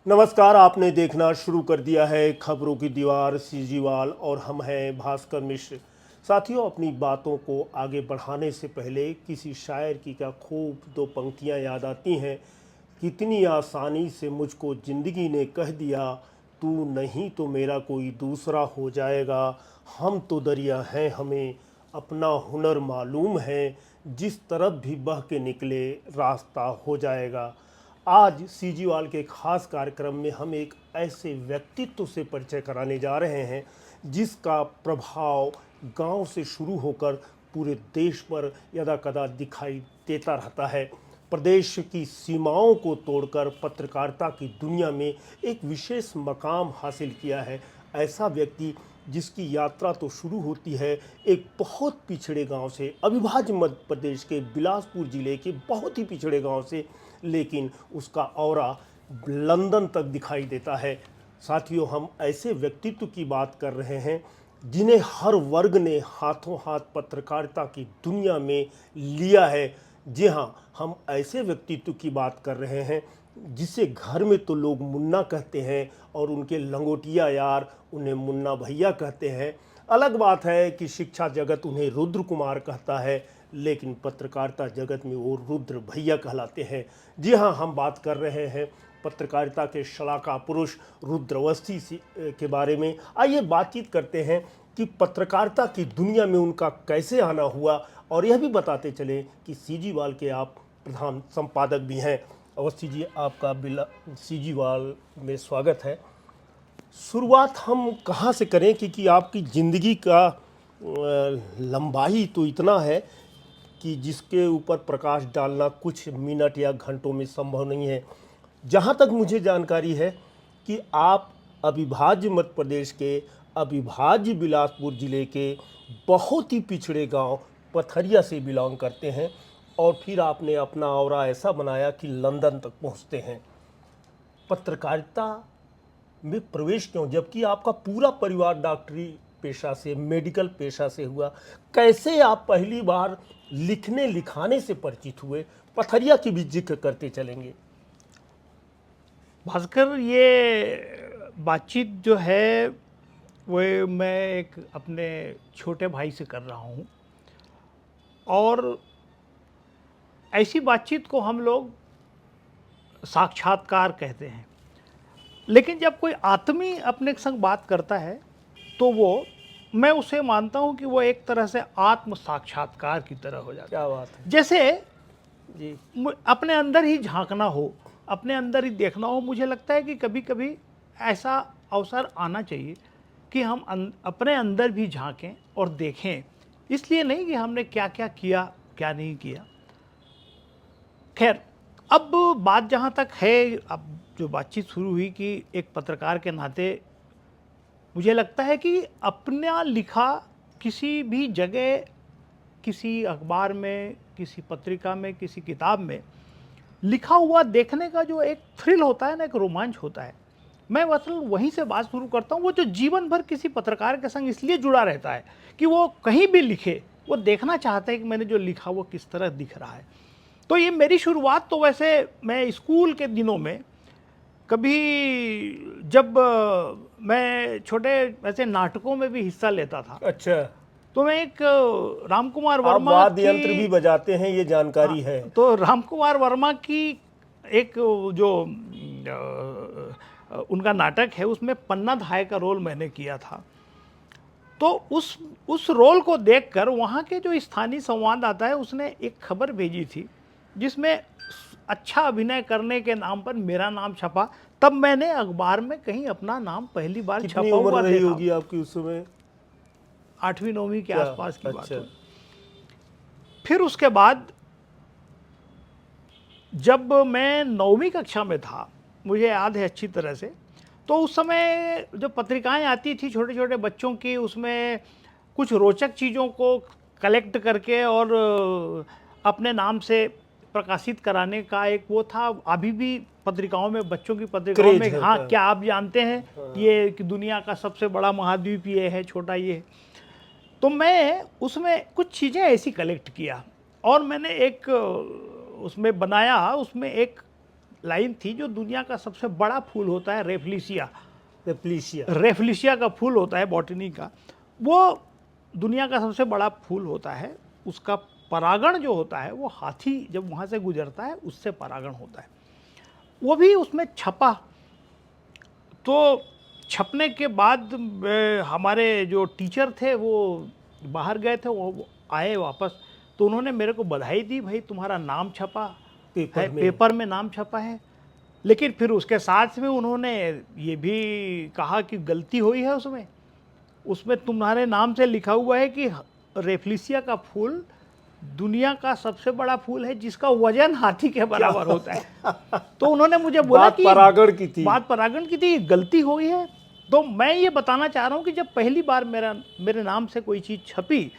नमस्कार। आपने देखना शुरू कर दिया है खबरों की दीवार सीजीवाल और हम हैं भास्कर मिश्र। साथियों, अपनी बातों को आगे बढ़ाने से पहले किसी शायर की क्या खूब दो पंक्तियां याद आती हैं। कितनी आसानी से मुझको ज़िंदगी ने कह दिया, तू नहीं तो मेरा कोई दूसरा हो जाएगा। हम तो दरिया हैं, हमें अपना हुनर मालूम है, जिस तरफ भी बह के निकले रास्ता हो जाएगा। आज सीजीवाल के खास कार्यक्रम में हम एक ऐसे व्यक्तित्व से परिचय कराने जा रहे हैं जिसका प्रभाव गांव से शुरू होकर पूरे देश पर यदा कदा दिखाई देता रहता है। प्रदेश की सीमाओं को तोड़कर पत्रकारिता की दुनिया में एक विशेष मकाम हासिल किया है ऐसा व्यक्ति जिसकी यात्रा तो शुरू होती है एक बहुत पिछड़े गांव से, अविभाज्य मध्य प्रदेश के बिलासपुर ज़िले के बहुत ही पिछड़े गांव से, लेकिन उसका ऑरा लंदन तक दिखाई देता है। साथियों, हम ऐसे व्यक्तित्व की बात कर रहे हैं जिन्हें हर वर्ग ने हाथों हाथ पत्रकारिता की दुनिया में लिया है। जी हाँ, हम ऐसे व्यक्तित्व की बात कर रहे हैं जिसे घर में तो लोग मुन्ना कहते हैं और उनके लंगोटिया यार उन्हें मुन्ना भैया कहते हैं। अलग बात है कि शिक्षा जगत उन्हें रुद्र कुमार कहता है, लेकिन पत्रकारिता जगत में वो रुद्र भैया कहलाते हैं। जी हाँ, हम बात कर रहे हैं पत्रकारिता के शलाका पुरुष रुद्र अवस्थी के बारे में। आइए बातचीत करते हैं कि पत्रकारिता की दुनिया में उनका कैसे आना हुआ, और यह भी बताते चले कि सीजीवाल के आप प्रधान संपादक भी हैं। अवस्थी जी, आपका सीजीवाल में स्वागत है। शुरुआत हम कहाँ से करें, क्योंकि आपकी ज़िंदगी का लंबाई तो इतना है कि जिसके ऊपर प्रकाश डालना कुछ मिनट या घंटों में संभव नहीं है। जहाँ तक मुझे जानकारी है कि आप अविभाज्य मध्य प्रदेश के अविभाज्य बिलासपुर ज़िले के बहुत ही पिछड़े गांव पथरिया से बिलोंग करते हैं, और फिर आपने अपना ऑरा ऐसा बनाया कि लंदन तक पहुंचते हैं। पत्रकारिता में प्रवेश क्यों, जबकि आपका पूरा परिवार डॉक्टरी पेशा से, मेडिकल पेशा से हुआ? कैसे आप पहली बार लिखने लिखाने से परिचित हुए? पथरिया की भी जिक्र करते चलेंगे। भास्कर, ये बातचीत जो है वो मैं एक अपने छोटे भाई से कर रहा हूँ, और ऐसी बातचीत को हम लोग साक्षात्कार कहते हैं। लेकिन जब कोई आत्मी अपने संग बात करता है तो वो, मैं उसे मानता हूँ कि वो एक तरह से आत्म साक्षात्कार की तरह हो जाता क्या है। बात है जैसे जी। अपने अंदर ही झांकना हो, अपने अंदर ही देखना हो। मुझे लगता है कि कभी कभी ऐसा अवसर आना चाहिए कि हम अपने अंदर भी झांकें और देखें। इसलिए नहीं कि हमने क्या क्या किया, क्या नहीं किया। खैर, अब बात जहाँ तक है, अब जो बातचीत शुरू हुई कि एक पत्रकार के नाते मुझे लगता है कि अपना लिखा किसी भी जगह, किसी अखबार में, किसी पत्रिका में, किसी किताब में लिखा हुआ देखने का जो एक थ्रिल होता है ना, एक रोमांच होता है, मैं मतलब वहीं से बात शुरू करता हूँ। वो जो जीवन भर किसी पत्रकार के संग इसलिए जुड़ा रहता है कि वो कहीं भी लिखे, वो देखना चाहता है कि मैंने जो लिखा वो किस तरह दिख रहा है। तो ये मेरी शुरुआत तो वैसे मैं स्कूल के दिनों में कभी, जब मैं छोटे वैसे नाटकों में भी हिस्सा लेता था, अच्छा, तो मैं एक राम कुमार आप वर्मा वाद्य की, यंत्र भी बजाते हैं, ये जानकारी है। तो राम कुमार वर्मा की एक जो उनका नाटक है, उसमें पन्ना धाय का रोल मैंने किया था। तो उस रोल को देखकर वहाँ के जो स्थानीय संवाददाता है, उसने एक खबर भेजी थी जिसमें अच्छा अभिनय करने के नाम पर मेरा नाम छपा। तब मैंने अखबार में कहीं अपना नाम पहली बार कितनी छपा उम्र हुआ रही देखा। होगी आपकी उस समय? 8वीं 9वीं के क्या? आसपास की बात अच्छा। हो। फिर उसके बाद जब मैं 9वीं कक्षा में था, मुझे याद है अच्छी तरह से, तो उस समय जो पत्रिकाएं आती थी छोटे छोटे बच्चों की, उसमें कुछ रोचक चीज़ों को कलेक्ट करके और अपने नाम से प्रकाशित कराने का एक वो था। अभी भी पत्रिकाओं में, बच्चों की पत्रिकाओं क्रेज में, है हाँ, का? क्या आप जानते हैं ये कि दुनिया का सबसे बड़ा महाद्वीप ये है, छोटा ये है। तो मैं उसमें कुछ चीज़ें ऐसी कलेक्ट किया और मैंने एक उसमें बनाया। उसमें एक लाइन थी, जो दुनिया का सबसे बड़ा फूल होता है रेफलिशिया, रेप्लिशिया। रेफलिशिया का फूल होता है बॉटनी का, वो दुनिया का सबसे बड़ा फूल होता है। उसका परागण जो होता है वो हाथी जब वहाँ से गुजरता है उससे परागण होता है। वो भी उसमें छपा। तो छपने के बाद हमारे जो टीचर थे वो बाहर गए थे, वो आए वापस, तो उन्होंने मेरे को बधाई दी, भाई तुम्हारा नाम छपा है, पेपर में नाम छपा है। लेकिन फिर उसके साथ में उन्होंने ये भी कहा कि गलती हुई है उसमें, उसमें तुम्हारे नाम से लिखा हुआ है कि रेफलिशिया का फूल दुनिया का सबसे बड़ा फूल है जिसका वजन हाथी के बराबर होता है। तो उन्होंने मुझे बोला कि परागण की थी, बात परागण की थी, गलती हो गई है। तो मैं ये बताना चाह रहा हूँ कि जब पहली बार मेरे नाम से कोई चीज़ छपी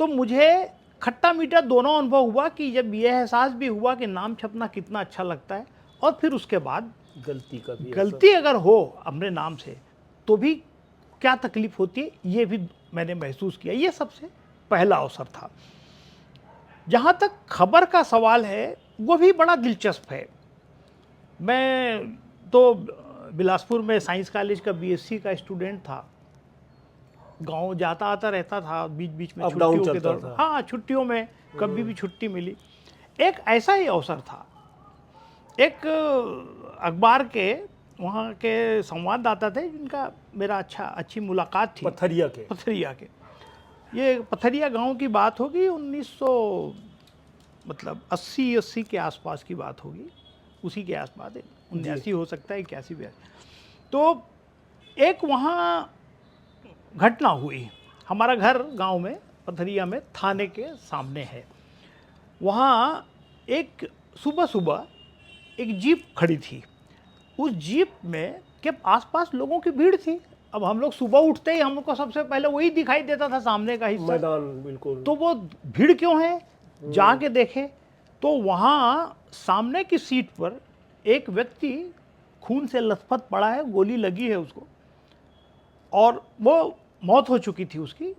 तो मुझे खट्टा मीठा दोनों अनुभव हुआ, कि जब ये एहसास भी हुआ कि नाम छपना कितना अच्छा लगता है, और फिर उसके बाद गलती का भी गलती अगर हो अपने नाम से तो भी क्या तकलीफ होती है, ये भी मैंने महसूस किया। ये सबसे पहला अवसर था। जहाँ तक खबर का सवाल है वो भी बड़ा दिलचस्प है। मैं तो बिलासपुर में साइंस कॉलेज का बीएससी का स्टूडेंट था, गांव जाता आता रहता था बीच बीच में अप डाउन छुट्टियों के चलता दौरान। था। हाँ, छुट्टियों में कभी भी छुट्टी मिली। एक ऐसा ही अवसर था, एक अखबार के वहाँ के संवाददाता थे जिनका मेरा अच्छी मुलाकात थी, पथरिया के। ये पथरिया गांव की बात होगी, 1900 मतलब 80 के आसपास की बात होगी, उसी के आसपास, 79 हो सकता है, 81 भी। तो एक वहाँ घटना हुई। हमारा घर गांव में पथरिया में थाने के सामने है। वहाँ एक सुबह सुबह एक जीप खड़ी थी। उस जीप में के आसपास लोगों की भीड़ थी। अब हम लोग सुबह उठते ही हमको सबसे पहले वही दिखाई देता था, सामने का हिस्सा, मैदान। बिल्कुल। तो वो भीड़ क्यों है, जाके देखे तो वहाँ सामने की सीट पर एक व्यक्ति खून से लथपथ पड़ा है, गोली लगी है उसको, और वो मौत हो चुकी थी उसकी।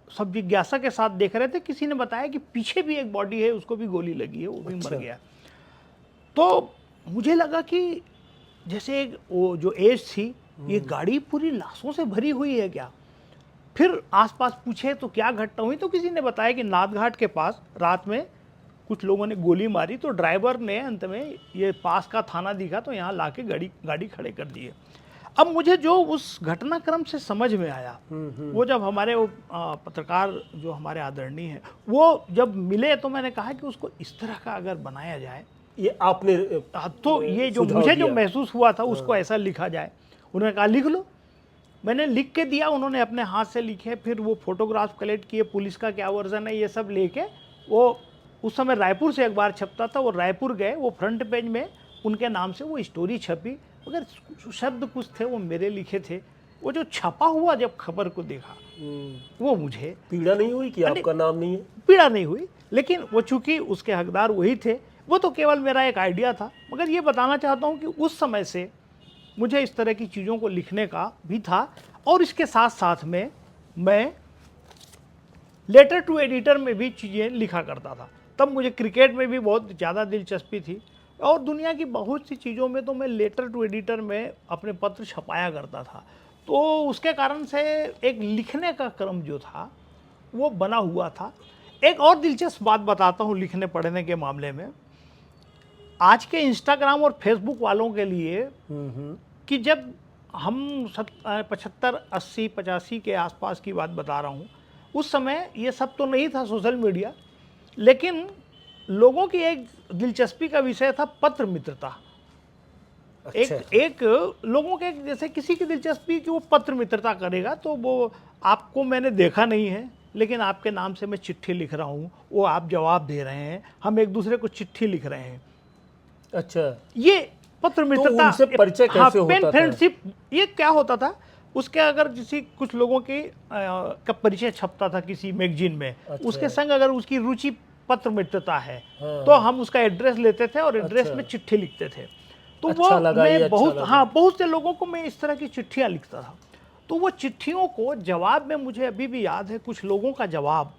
सब जिज्ञासा के साथ देख रहे थे। किसी ने बताया कि पीछे भी एक बॉडी है, उसको भी गोली लगी है, वो भी मर गया। तो मुझे लगा कि जैसे वो जो एज थी, ये गाड़ी पूरी लाशों से भरी हुई है क्या। फिर आसपास पूछे तो क्या घटना हुई, तो किसी ने बताया कि नाथघाट के पास रात में कुछ लोगों ने गोली मारी, तो ड्राइवर ने अंत में ये पास का थाना दिखा तो यहाँ लाके गाड़ी खड़े कर दिए। अब मुझे जो उस घटनाक्रम से समझ में आया, वो जब हमारे वो पत्रकार जो हमारे आदरणीय हैं वो जब मिले, तो मैंने कहा कि उसको इस तरह का अगर बनाया जाए, ये आपने तो ये जो मुझे जो महसूस हुआ था उसको ऐसा लिखा जाए। उन्होंने कहा लिख लो। मैंने लिख के दिया, उन्होंने अपने हाथ से लिखे, फिर वो फोटोग्राफ कलेक्ट किए, पुलिस का क्या वर्जन है ये सब लेके, वो उस समय रायपुर से अखबार छपता था, वो रायपुर गए, वो फ्रंट पेज में उनके नाम से वो स्टोरी छपी, मगर शब्द कुछ थे वो मेरे लिखे थे। वो जो छपा हुआ जब खबर को देखा, वो मुझे पीड़ा नहीं हुई कि आपका नाम नहीं है? पीड़ा नहीं हुई, लेकिन वो चूंकि उसके हकदार वही थे, वो तो केवल मेरा एक आइडिया था। मगर ये बताना चाहता हूँ कि उस समय से मुझे इस तरह की चीज़ों को लिखने का भी था, और इसके साथ साथ में मैं लेटर टू एडिटर में भी चीज़ें लिखा करता था। तब मुझे क्रिकेट में भी बहुत ज़्यादा दिलचस्पी थी, और दुनिया की बहुत सी चीज़ों में तो मैं लेटर टू एडिटर में अपने पत्र छपाया करता था। तो उसके कारण से एक लिखने का क्रम जो था वो बना हुआ था। एक और दिलचस्प बात बताता हूँ लिखने पढ़ने के मामले में। आज के इंस्टाग्राम और फेसबुक वालों के लिए, कि जब हम 75, 80, 85 के आसपास की बात बता रहा हूँ, उस समय ये सब तो नहीं था सोशल मीडिया, लेकिन लोगों की एक दिलचस्पी का विषय था पत्र मित्रता। अच्छा। एक लोगों के जैसे किसी की दिलचस्पी कि वो पत्र मित्रता करेगा, तो वो आपको मैंने देखा नहीं है, लेकिन आपके नाम से मैं चिट्ठी लिख रहा हूँ, वो आप जवाब दे रहे हैं, हम एक दूसरे को चिट्ठी लिख रहे हैं। अच्छा, ये पत्र मित्रता, तो उनसे परिचय कैसे होता था? फ्रेंडशिप, ये क्या होता था उसके, अगर किसी कुछ लोगों की का परिचय छपता था किसी मैगजीन में, अच्छा। उसके संग अगर उसकी रुचि पत्र मित्रता है, हाँ। तो हम उसका एड्रेस लेते थे और एड्रेस अच्छा। में चिट्ठी लिखते थे। तो अच्छा वो लगा, ये मैं अच्छा बहुत, लगा। हाँ, बहुत से लोगों को मैं इस तरह की चिट्ठियाँ लिखता था। तो वो चिट्ठियों को जवाब में मुझे अभी भी याद है, कुछ लोगों का जवाब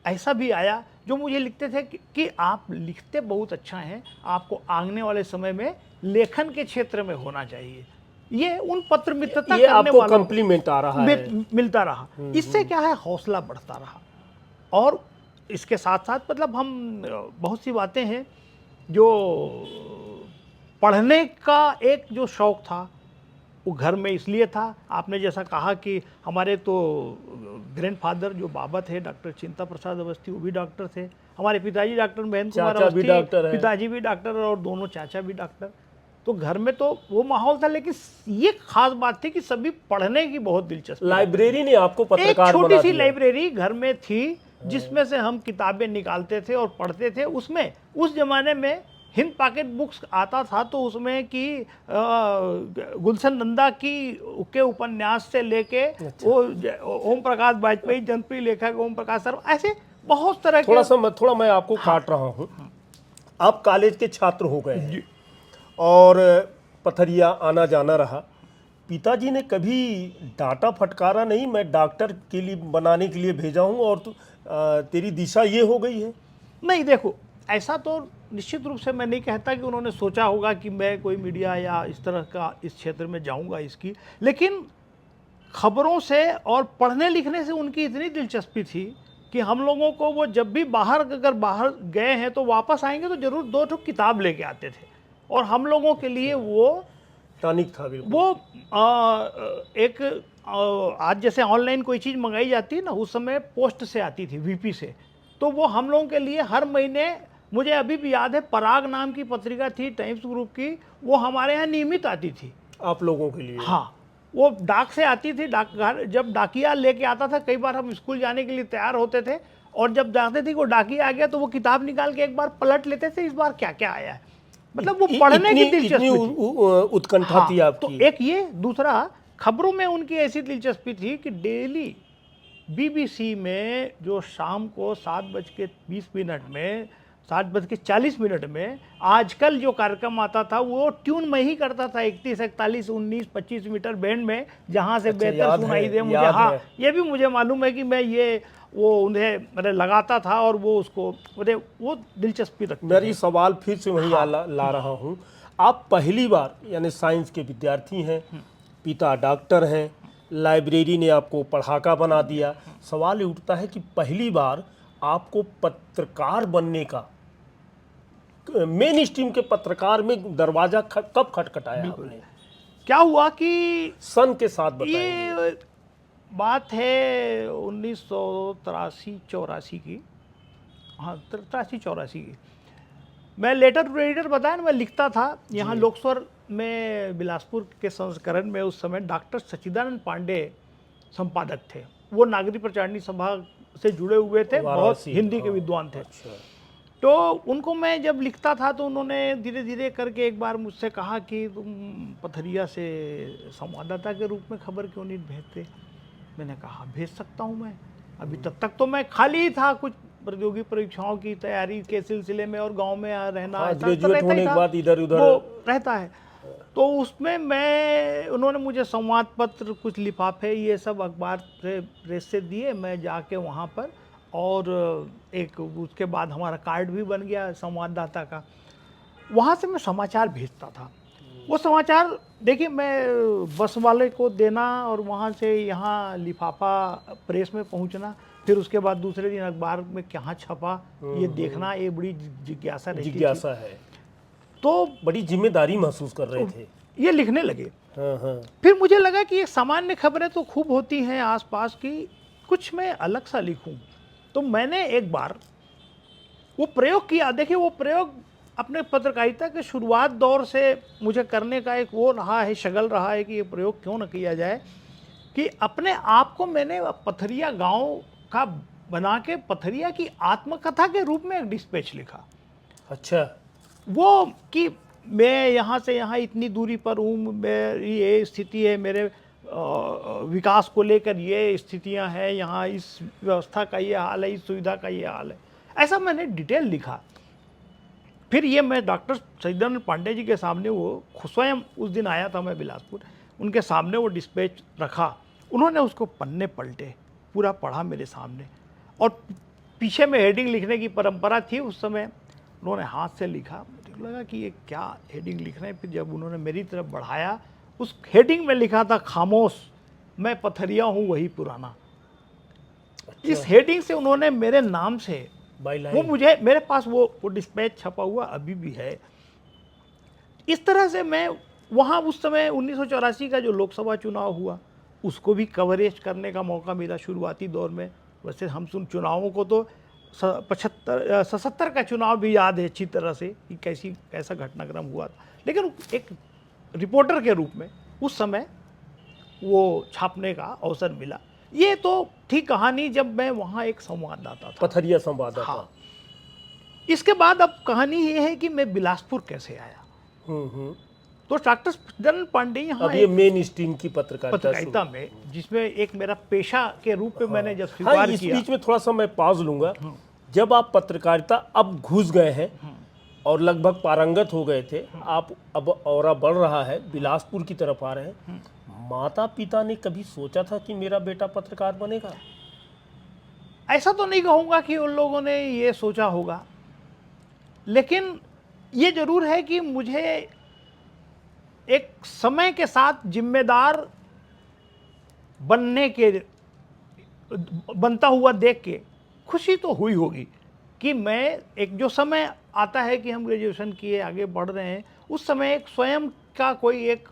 ऐसा भी आया जो मुझे लिखते थे कि आप लिखते बहुत अच्छा हैं, आपको आने वाले समय में लेखन के क्षेत्र में होना चाहिए। ये उन पत्र मित्रता ये करने आपको वालों कॉम्प्लीमेंट आ रहा है। मिलता रहा। इससे क्या है, हौसला बढ़ता रहा। और इसके साथ साथ मतलब हम बहुत सी बातें हैं जो पढ़ने का एक जो शौक था वो घर में इसलिए था, आपने जैसा कहा कि हमारे तो ग्रैंडफादर जो बाबा थे डॉक्टर चिंता प्रसाद अवस्थी, वो भी डॉक्टर थे। हमारे पिताजी डॉक्टर महेंद्र कुमार चाचा भी अवस्थी, डॉक्टर है। पिताजी भी डॉक्टर और दोनों चाचा भी डॉक्टर। तो घर में तो वो माहौल था, लेकिन ये खास बात थी कि सभी पढ़ने की बहुत दिलचस्पी। लाइब्रेरी ने आपको एक पत्रकार छोटी बना सी दिया। लाइब्रेरी घर में थी जिसमें से हम किताबें निकालते थे और पढ़ते थे। उसमें उस जमाने में हिंद पॉकेट बुक्स आता था, तो उसमें कि गुलशन नंदा की के उपन्यास से लेके वो ओम प्रकाश वाजपेयी, जनप्रिय लेखक ओम प्रकाश सर, ऐसे बहुत तरह के। थोड़ा मैं आपको काट रहा हूँ। आप कॉलेज के छात्र हो गए हैं और पथरिया आना जाना रहा। पिताजी ने कभी डांटा फटकारा नहीं, मैं डॉक्टर के लिए बनाने के लिए भेजा हूँ और तेरी दिशा ये हो गई है? नहीं, देखो, ऐसा तो निश्चित रूप से मैं नहीं कहता कि उन्होंने सोचा होगा कि मैं कोई मीडिया या इस तरह का इस क्षेत्र में जाऊंगा इसकी, लेकिन खबरों से और पढ़ने लिखने से उनकी इतनी दिलचस्पी थी कि हम लोगों को वो जब भी अगर बाहर गए हैं तो वापस आएंगे तो जरूर 2 ठो किताब लेके आते थे। और हम लोगों के लिए वो टॉनिक था बिल्कुल। वो एक आज जैसे ऑनलाइन कोई चीज़ मंगाई जाती है ना, उस समय पोस्ट से आती थी, वीपी से। तो वो हम लोगों के लिए हर महीने, मुझे अभी भी याद है, पराग नाम की पत्रिका थी टाइम्स ग्रुप की, वो हमारे यहाँ नियमित आती थी आप लोगों के लिए? हाँ, वो डाक से आती थी, डाकघर जब डाकिया लेके आता था, कई बार हम स्कूल जाने के लिए तैयार होते थे और जब जाते थे कि वो डाकिया आ गया तो वो किताब निकाल के एक बार पलट लेते थे, इस बार क्या क्या आया है। मतलब वो पढ़ने की दिलचस्पी थी। उत्कंठा थी हाँ, आपकी। तो एक ये, दूसरा खबरों में उनकी ऐसी दिलचस्पी थी कि डेली बीबीसी में जो शाम को 7:20 में, 7:40 में आजकल जो कार्यक्रम आता था वो ट्यून में ही करता था, 31, 41, 19, 25 मीटर बैंड में, जहाँ से बेहतर सुनाई दे मुझे। हाँ, ये भी मुझे मालूम है कि मैं ये वो उन्हें मैंने लगाता था और वो उसको मुझे वो दिलचस्पी रखती। मेरी सवाल फिर से वहीं ला रहा हूँ। आप पहली बार, यानी साइंस के विद्यार्थी हैं, पिता डॉक्टर हैं, लाइब्रेरी ने आपको पढ़ाका बना दिया। सवाल ये उठता है कि पहली बार आपको पत्रकार बनने का, मेन स्ट्रीम के पत्रकार में दरवाजा कब खटखटाया आपने? क्या हुआ कि सन के साथ बताइए। ये बात है 1983-84 की। हाँ, 83-84 की। मैं लेटर टू एडिटर बताया ना, मैं लिखता था यहाँ लोकस्वर में, बिलासपुर के संस्करण में। उस समय डॉक्टर सच्चिदानंद पांडे संपादक थे, वो नागरिक प्रचारणी सभा से जुड़े हुए थे, बहुत हिंदी के विद्वान थे। तो उनको मैं जब लिखता था तो उन्होंने धीरे धीरे करके एक बार मुझसे कहा कि तुम पथरिया से संवाददाता के रूप में खबर क्यों नहीं भेजते। मैंने कहा भेज सकता हूँ मैं। अभी तक तो मैं खाली ही था, कुछ प्रतियोगी परीक्षाओं की तैयारी के सिलसिले में और गांव में रहना, ग्रेजुएट होने के बाद इधर उधर रहता है। तो उसमें उन्होंने मुझे संवाद पत्र, कुछ लिफाफे, ये सब अखबार से, प्रेस से दिए। मैं जाके वहाँ पर, और एक उसके बाद हमारा कार्ड भी बन गया संवाददाता का। वहाँ से मैं समाचार भेजता था। वो समाचार देखिए, मैं बस वाले को देना और वहाँ से यहाँ लिफाफा प्रेस में पहुँचना, फिर उसके बाद दूसरे दिन अखबार में कहाँ छपा, ये देखना, ये बड़ी जिज्ञासा है। तो बड़ी जिम्मेदारी महसूस कर रहे थे। ये लिखने लगे। हाँ। फिर मुझे लगा कि ये सामान्य खबरें तो खूब होती हैं आसपास की, कुछ मैं अलग सा लिखूं। तो मैंने एक बार वो प्रयोग किया। देखिए, वो प्रयोग अपने पत्रकारिता के शुरुआत दौर से मुझे करने का एक वो रहा है, शगल रहा है कि ये प्रयोग क्यों न किया जाए, कि अपने आप को मैंने पथरिया गांव का बना के पथरिया की आत्मकथा के रूप में एक डिस्पैच लिखा। अच्छा। वो कि मैं यहाँ से यहाँ इतनी दूरी पर हूँ, मेरी ये स्थिति है, मेरे विकास को लेकर ये स्थितियाँ हैं, यहाँ इस व्यवस्था का ये हाल है, इस सुविधा का ये हाल है। ऐसा मैंने डिटेल लिखा। फिर ये मैं डॉक्टर सच्चिदानंद पांडे जी के सामने, वो स्वयं उस दिन आया था मैं बिलासपुर, उनके सामने वो डिस्पैच रखा। उन्होंने उसको पन्ने पलटे, पूरा पढ़ा मेरे सामने, और पीछे में हेडिंग लिखने की परंपरा थी उस समय, उन्होंने हाथ से लिखा। मुझे लगा कि ये क्या हेडिंग लिख रहे हैं। फिर जब उन्होंने मेरी तरफ बढ़ाया, उस हेडिंग में लिखा था, खामोश मैं पथरिया हूँ वही पुराना। इस हेडिंग से उन्होंने मेरे नाम से, बाई वो लाइन। मुझे, मेरे पास वो डिस्पैच छपा हुआ अभी भी है। इस तरह से मैं वहाँ उस समय 1984 का जो लोकसभा चुनाव हुआ उसको भी कवरेज करने का मौका मिला शुरुआती दौर में। वैसे हम चुनावों को तो 77 का चुनाव भी याद है अच्छी तरह से कि कैसा घटनाक्रम हुआ था, लेकिन एक रिपोर्टर के रूप में उस समय वो छापने का अवसर मिला। ये तो थी कहानी जब मैं वहाँ एक संवाददाता था। पथरिया संवाददाता। हाँ। इसके बाद अब कहानी ये है कि मैं बिलासपुर कैसे आया। हम्म। तो डॉक्टर सज्जन पांडे यहाँ अब ये मेन स्ट्रीम की पत्रकारिता में, जिसमें एक मेरा पेशा के रूप में मैंने जब हाँ, स्वीकार इस किया। बीच में थोड़ा सा मैं पॉज लूंगा। जब आप पत्रकारिता अब घुस गए हैं और लगभग पारंगत हो गए थे, आप अब औरा बढ़ रहा है, बिलासपुर की तरफ आ रहे हैं, माता पिता ने कभी सोचा था कि मेरा बेटा पत्रकार बनेगा? ऐसा तो नहीं कहूँगा कि उन लोगों ने ये सोचा होगा, लेकिन ये जरूर है कि मुझे एक समय के साथ जिम्मेदार बनता हुआ देख के खुशी तो हुई होगी कि मैं, एक जो समय आता है कि हम ग्रेजुएशन किए आगे बढ़ रहे हैं, उस समय एक स्वयं का कोई एक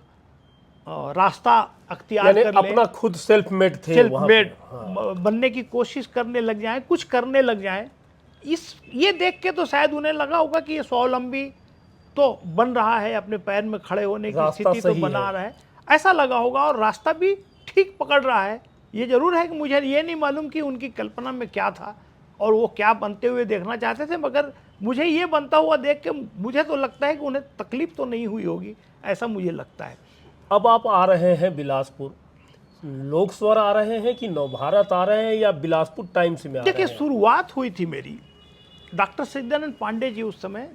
रास्ता अख्तियार यानी कर ले, अपना खुद सेल्फ मेड थे सेल्फ वहाँ मेड पे। बनने की कोशिश करने लग जाएं, कुछ करने लग जाएं। ये देख के तो शायद उन्हें लगा होगा कि ये स्वावलंबी तो बन रहा है, अपने पैर में खड़े होने की रास्ता स्थिति तो सही बना है। रहा है, ऐसा लगा होगा, और रास्ता भी ठीक पकड़ रहा है। ये जरूर है कि मुझे ये नहीं मालूम कि उनकी कल्पना में क्या था और वो क्या बनते हुए देखना चाहते थे, मगर मुझे ये बनता हुआ देख के मुझे तो लगता है कि उन्हें तकलीफ तो नहीं हुई होगी, ऐसा मुझे लगता है। अब आप आ रहे हैं बिलासपुर, लोक स्वर आ रहे हैं कि नवभारत आ रहे हैं या बिलासपुर टाइम्स में आ रहे देखिए, हैं? शुरुआत हुई थी मेरी, डॉक्टर सज्जनानंद पांडे जी उस समय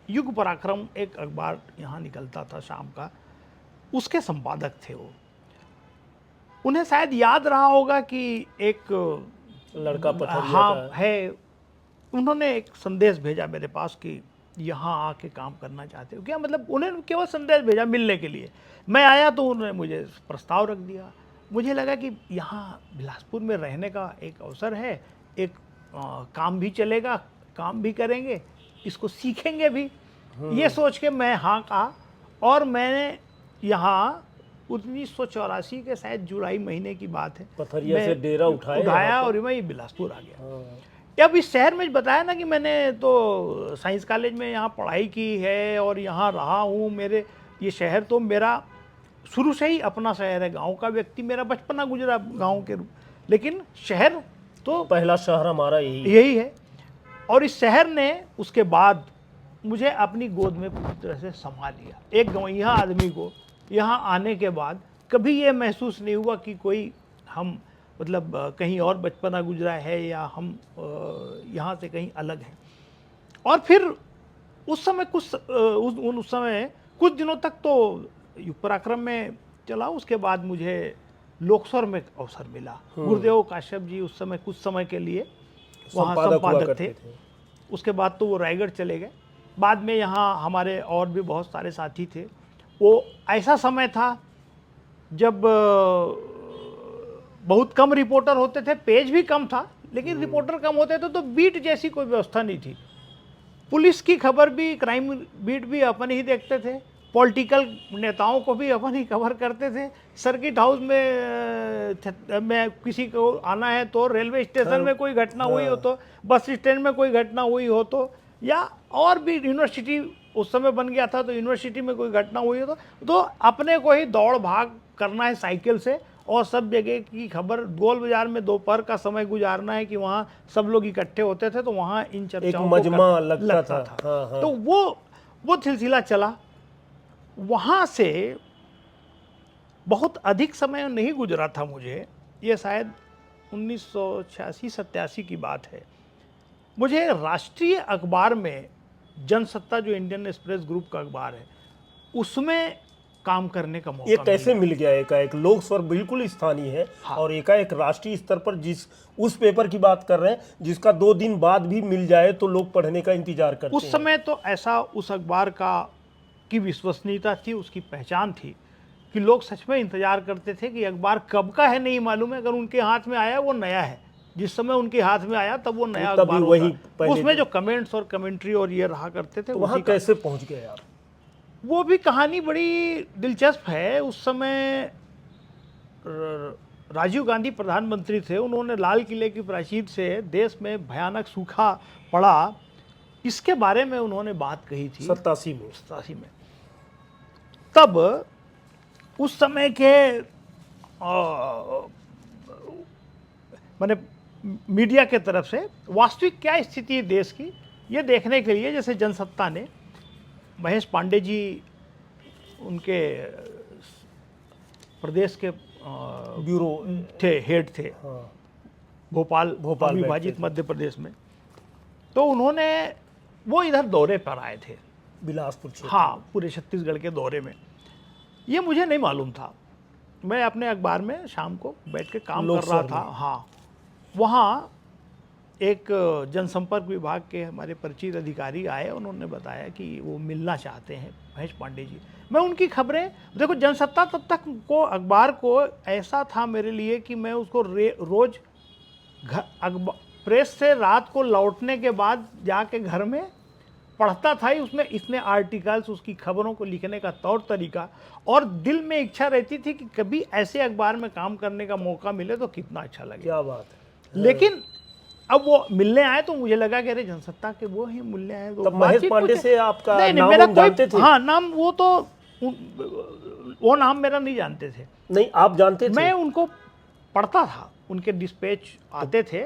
युग पराक्रम एक अखबार यहाँ निकलता था शाम का, उसके संपादक थे वो। उन्हें शायद याद रहा होगा कि एक लड़का पथरिया हाँ का है, उन्होंने एक संदेश भेजा मेरे पास कि यहाँ आके काम करना चाहते हो क्या, मतलब उन्होंने केवल संदेश भेजा मिलने के लिए। मैं आया तो उन्होंने मुझे प्रस्ताव रख दिया। मुझे लगा कि यहाँ बिलासपुर में रहने का एक अवसर है, एक काम भी चलेगा, काम भी करेंगे, इसको सीखेंगे भी। ये सोच के मैं हाँ कहा, और मैंने यहाँ 1984 के शायद जुलाई महीने की बात है, पथरिया मैं से डेरा उठाया उठाया और मैं बिलासपुर आ गया। अब इस शहर में बताया ना कि मैंने तो साइंस कॉलेज में यहाँ पढ़ाई की है और यहाँ रहा हूँ। मेरे ये शहर तो मेरा शुरू से ही अपना शहर है, गांव का व्यक्ति, मेरा बचपना गुजरा गांव के रूप, लेकिन शहर तो पहला शहर हमारा यही है। और इस शहर ने उसके बाद मुझे अपनी गोद में पूरी तरह से संभाल लिया। एक गवैया आदमी को यहाँ आने के बाद कभी ये महसूस नहीं हुआ कि कोई हम मतलब कहीं और बचपना गुजरा है या हम यहाँ से कहीं अलग हैं। और फिर उस समय उस समय कुछ दिनों तक तो युग पराक्रम में चला, उसके बाद मुझे लोकस्वर में अवसर मिला। गुरुदेव काश्यप जी उस समय कुछ समय के लिए वहाँ संपादक थे। उसके बाद तो वो रायगढ़ चले गए। बाद में यहाँ हमारे और भी बहुत सारे साथी थे। वो ऐसा समय था जब बहुत कम रिपोर्टर होते थे, पेज भी कम था, लेकिन रिपोर्टर कम होते थे तो बीट जैसी कोई व्यवस्था नहीं थी। पुलिस की खबर भी, क्राइम बीट भी अपन ही देखते थे, पॉलिटिकल नेताओं को भी अपन ही कवर करते थे। सर्किट हाउस में किसी को आना है तो, रेलवे स्टेशन में कोई घटना हुई हो तो, बस स्टैंड में कोई घटना हुई हो तो, या और भी यूनिवर्सिटी उस समय बन गया था तो यूनिवर्सिटी में कोई घटना हुई हो तो अपने को ही दौड़ भाग करना है साइकिल से, और सब जगह की खबर, गोल बाजार में दोपहर का समय गुजारना है कि वहाँ सब लोग इकट्ठे होते थे तो वहाँ इन चर्चाओं को मजमा लगता था। हाँ। तो वो सिलसिला चला। वहाँ से बहुत अधिक समय नहीं गुजरा था मुझे, ये शायद 1986-87 की बात है। मुझे राष्ट्रीय अखबार में जनसत्ता, जो इंडियन एक्सप्रेस ग्रुप का अखबार है, उसमें काम करने का मौका ये मिल कैसे गया। मिल गया? एकाएक लोक स्वर बिल्कुल स्थानीय है हाँ। और एकाएक राष्ट्रीय स्तर पर उस पेपर की बात कर रहे हैं जिसका 2 दिन बाद भी मिल जाए तो लोग पढ़ने का इंतजार करते उस हैं। समय तो ऐसा उस अखबार का की विश्वसनीयता थी, उसकी पहचान थी कि लोग सच में इंतजार करते थे कि अखबार कब का है नहीं मालूम है, अगर उनके हाथ में आया वो नया है। जिस समय उनके हाथ में आया तब वो नया तभी अखबार वही होता। पहले उसमें थे। जो कमेंट्स और कमेंट्री और ये रहा करते थे तो वहां उसी का। कैसे पहुंच गए आप? वो भी कहानी बड़ी दिलचस्प है। उस समय राजीव गांधी प्रधानमंत्री थे, उन्होंने लाल किले की प्राचीर से देश में भयानक सूखा पड़ा, इसके बारे में उन्होंने बात कही थी 87 में। 87 में। तब उस समय के माने मीडिया के तरफ से वास्तविक क्या स्थिति है देश की, ये देखने के लिए जैसे जनसत्ता ने महेश पांडे जी उनके प्रदेश के ब्यूरो थे, हेड थे, हाँ, भोपाल भोपाल अविभाजित बैठते थे। मध्य प्रदेश में। तो उन्होंने वो इधर दौरे पर आए थे, बिलासपुर क्षेत्र। हाँ, पूरे छत्तीसगढ़ के दौरे में। ये मुझे नहीं मालूम था। मैं अपने अखबार में शाम को बैठ के काम कर रहा लोकसर था। में। हाँ, वहाँ एक जनसंपर्क विभाग के हमारे परिचित अधिकारी आए, उन्होंने बताया कि वो मिलना चाहते हैं महेश पांडे जी। मैं उनकी खबरें देखो, जनसत्ता तब तक को अखबार को ऐसा था मेरे लिए कि मैं उसको रोज प्रेस से रात को लौटने के बाद जाके घर में पढ़ता था ही। उसमें इतने आर्टिकल्स, उसकी खबरों को लिखने का तौर तरीका, और दिल में इच्छा रहती थी कि कभी ऐसे अखबार में काम करने का मौका मिले तो कितना अच्छा लगे। क्या बात है। लेकिन अब वो मिलने आए तो मुझे लगा कि अरे जनसत्ता के वो ही मिलने आए तो तब महेश बातचीत पांडे कुछ- से आपका नहीं, नाम मेरा हम जानते थे? हाँ, नाम वो तो वो नाम मेरा नहीं जानते थे। नहीं, आप जानते थे? मैं उनको पढ़ता था, उनके डिस्पैच आते थे,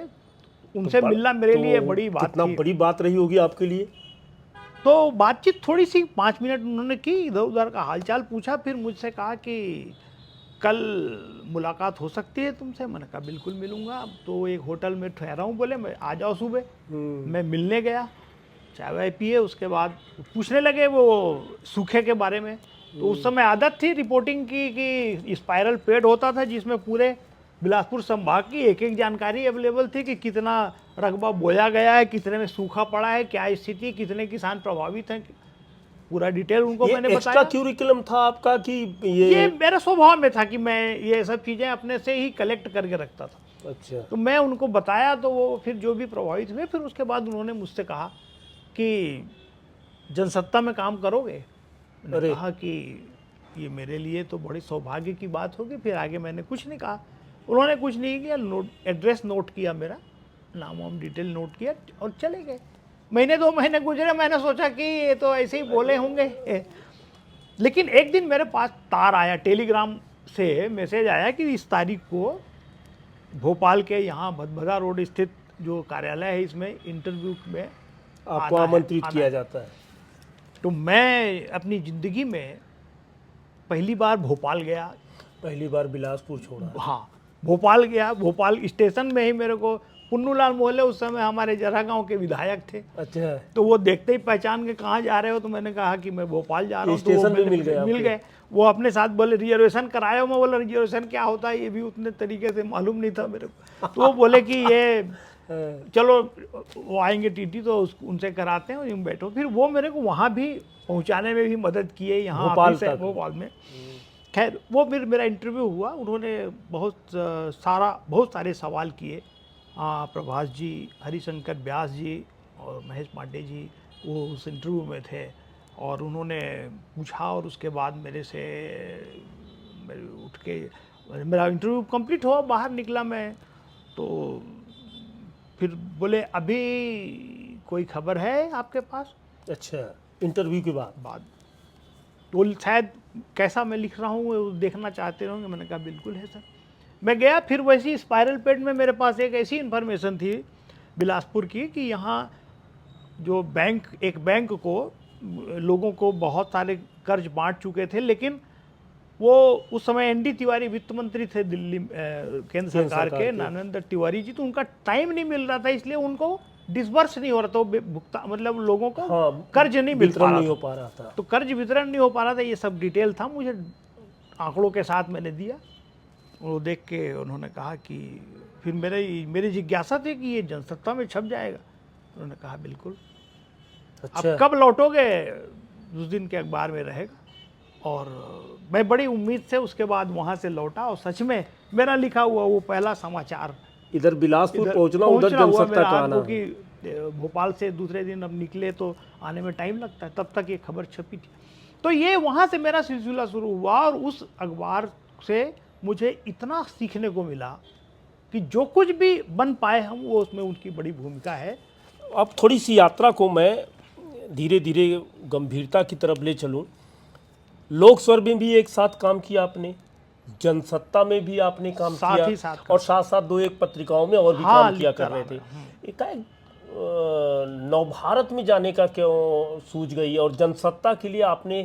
उनसे तो मिलना मेरे तो लिए बड़ी बात कितना थी। बड़ी बात रही होगी आपके लिए। तो बातचीत थोड़ी सी 5 मिनट उन्होंने की, इधर उधर का हालचाल पूछा, फिर मुझसे कहा कि कल मुलाकात हो सकती है तुमसे। मैंने कहा बिल्कुल मिलूंगा। अब तो एक होटल में ठहरा हूँ, बोले मैं आ जाओ सुबह। मैं मिलने गया, चाय वाय पिए, उसके बाद पूछने लगे वो सूखे के बारे में। तो उस समय आदत थी रिपोर्टिंग की कि स्पाइरल पेड होता था जिसमें पूरे बिलासपुर संभाग की एक एक जानकारी अवेलेबल थी कि कितना रकबा बोया गया है, कितने में सूखा पड़ा है, क्या स्थिति, कितने किसान प्रभावित हैं, पूरा डिटेल उनको मैंने ये एक्स्ट्रा बताया। क्यूरिकुलम था आपका कि ये मेरे स्वभाव में था कि मैं ये सब चीज़ें अपने से ही कलेक्ट करके रखता था। अच्छा। तो मैं उनको बताया, तो वो फिर जो भी प्रभावित हुए, फिर उसके बाद उन्होंने मुझसे कहा कि जनसत्ता में काम करोगे। मैंने अरे। कहा कि ये मेरे लिए तो बड़ी सौभाग्य की बात होगी। फिर आगे मैंने कुछ नहीं कहा, उन्होंने कुछ नहीं किया। एड्रेस नोट किया, मेरा नाम वाम डिटेल नोट किया और चले गए। महीने 2 महीने गुजरे, मैंने सोचा कि ये तो ऐसे ही बोले होंगे। लेकिन एक दिन मेरे पास तार आया, टेलीग्राम से मैसेज आया कि इस तारीख को भोपाल के यहाँ भदभदा रोड स्थित जो कार्यालय है, इसमें इंटरव्यू में आपको आना है, आमंत्रित आना किया है। जाता है। तो मैं अपनी ज़िंदगी में पहली बार भोपाल गया। पहली बार बिलासपुर छोड़ा। हाँ, भोपाल गया। भोपाल स्टेशन में ही मेरे को पुन्नूलाल मोहल्ले, उस समय हमारे जरा गांव के विधायक थे, अच्छा। तो वो देखते ही पहचान के कहाँ जा रहे हो, तो मैंने कहा कि मैं भोपाल जा रहा हूँ। तो वो स्टेशन पे मिल गए मिल आपके? गए। वो अपने साथ बोले रिजर्वेशन कराए हो। मैं बोला रिजर्वेशन क्या होता है, ये भी उतने तरीके से मालूम नहीं था मेरे को। तो वो बोले कि ये चलो वो आएंगे टीटी, तो उनसे कराते हैं और यूँ बैठो। फिर वो मेरे को वहाँ भी पहुँचाने में भी मदद किए, यहाँ भोपाल ऑफिस है तक? भोपाल में। खैर, वो फिर मेरा इंटरव्यू हुआ, उन्होंने बहुत सारे सवाल किए। प्रभास जी, हरिशंकर व्यास जी और महेश पांडे जी वो उस इंटरव्यू में थे, और उन्होंने पूछा, और उसके बाद मेरे उठ के मेरा इंटरव्यू कंप्लीट हुआ, बाहर निकला मैं। तो फिर बोले अभी कोई खबर है आपके पास? अच्छा, इंटरव्यू के बाद? तो शायद कैसा मैं लिख रहा हूँ वो देखना चाहते होंगे। मैंने कहा बिल्कुल है सर। मैं गया, फिर वैसी स्पाइरल पेड में मेरे पास एक ऐसी इन्फॉर्मेशन थी बिलासपुर की कि यहाँ जो एक बैंक को लोगों को बहुत सारे कर्ज बांट चुके थे, लेकिन वो उस समय एनडी तिवारी वित्त मंत्री थे केंद्र सरकार के, नागेंद्र तिवारी जी, तो उनका टाइम नहीं मिल रहा था, इसलिए उनको डिसबर्स नहीं हो रहा था, वो भुगतान मतलब लोगों को हाँ, कर्ज नहीं मिल पा वितरण रहा नहीं था। हो पा रहा था। तो कर्ज वितरण नहीं हो पा रहा था, ये सब डिटेल था, मुझे आंकड़ों के साथ मैंने दिया। वो देख के उन्होंने कहा कि फिर मेरी जिज्ञासा थी कि ये जनसत्ता में छप जाएगा। उन्होंने कहा बिल्कुल, अच्छा। अब कब लौटोगे, उस दिन के अखबार में रहेगा। और मैं बड़ी उम्मीद से उसके बाद वहाँ से लौटा, और सच में मेरा लिखा हुआ वो पहला समाचार इधर बिलासपुर इधर पहुंचना, उधर पहुंचना हुआ जनसत्ता मेरा का हाथ, आना। क्योंकि भोपाल से दूसरे दिन अब निकले तो आने में टाइम लगता है, तब तक ये खबर छपी थी। तो ये वहाँ से मेरा सिलसिला शुरू हुआ, और उस अखबार से मुझे इतना सीखने को मिला कि जो कुछ भी बन पाए हम, वो उसमें उनकी बड़ी भूमिका है। अब थोड़ी सी यात्रा को मैं धीरे धीरे गंभीरता की तरफ ले चलूं। लोक स्वर में भी एक साथ काम किया आपने, जनसत्ता में भी आपने काम साथ किया, ही साथ और साथ साथ दो एक पत्रिकाओं में और भी हाँ, काम किया लिखता कर रहे रहा थे। एकाएक नवभारत में जाने का क्यों सूझ गई, और जनसत्ता के लिए आपने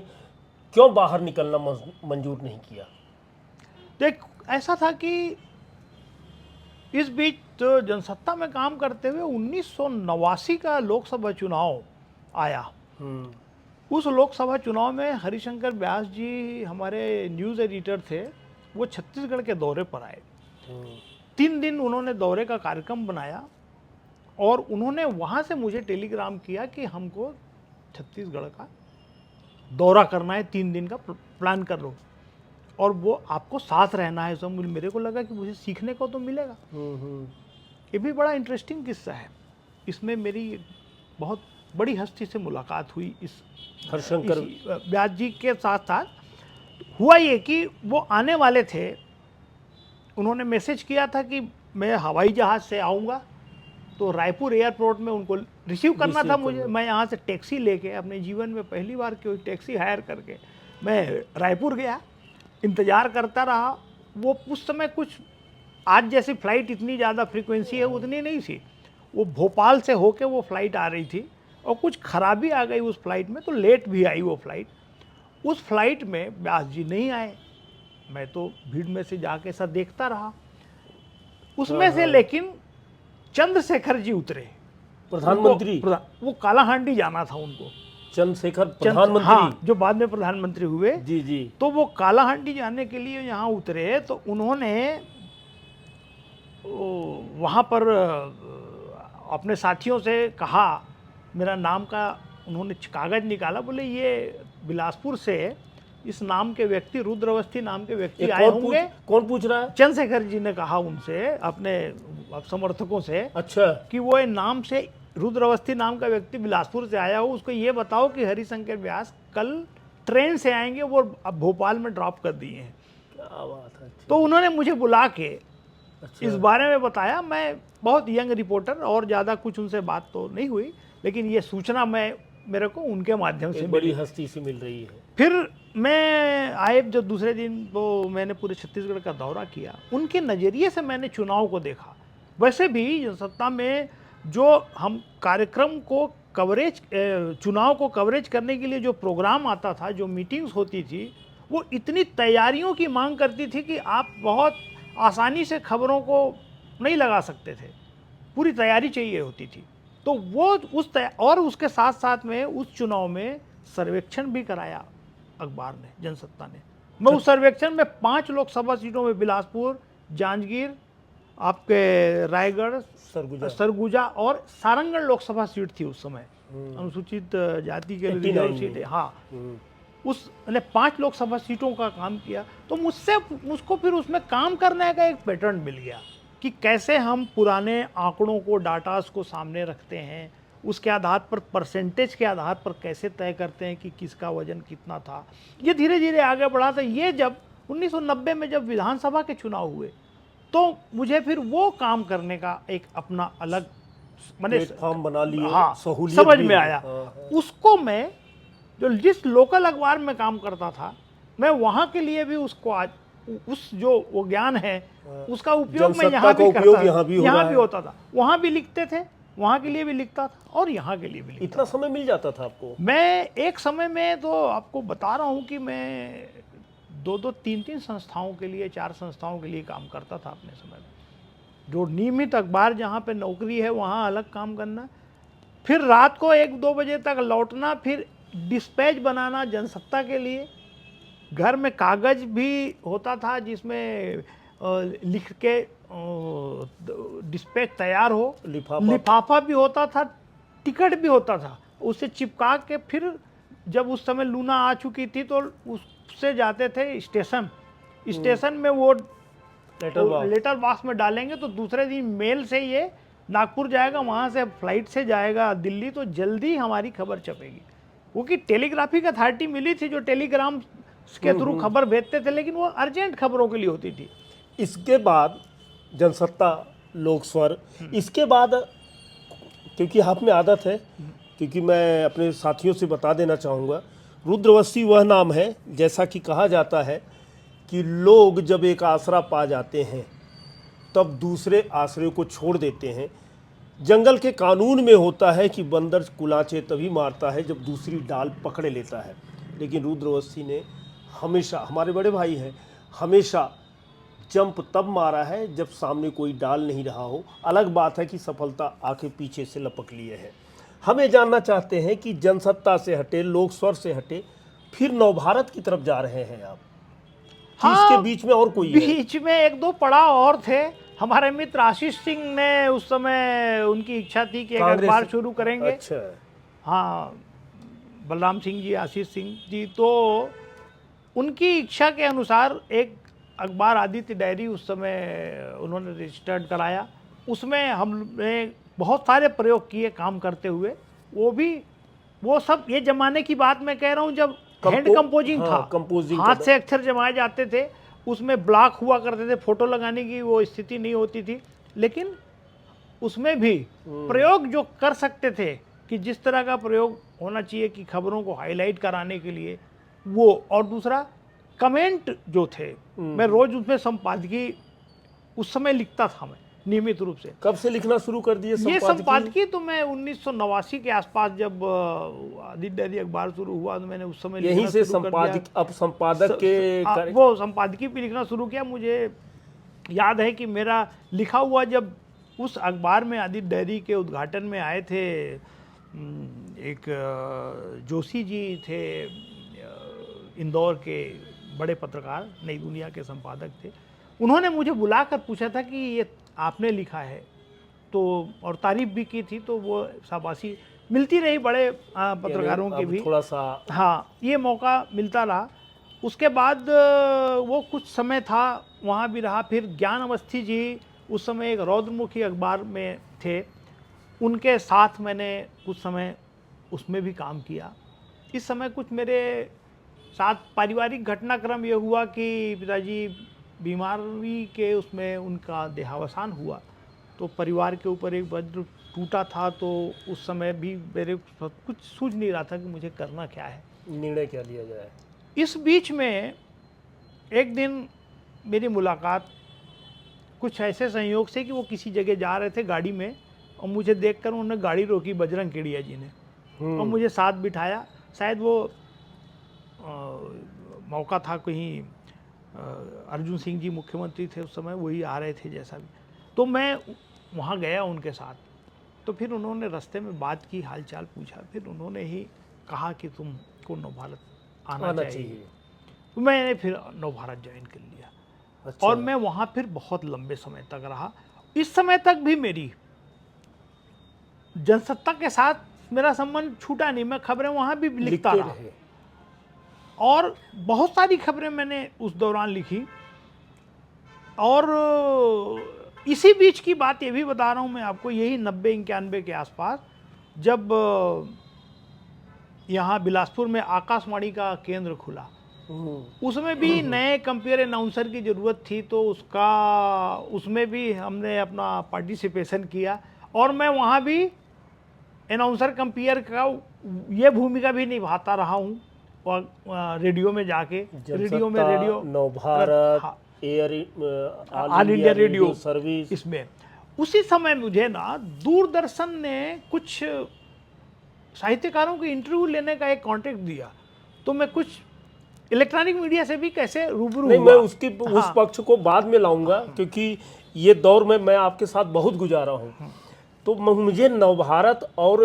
क्यों बाहर निकलना मंजूर नहीं किया? देख, ऐसा था कि इस बीच तो जनसत्ता में काम करते हुए 1989 का लोकसभा चुनाव आया। उस लोकसभा चुनाव में हरिशंकर व्यास जी हमारे न्यूज़ एडिटर थे, वो छत्तीसगढ़ के दौरे पर आए। 3 दिन उन्होंने दौरे का कार्यक्रम बनाया, और उन्होंने वहाँ से मुझे टेलीग्राम किया कि हमको छत्तीसगढ़ का दौरा करना है, 3 दिन का प्लान कर लो, और वो आपको साथ रहना है। सब मेरे को लगा कि मुझे सीखने को तो मिलेगा। ये भी बड़ा इंटरेस्टिंग किस्सा है। इसमें मेरी बहुत बड़ी हस्ती से मुलाकात हुई इस हरिशंकर व्यास जी के साथ साथ। हुआ ये कि वो आने वाले थे, उन्होंने मैसेज किया था कि मैं हवाई जहाज़ से आऊँगा, तो रायपुर एयरपोर्ट में उनको रिसीव करना था मुझे। मैं यहाँ से टैक्सी लेके, अपने जीवन में पहली बार कोई टैक्सी हायर करके मैं रायपुर गया, इंतज़ार करता रहा। वो उस समय कुछ आज जैसी फ़्लाइट इतनी ज़्यादा फ्रीक्वेंसी है उतनी नहीं थी, वो भोपाल से होके वो फ़्लाइट आ रही थी, और कुछ खराबी आ गई उस फ्लाइट में, तो लेट भी आई वो फ्लाइट। उस फ्लाइट में व्यास जी नहीं आए। मैं तो भीड़ में से जाके सब देखता रहा। उसमें से लेकिन चंद्रशेखर जी उतरे, प्रधानमंत्री। वो कालाहांडी जाना था उनको। चंद्रशेखर प्रधानमंत्री, हाँ, जो बाद में प्रधानमंत्री हुए। जी जी। तो वो कालाहांडी जाने के लिए यहाँ उतरे, तो उन्होंने वहाँ पर अपने साथियों से कहा, मेरा नाम का उन्होंने कागज निकाला, बोले ये बिलासपुर से इस नाम के व्यक्ति, रुद्रवस्थी नाम के व्यक्ति आए होंगे। कौन पूछ रहा है? चंद्रशेखर जी ने कहा उनसे, अपने समर्थकों से, अच्छा, कि वो नाम से रुद्रवस्थी नाम का व्यक्ति बिलासपुर से आया हो, उसको ये बताओ कि हरिशंकर व्यास कल ट्रेन से आएंगे, वो अब भोपाल में ड्रॉप कर दिए हैं। क्या बात है। तो उन्होंने मुझे बुला के अच्छा। इस बारे में बताया। मैं बहुत यंग रिपोर्टर, और ज़्यादा कुछ उनसे बात तो नहीं हुई, लेकिन ये सूचना मेरे को उनके माध्यम से बड़ी हस्ती से मिल रही है। फिर मैं आए जो दूसरे दिन, तो मैंने पूरे छत्तीसगढ़ का दौरा किया। उनके नज़रिए से मैंने चुनाव को देखा। वैसे भी जनसत्ता में जो हम कार्यक्रम को कवरेज, चुनाव को कवरेज करने के लिए जो प्रोग्राम आता था, जो मीटिंग्स होती थी, वो इतनी तैयारियों की मांग करती थी कि आप बहुत आसानी से खबरों को नहीं लगा सकते थे, पूरी तैयारी चाहिए होती थी। तो वो और उसके साथ साथ में उस चुनाव में सर्वेक्षण भी कराया अखबार ने, जनसत्ता ने। मैं उस सर्वेक्षण में 5 लोकसभा सीटों में, बिलासपुर, जांजगीर, आपके रायगढ़, सरगुजा और सारंगढ़ लोकसभा सीट थी उस समय, अनुसूचित जाति के लिए सीट है। हाँ, उस 5 लोकसभा सीटों का काम किया। तो मुझको फिर उसमें काम करने का एक पैटर्न मिल गया कि कैसे हम पुराने आंकड़ों को, डाटास को सामने रखते हैं, उसके आधार पर, परसेंटेज के आधार पर कैसे तय करते हैं कि किसका वजन कितना था। ये धीरे धीरे आगे बढ़ा था। ये जब 1990 में जब विधानसभा के चुनाव हुए, तो मुझे फिर वो काम करने का एक अपना अलग प्लेटफॉर्म बना लिया। हाँ, समझ में आया। उसको मैं जिस लोकल अखबार में काम करता था, मैं वहाँ के लिए भी उसको आज उस जो वो ज्ञान है उसका उपयोग मैं यहाँ भी करता था। यहाँ भी होता था, वहाँ भी लिखते थे, वहाँ के लिए भी लिखता था, और यहाँ के लिए भी लिखता। इतना समय मिल जाता था आपको? मैं एक समय में तो आपको बता रहा हूँ कि मैं 2-2, 3-3 संस्थाओं के लिए, 4 संस्थाओं के लिए काम करता था अपने समय में। जो नियमित अखबार जहाँ पे नौकरी है वहाँ अलग काम करना, फिर रात को 1-2 बजे तक लौटना, फिर डिस्पैच बनाना जनसत्ता के लिए। घर में कागज भी होता था जिसमें लिख के डिस्पैच तैयार हो, लिफाफा भी होता था, टिकट भी होता था, उसे चिपका के फिर जब उस समय लूना आ चुकी थी तो उससे जाते थे स्टेशन में, वो लेटर बॉक्स में डालेंगे तो दूसरे दिन मेल से ये नागपुर जाएगा, वहाँ से फ्लाइट से जाएगा दिल्ली, तो जल्दी हमारी खबर छपेगी। क्योंकि टेलीग्राफिक अथॉरिटी मिली थी जो टेलीग्राम के थ्रू खबर भेजते थे, लेकिन वो अर्जेंट खबरों के लिए होती थी। इसके बाद जनसत्ता, लोक स्वर, इसके बाद क्योंकि आप में आदत है, क्योंकि मैं अपने साथियों से बता देना चाहूँगा, रुद्रवंशी वह नाम है, जैसा कि कहा जाता है कि लोग जब एक आसरा पा जाते हैं तब दूसरे आसरे को छोड़ देते हैं। जंगल के कानून में होता है कि बंदर कुलाचे तभी मारता है जब दूसरी डाल पकड़े लेता है, लेकिन रुद्रवंशी ने हमेशा, हमारे बड़े भाई हैं, हमेशा जंप तब मारा है जब सामने कोई डाल नहीं रहा हो। अलग बात है कि सफलता आके पीछे से लपक लिए है। हमें जानना चाहते हैं कि जनसत्ता से हटे, लोक स्वर से हटे, फिर नवभारत की तरफ जा रहे हैं आप। हाँ, इसके बीच में और कोई है? बीच में 1-2 पड़ाव और थे। हमारे मित्र आशीष सिंह ने उस समय, उनकी इच्छा थी कि एक अखबार शुरू करेंगे। अच्छा। हाँ, बलराम सिंह जी, आशीष सिंह जी, तो उनकी इच्छा के अनुसार एक अखबार आदित्य डायरी उस समय उन्होंने रजिस्टर्ड कराया। उसमें हमने बहुत सारे प्रयोग किए काम करते हुए। वो सब ये जमाने की बात मैं कह रहा हूँ जब हैंड कंपोजिंग था, हाथ से अक्षर जमाए जाते थे, उसमें ब्लॉक हुआ करते थे, फोटो लगाने की वो स्थिति नहीं होती थी, लेकिन उसमें भी प्रयोग जो कर सकते थे कि जिस तरह का प्रयोग होना चाहिए कि खबरों को हाईलाइट कराने के लिए वो, और दूसरा कमेंट जो थे, मैं रोज उसमें संपादकीय उस समय लिखता था मैं नियमित रूप से। कब से लिखना शुरू कर दिए ये संपादकीय? तो मैं 1989 के आसपास जब आदित्य डायरी अखबार शुरू हुआ तो मैंने उस समय यहीं से संपादक के वो संपादकीय पे लिखना शुरू किया। मुझे याद है कि मेरा लिखा हुआ जब उस अखबार में आदित्य डायरी के उद्घाटन में आए थे, एक जोशी जी थे, इंदौर के बड़े पत्रकार, नई दुनिया के संपादक थे, उन्होंने मुझे बुलाकर पूछा था कि ये आपने लिखा है, तो और तारीफ भी की थी, तो वो शाबाशी मिलती रही बड़े पत्रकारों के भी, थोड़ा सा हाँ ये मौका मिलता रहा। उसके बाद वो कुछ समय था वहाँ भी रहा। फिर ज्ञान अवस्थी जी उस समय एक रौद्रमुखी अखबार में थे, उनके साथ मैंने कुछ समय उसमें भी काम किया। इस समय कुछ मेरे साथ पारिवारिक घटनाक्रम ये हुआ कि पिताजी बीमारी के उसमें उनका देहावसान हुआ, तो परिवार के ऊपर एक वज्र टूटा था, तो उस समय भी मेरे कुछ सूझ नहीं रहा था कि मुझे करना क्या है, निर्णय क्या लिया जाए। इस बीच में एक दिन मेरी मुलाकात कुछ ऐसे संयोग से कि वो किसी जगह जा रहे थे गाड़ी में, और मुझे देखकर उन्होंने गाड़ी रोकी, बजरंग केडिया जी ने, और मुझे साथ बिठाया। शायद वो मौका था कहीं, अर्जुन सिंह जी मुख्यमंत्री थे उस समय, वही आ रहे थे जैसा भी, तो मैं वहाँ गया उनके साथ। तो फिर उन्होंने रास्ते में बात की, हालचाल पूछा, फिर उन्होंने ही कहा कि तुमको नवभारत आना चाहिए। तो मैंने फिर नवभारत ज्वाइन कर लिया। अच्छा। और मैं वहाँ फिर बहुत लंबे समय तक रहा। इस समय तक भी मेरी जनसत्ता के साथ मेरा संबंध छूटा नहीं, मैं खबरें वहाँ भी लिखता रहा, और बहुत सारी खबरें मैंने उस दौरान लिखी। और इसी बीच की बात ये भी बता रहा हूँ मैं आपको, यही 90-91 के आसपास जब यहाँ बिलासपुर में आकाशवाणी का केंद्र खुला, उसमें भी नए कंपेयर अनाउंसर की ज़रूरत थी, तो उसमें भी हमने अपना पार्टिसिपेशन किया, और मैं वहाँ भी अनाउंसर कंपेयर का ये भूमिका भी निभाता रहा हूँ। और रेडियो में जाके, radio Navbharat, all India radio service, इसमें उसी समय मुझे ना दूरदर्शन ने कुछ साहित्यकारों के इंटरव्यू लेने का एक कॉन्ट्रैक्ट दिया, तो मैं कुछ इलेक्ट्रॉनिक मीडिया से भी कैसे रूबरू नहीं, हुआ। मैं उसकी उस हाँ। पक्ष को बाद में लाऊंगा, क्योंकि ये दौर में मैं आपके साथ बहुत गुजारा हूँ। तो मुझे नवभारत और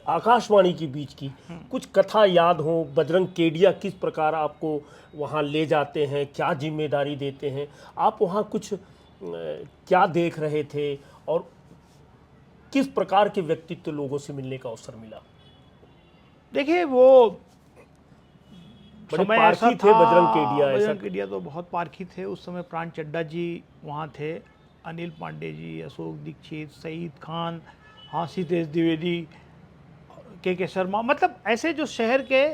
आकाशवाणी के बीच की कुछ कथा याद हो। बजरंग केडिया किस प्रकार आपको वहाँ ले जाते हैं, क्या जिम्मेदारी देते हैं, आप वहाँ कुछ क्या देख रहे थे और किस प्रकार के व्यक्तित्व लोगों से मिलने का अवसर मिला? देखिए, वो बड़े समय ऐसा पारखी थे था, बजरंग केडिया, ऐसा बजरंग केडिया तो बहुत पारखी थे। उस समय प्राण चड्ढा जी वहाँ थे, अनिल पांडे जी, अशोक दीक्षित, सईद खान, आशीष द्विवेदी, के शर्मा, मतलब ऐसे जो शहर के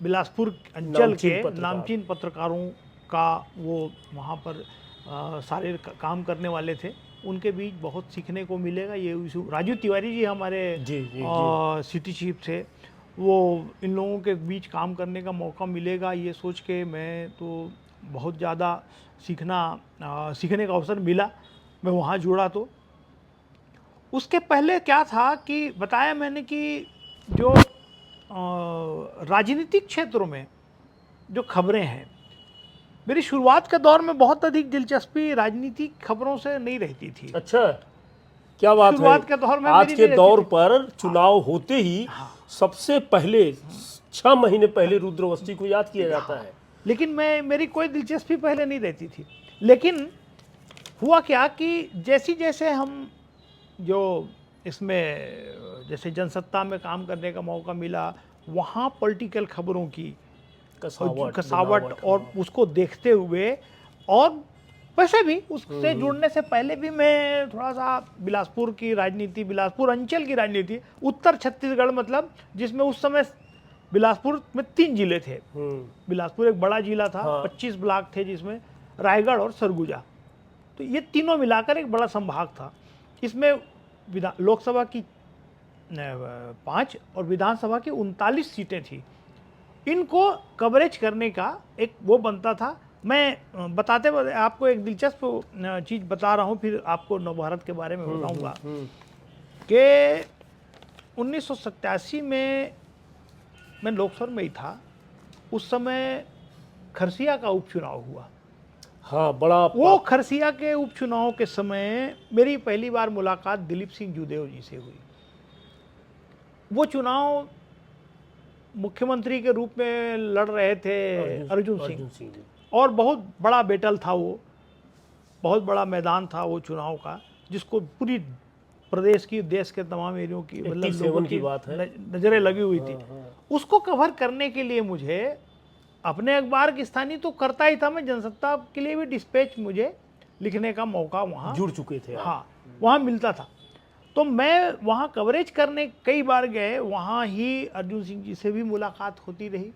बिलासपुर अंचल के नामचीन पत्रकारों का वो वहाँ पर सारे काम करने वाले थे। उनके बीच बहुत सीखने को मिलेगा। ये राजू तिवारी जी हमारे सिटी चीफ थे, वो इन लोगों के बीच काम करने का मौका मिलेगा, ये सोच के मैं तो बहुत ज़्यादा सीखने का अवसर मिला। मैं वहाँ जुड़ा। तो उसके पहले क्या था कि बताया मैंने कि जो राजनीतिक क्षेत्रों में जो खबरें हैं, मेरी शुरुआत के दौर में बहुत अधिक दिलचस्पी राजनीतिक खबरों से नहीं रहती थी। अच्छा, क्या बात है। शुरुआत के दौर में आज के दौर पर चुनाव होते ही सबसे पहले 6 महीने पहले रुद्रवस्ती को याद किया जाता है। लेकिन मेरी कोई दिलचस्पी पहले नहीं रहती थी। लेकिन हुआ क्या कि जैसे जैसे हम जो इसमें जैसे जनसत्ता में काम करने का मौका मिला, वहाँ पॉलिटिकल खबरों की कसावट और उसको देखते हुए, और वैसे भी उससे जुड़ने से पहले भी मैं थोड़ा सा बिलासपुर की राजनीति, बिलासपुर अंचल की राजनीति, उत्तर छत्तीसगढ़, मतलब जिसमें उस समय बिलासपुर में 3 जिले थे। बिलासपुर एक बड़ा जिला था, 25 ब्लॉक थे, जिसमें रायगढ़ और सरगुजा, तो ये तीनों मिलाकर एक बड़ा संभाग था। इसमें लोकसभा की 5 और विधानसभा की 39 सीटें थी। इनको कवरेज करने का एक वो बनता था। मैं बताते आपको एक दिलचस्प चीज़ बता रहा हूँ, फिर आपको नवभारत के बारे में बताऊँगा कि 1987 में मैं लोकसभा में ही था। उस समय खरसिया का उपचुनाव हुआ। हाँ, बड़ा वो खरसिया के उपचुनाव के समय मेरी पहली बार मुलाकात दिलीप सिंह जूदेव जी से हुई। वो चुनाव मुख्यमंत्री के रूप में लड़ रहे थे अर्जुन सिंह, और बहुत बड़ा बैटल था वो, बहुत बड़ा मैदान था वो चुनाव का, जिसको पूरी प्रदेश की, देश के तमाम एरियों की, मतलब लोगों की नज़रें लगी हुई थी। उसको कवर करने के लिए मुझे अपने अखबार की स्थानीय तो करता ही था, मैं जनसत्ता के लिए भी डिस्पैच मुझे लिखने का मौका वहाँ जुड़ चुके थे। हाँ, वहाँ मिलता था। तो मैं वहाँ कवरेज करने कई बार गए, वहाँ ही अर्जुन सिंह जी से भी मुलाकात होती रही।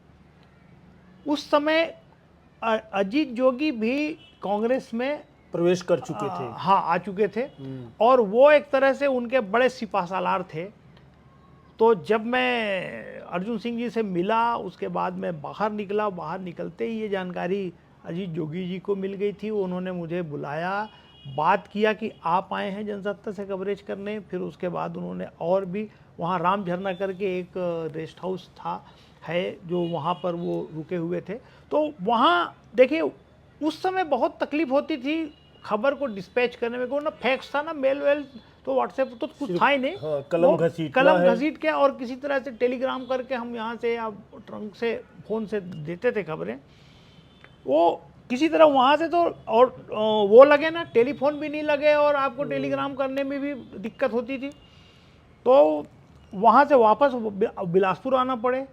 उस समय अजीत जोगी भी कांग्रेस में प्रवेश कर चुके थे। हाँ, आ चुके थे, और वो एक तरह से उनके बड़े सिपाहसालार थे। तो जब मैं अर्जुन सिंह जी से मिला, उसके बाद मैं बाहर निकला। बाहर निकलते ही ये जानकारी अजीत जोगी जी को मिल गई थी। उन्होंने मुझे बुलाया, बात किया कि आप आए हैं जनसत्ता से कवरेज करने। फिर उसके बाद उन्होंने और भी वहाँ राम झरना करके एक रेस्ट हाउस था है, जो वहाँ पर वो रुके हुए थे। तो वहाँ देखिए, उस समय बहुत तकलीफ होती थी खबर को डिस्पैच करने में। ना फैक्स था, ना मेल वेल, तो व्हाट्सएप तो कुछ था ही नहीं। हाँ, कलम घसीट के और किसी तरह से टेलीग्राम करके हम यहाँ से या ट्रंक से, फ़ोन से देते थे खबरें। वो किसी तरह वहाँ से तो, और वो लगे ना, टेलीफोन भी नहीं लगे, और आपको टेलीग्राम करने में भी दिक्कत होती थी। तो वहाँ से वापस बिलासपुर आना पड़े।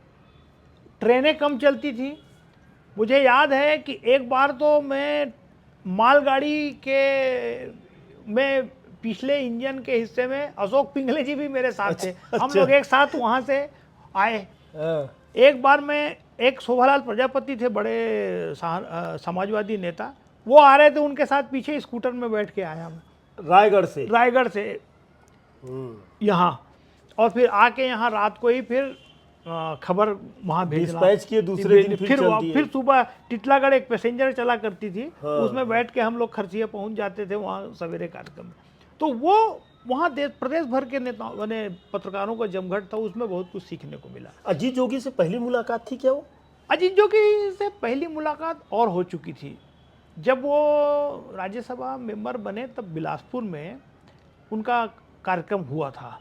ट्रेनें कम चलती थी। मुझे याद है कि एक बार तो मैं मालगाड़ी के में पिछले इंजन के हिस्से में, अशोक पिंगले जी भी मेरे साथ थे। हम लोग एक साथ वहाँ से आए। एक बार मैं, एक शोभालाल प्रजापति थे, बड़े समाजवादी नेता, वो आ रहे थे, उनके साथ पीछे स्कूटर में बैठ के आया मैं रायगढ़ से यहाँ, और फिर आके यहाँ रात को ही फिर खबर वहाँ भेजना, किए दूसरे दिन फिर सुबह टिटलागढ़ एक पैसेंजर चला करती थी। उसमें बैठ के हम लोग खरसिया पहुँच जाते थे वहाँ सवेरे कार्यक्रम में। तो वो वहाँ देश प्रदेश भर के नेताओं मैंने पत्रकारों का जमघट था, उसमें बहुत कुछ सीखने को मिला। अजीत जोगी से पहली मुलाकात थी क्या वो? अजीत जोगी से पहली मुलाकात और हो चुकी थी। जब वो राज्यसभा मेंबर बने तब बिलासपुर में उनका कार्यक्रम हुआ था।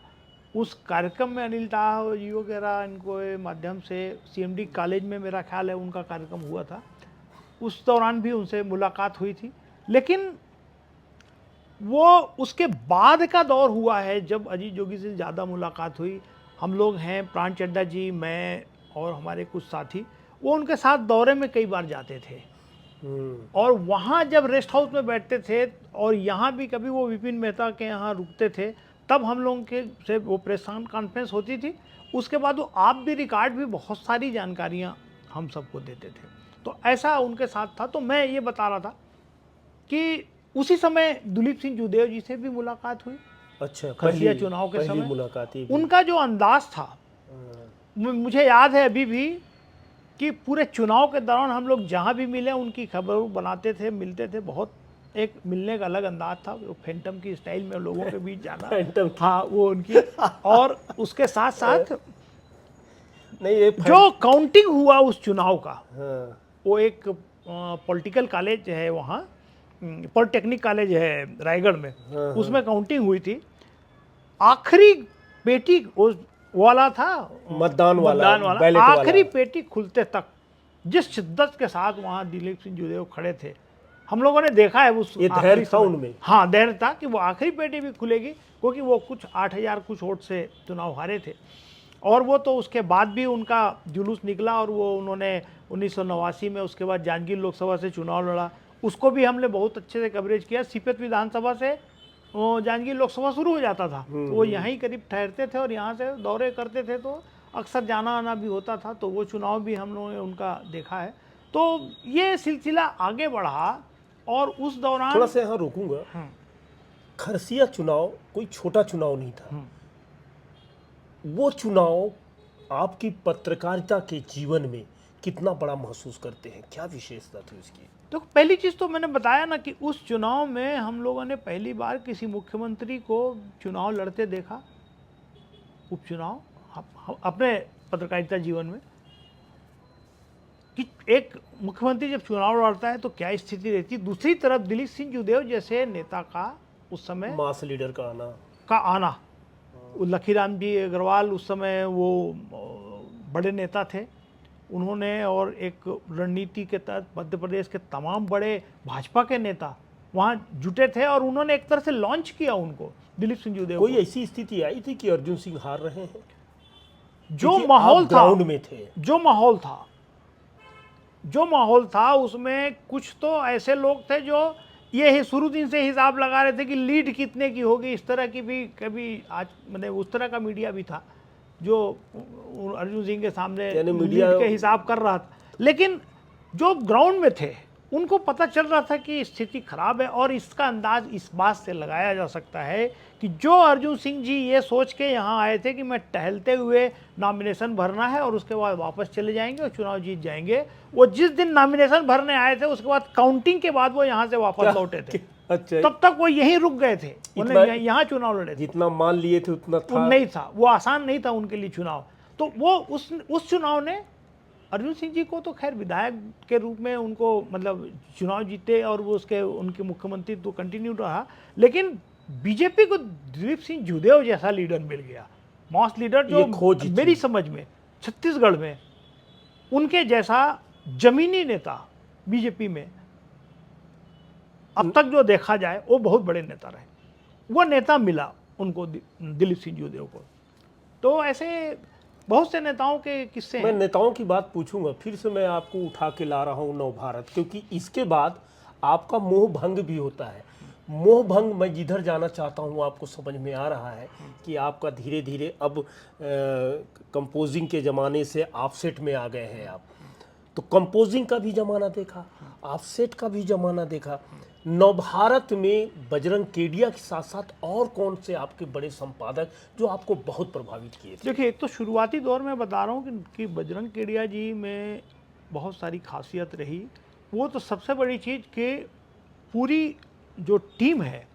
उस कार्यक्रम में अनिल दाह जी वगैरह इनको माध्यम से सीएमडी कॉलेज में मेरा ख्याल है उनका कार्यक्रम हुआ था। उस दौरान भी उनसे मुलाकात हुई थी। लेकिन वो उसके बाद का दौर हुआ है जब अजीत जोगी से ज़्यादा मुलाकात हुई। हम लोग हैं प्राण चड्डा जी, मैं और हमारे कुछ साथी, वो उनके साथ दौरे में कई बार जाते थे और वहाँ जब रेस्ट हाउस में बैठते थे और यहाँ भी कभी वो विपिन मेहता के यहाँ रुकते थे, तब हम लोगों के से वो प्रेस कॉन्फ्रेंस होती थी। उसके बाद वो आप भी रिकॉर्ड भी बहुत सारी जानकारियाँ हम सबको देते थे। तो ऐसा उनके साथ था। तो मैं ये बता रहा था कि उसी समय दिलीप सिंह जूदेव जी से भी मुलाकात हुई। अच्छा, खरसिया चुनाव के पहली समय मुलाकात ही। उनका जो अंदाज था, मुझे याद है अभी भी कि पूरे चुनाव के दौरान हम लोग जहाँ भी मिले उनकी खबर बनाते थे, मिलते थे। बहुत एक मिलने का अलग अंदाज था, वो फैंटम की स्टाइल में लोगों के बीच जाना। फैंटम। हाँ, वो उनकी। और उसके साथ साथ नहीं, ये जो काउंटिंग हुआ उस चुनाव का, हाँ, वो एक पॉलिटिकल कॉलेज है वहाँ, पॉलिटेक्निक कॉलेज है रायगढ़ में, उसमें काउंटिंग हुई थी। आखिरी पेटी उस वाला था, मतदान वाला, बैलेट आखिरी वाला। पेटी खुलते तक जिस शिद्दत के साथ वहाँ दिलीप सिंह जूदेव खड़े थे, हम लोगों ने देखा है उस ये धैर्य था उनमें। हाँ, धैर्य था कि वो आखिरी पेटी भी खुलेगी, क्योंकि वो कुछ 8,000 कुछ वोट से चुनाव हारे थे। और वो तो उसके बाद भी उनका जुलूस निकला और वो उन्होंने 1989 में उसके बाद जांजगीर लोकसभा से चुनाव लड़ा। उसको भी हमने बहुत अच्छे से कवरेज किया। सीपत विधानसभा से वो जांजगीर लोकसभा शुरू हो जाता था, तो वो यहीं करीब ठहरते थे और यहाँ से दौरे करते थे, तो अक्सर जाना आना भी होता था। तो वो चुनाव भी हम लोगों ने उनका देखा है। तो ये सिलसिला आगे बढ़ा और उस दौरान थोड़ा सा यहाँ रोकूंगा। खरसिया चुनाव कोई छोटा चुनाव नहीं था। वो चुनाव आपकी पत्रकारिता के जीवन में कितना बड़ा महसूस करते हैं, क्या विशेषता थी उसकी? तो पहली चीज़ तो मैंने बताया ना कि उस चुनाव में हम लोगों ने पहली बार किसी मुख्यमंत्री को चुनाव लड़ते देखा, उपचुनाव, अपने पत्रकारिता जीवन में, कि एक मुख्यमंत्री जब चुनाव लड़ता है तो क्या स्थिति रहती है। दूसरी तरफ दिलीप सिंह जूदेव जैसे नेता का उस समय मास लीडर का आना, लखीराम जी अग्रवाल उस समय वो बड़े नेता थे। उन्होंने और एक रणनीति के तहत मध्य प्रदेश के तमाम बड़े भाजपा के नेता वहाँ जुटे थे और उन्होंने एक तरह से लॉन्च किया उनको, दिलीप सिंह जूदेव। कोई ऐसी स्थिति आई थी कि अर्जुन सिंह हार रहे हैं? जो माहौल था, ग्राउंड में थे, जो माहौल था उसमें कुछ तो ऐसे लोग थे जो ये शुरू दिन से हिसाब लगा रहे थे कि लीड कितने की होगी। इस तरह की भी कभी आज मैंने उस तरह का मीडिया भी था जो अर्जुन सिंह के सामने लीड के हिसाब कर रहा था। लेकिन जो ग्राउंड में थे उनको पता चल रहा था कि स्थिति खराब है। और इसका अंदाज इस बात से लगाया जा सकता है कि जो अर्जुन सिंह जी ये सोच के यहाँ आए थे कि मैं टहलते हुए नॉमिनेशन भरना है और उसके बाद वापस चले जाएंगे और चुनाव जीत जाएंगे, वो जिस दिन नॉमिनेशन भरने आए थे उसके बाद काउंटिंग के बाद वो यहाँ से वापस लौटे थे। अच्छा, तब तक वो यहीं रुक गए थे, उन्हें यहाँ चुनाव लड़े थे। जितना मान लिए थे उतना था नहीं था, वो आसान नहीं था उनके लिए चुनाव। तो वो उस चुनाव ने अर्जुन सिंह जी को तो खैर विधायक के रूप में उनको मतलब चुनाव जीते और वो उनके मुख्यमंत्री तो कंटिन्यू रहा। लेकिन बीजेपी को दिलीप सिंह जूदेव जैसा लीडर मिल गया, मास लीडर, जो मेरी समझ में छत्तीसगढ़ में उनके जैसा जमीनी नेता बीजेपी में अब तक जो देखा जाए वो बहुत बड़े नेता रहे। वो नेता मिला उनको दिलीप सिंह जूदेव को। तो ऐसे बहुत से नेताओं के किस्से हैं। मैं नेताओं की बात पूछूंगा, फिर से मैं आपको उठा के ला रहा हूँ नव भारत, क्योंकि इसके बाद आपका मोह भंग भी होता है। मोह भंग मैं जिधर जाना चाहता हूँ आपको समझ में आ रहा है कि आपका धीरे धीरे अब कंपोजिंग के ज़माने से ऑफसेट में आ गए हैं आप। तो कंपोजिंग का भी ज़माना देखा, ऑफसेट का भी ज़माना देखा। नवभारत में बजरंग केडिया के साथ साथ और कौन से आपके बड़े संपादक जो आपको बहुत प्रभावित किए थे? देखिए, एक तो शुरुआती दौर में बता रहा हूँ कि बजरंग केडिया जी में बहुत सारी खासियत रही। वो तो सबसे बड़ी चीज़ कि पूरी जो टीम है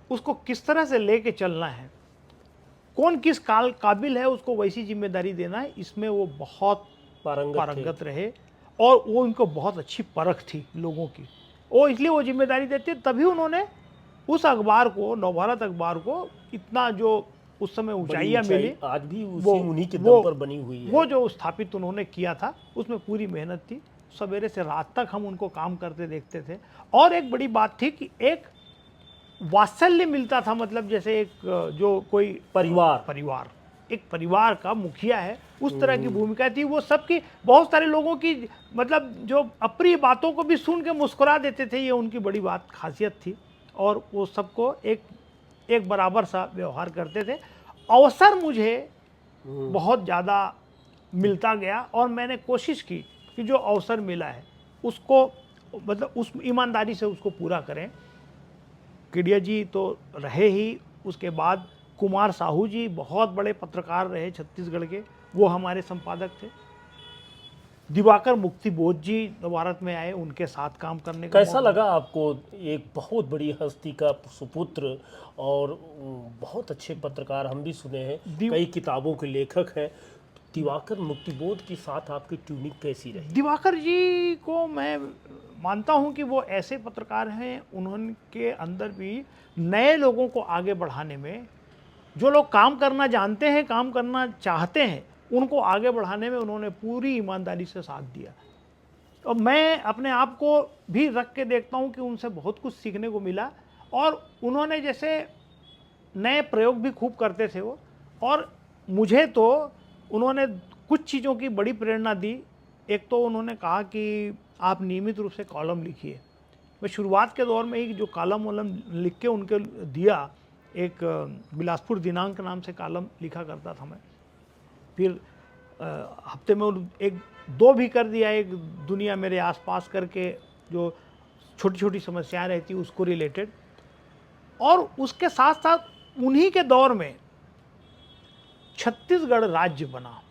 उसको किस तरह से लेके चलना है, कौन किस काबिल है उसको वैसी जिम्मेदारी देना है, इसमें वो बहुत पारंगत रहे और वो उनको बहुत अच्छी परख थी लोगों की, वो इसलिए वो जिम्मेदारी देते, तभी उन्होंने उस अखबार को, नवभारत अखबार को इतना जो उस समय ऊंचाइयां मिली, आज भी वो उन्हीं के दम पर बनी हुई है। वो जो स्थापित उन्होंने किया था उसमें पूरी मेहनत थी, सवेरे से रात तक हम उनको काम करते देखते थे। और एक बड़ी बात थी कि एक वात्सल्य मिलता था, मतलब जैसे एक जो कोई परिवार एक परिवार का मुखिया है उस तरह की भूमिका थी। वो सबकी, बहुत सारे लोगों की, मतलब जो अप्रिय बातों को भी सुन के मुस्कुरा देते थे, ये उनकी बड़ी बात खासियत थी। और वो सबको एक बराबर सा व्यवहार करते थे। अवसर मुझे बहुत ज़्यादा मिलता गया और मैंने कोशिश की कि जो अवसर मिला है उसको, मतलब उस ईमानदारी से उसको पूरा करें। केडिया जी तो रहे ही, उसके बाद कुमार साहू जी बहुत बड़े पत्रकार रहे छत्तीसगढ़ के, वो हमारे संपादक थे। दिवाकर मुक्तिबोध जी नवभारत में आए, उनके साथ काम करने का कैसा लगा आपको? एक बहुत बड़ी हस्ती का सुपुत्र और बहुत अच्छे पत्रकार, हम भी सुने हैं, कई किताबों के लेखक हैं। दिवाकर मुक्तिबोध के साथ आपकी ट्यूनिंग कैसी रही? दिवाकर जी को मैं मानता हूं कि वो ऐसे पत्रकार हैं, उन्होंने अंदर भी नए लोगों को आगे बढ़ाने में, जो लोग काम करना जानते हैं, काम करना चाहते हैं, उनको आगे बढ़ाने में उन्होंने पूरी ईमानदारी से साथ दिया। और मैं अपने आप को भी रख के देखता हूं कि उनसे बहुत कुछ सीखने को मिला। और उन्होंने जैसे नए प्रयोग भी खूब करते थे वो, और मुझे तो उन्होंने कुछ चीज़ों की बड़ी प्रेरणा दी। एक तो उन्होंने कहा कि आप नियमित रूप से कॉलम लिखिए। मैं शुरुआत के दौर में ही जो कॉलम वॉलम लिख के उनके दिया, एक बिलासपुर दिनांक नाम से कॉलम लिखा करता था मैं, फिर हफ्ते में एक दो भी कर दिया, एक दुनिया मेरे आसपास करके जो छोटी छोटी समस्याएं रहती उसको रिलेटेड। और उसके साथ साथ उन्हीं के दौर में छत्तीसगढ़ राज्य बना।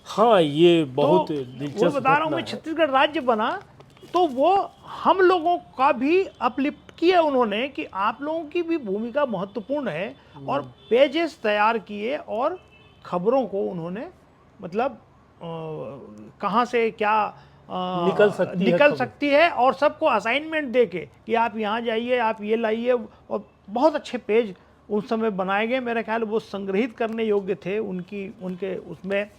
हाँ, ये बहुत दिलचस्प वो बता रहा हूँ मैं, छत्तीसगढ़ राज्य बना तो वो हम लोगों का भी अपलिफ्ट किया उन्होंने कि आप लोगों की भी भूमिका महत्वपूर्ण है। और पेजेस तैयार किए और खबरों को उन्होंने, मतलब कहाँ से क्या निकल सकती है और सबको असाइनमेंट दे के कि आप यहाँ जाइए, आप ये लाइए। और बहुत अच्छे पेज उस समय बनाए गए, मेरा ख्याल वो संग्रहित करने योग्य थे उनके उसमें।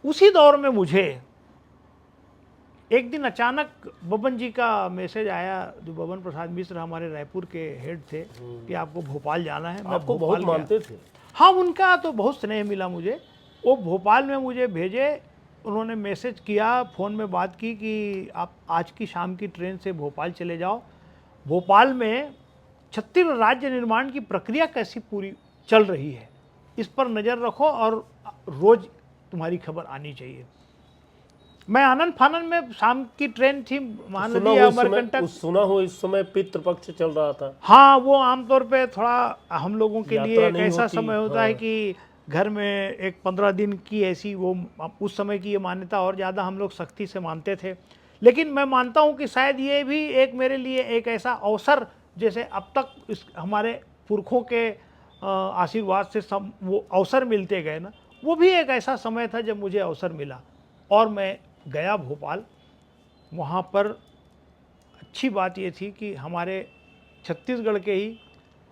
उसी दौर में मुझे एक दिन अचानक बबन जी का मैसेज आया, जो बबन प्रसाद मिश्र हमारे रायपुर के हेड थे, कि आपको भोपाल जाना है। मैं आपको बहुत मानते थे। हाँ, उनका तो बहुत स्नेह मिला मुझे। वो भोपाल में मुझे भेजे, उन्होंने मैसेज किया, फ़ोन में बात की कि आप आज की शाम की ट्रेन से भोपाल चले जाओ। भोपाल में छत्तीसगढ़ राज्य निर्माण की प्रक्रिया कैसी पूरी चल रही है, इस पर नज़र रखो और रोज़ तुम्हारी खबर आनी चाहिए। मैं आनंद फानन में, शाम की ट्रेन थी महानदी अमरकंटक। सुना हो इस समय पितृपक्ष चल रहा था। हाँ, वो आमतौर पे थोड़ा हम लोगों के लिए एक ऐसा समय होता है कि घर में एक 15 दिन की ऐसी, वो उस समय की ये मान्यता और ज़्यादा हम लोग सख्ती से मानते थे। लेकिन मैं मानता हूँ कि शायद ये भी एक मेरे लिए एक ऐसा अवसर, जैसे अब तक इस हमारे पुरखों के आशीर्वाद से सब वो अवसर मिलते गए ना, वो भी एक ऐसा समय था जब मुझे अवसर मिला और मैं गया भोपाल। वहाँ पर अच्छी बात ये थी कि हमारे छत्तीसगढ़ के ही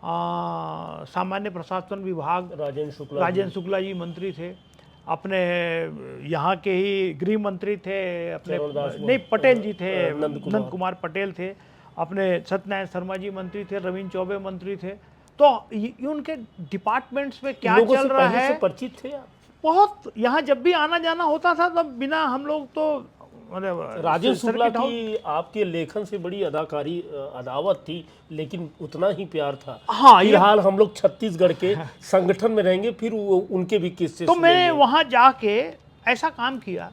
सामान्य प्रशासन विभाग राजेंद्र शुक्ला जी मंत्री थे, अपने यहाँ के ही गृह मंत्री थे, अपने नहीं पटेल जी थे, नंद कुमार पटेल थे, अपने सत्यनारायण शर्मा जी मंत्री थे, रविंद्र चौबे मंत्री थे। तो उनके डिपार्टमेंट्स में क्या चल रहा है, परिचित थे आप? बहुत। यहाँ जब भी आना जाना होता था तब बिना हम लोग तो, मतलब राजेंद्र शुक्ला की आपके लेखन से बड़ी अदावत थी, लेकिन उतना ही प्यार था। हाँ, फिलहाल हम लोग छत्तीसगढ़ के संगठन में रहेंगे, फिर उनके भी किस्से तो मैंने वहाँ जाके ऐसा काम किया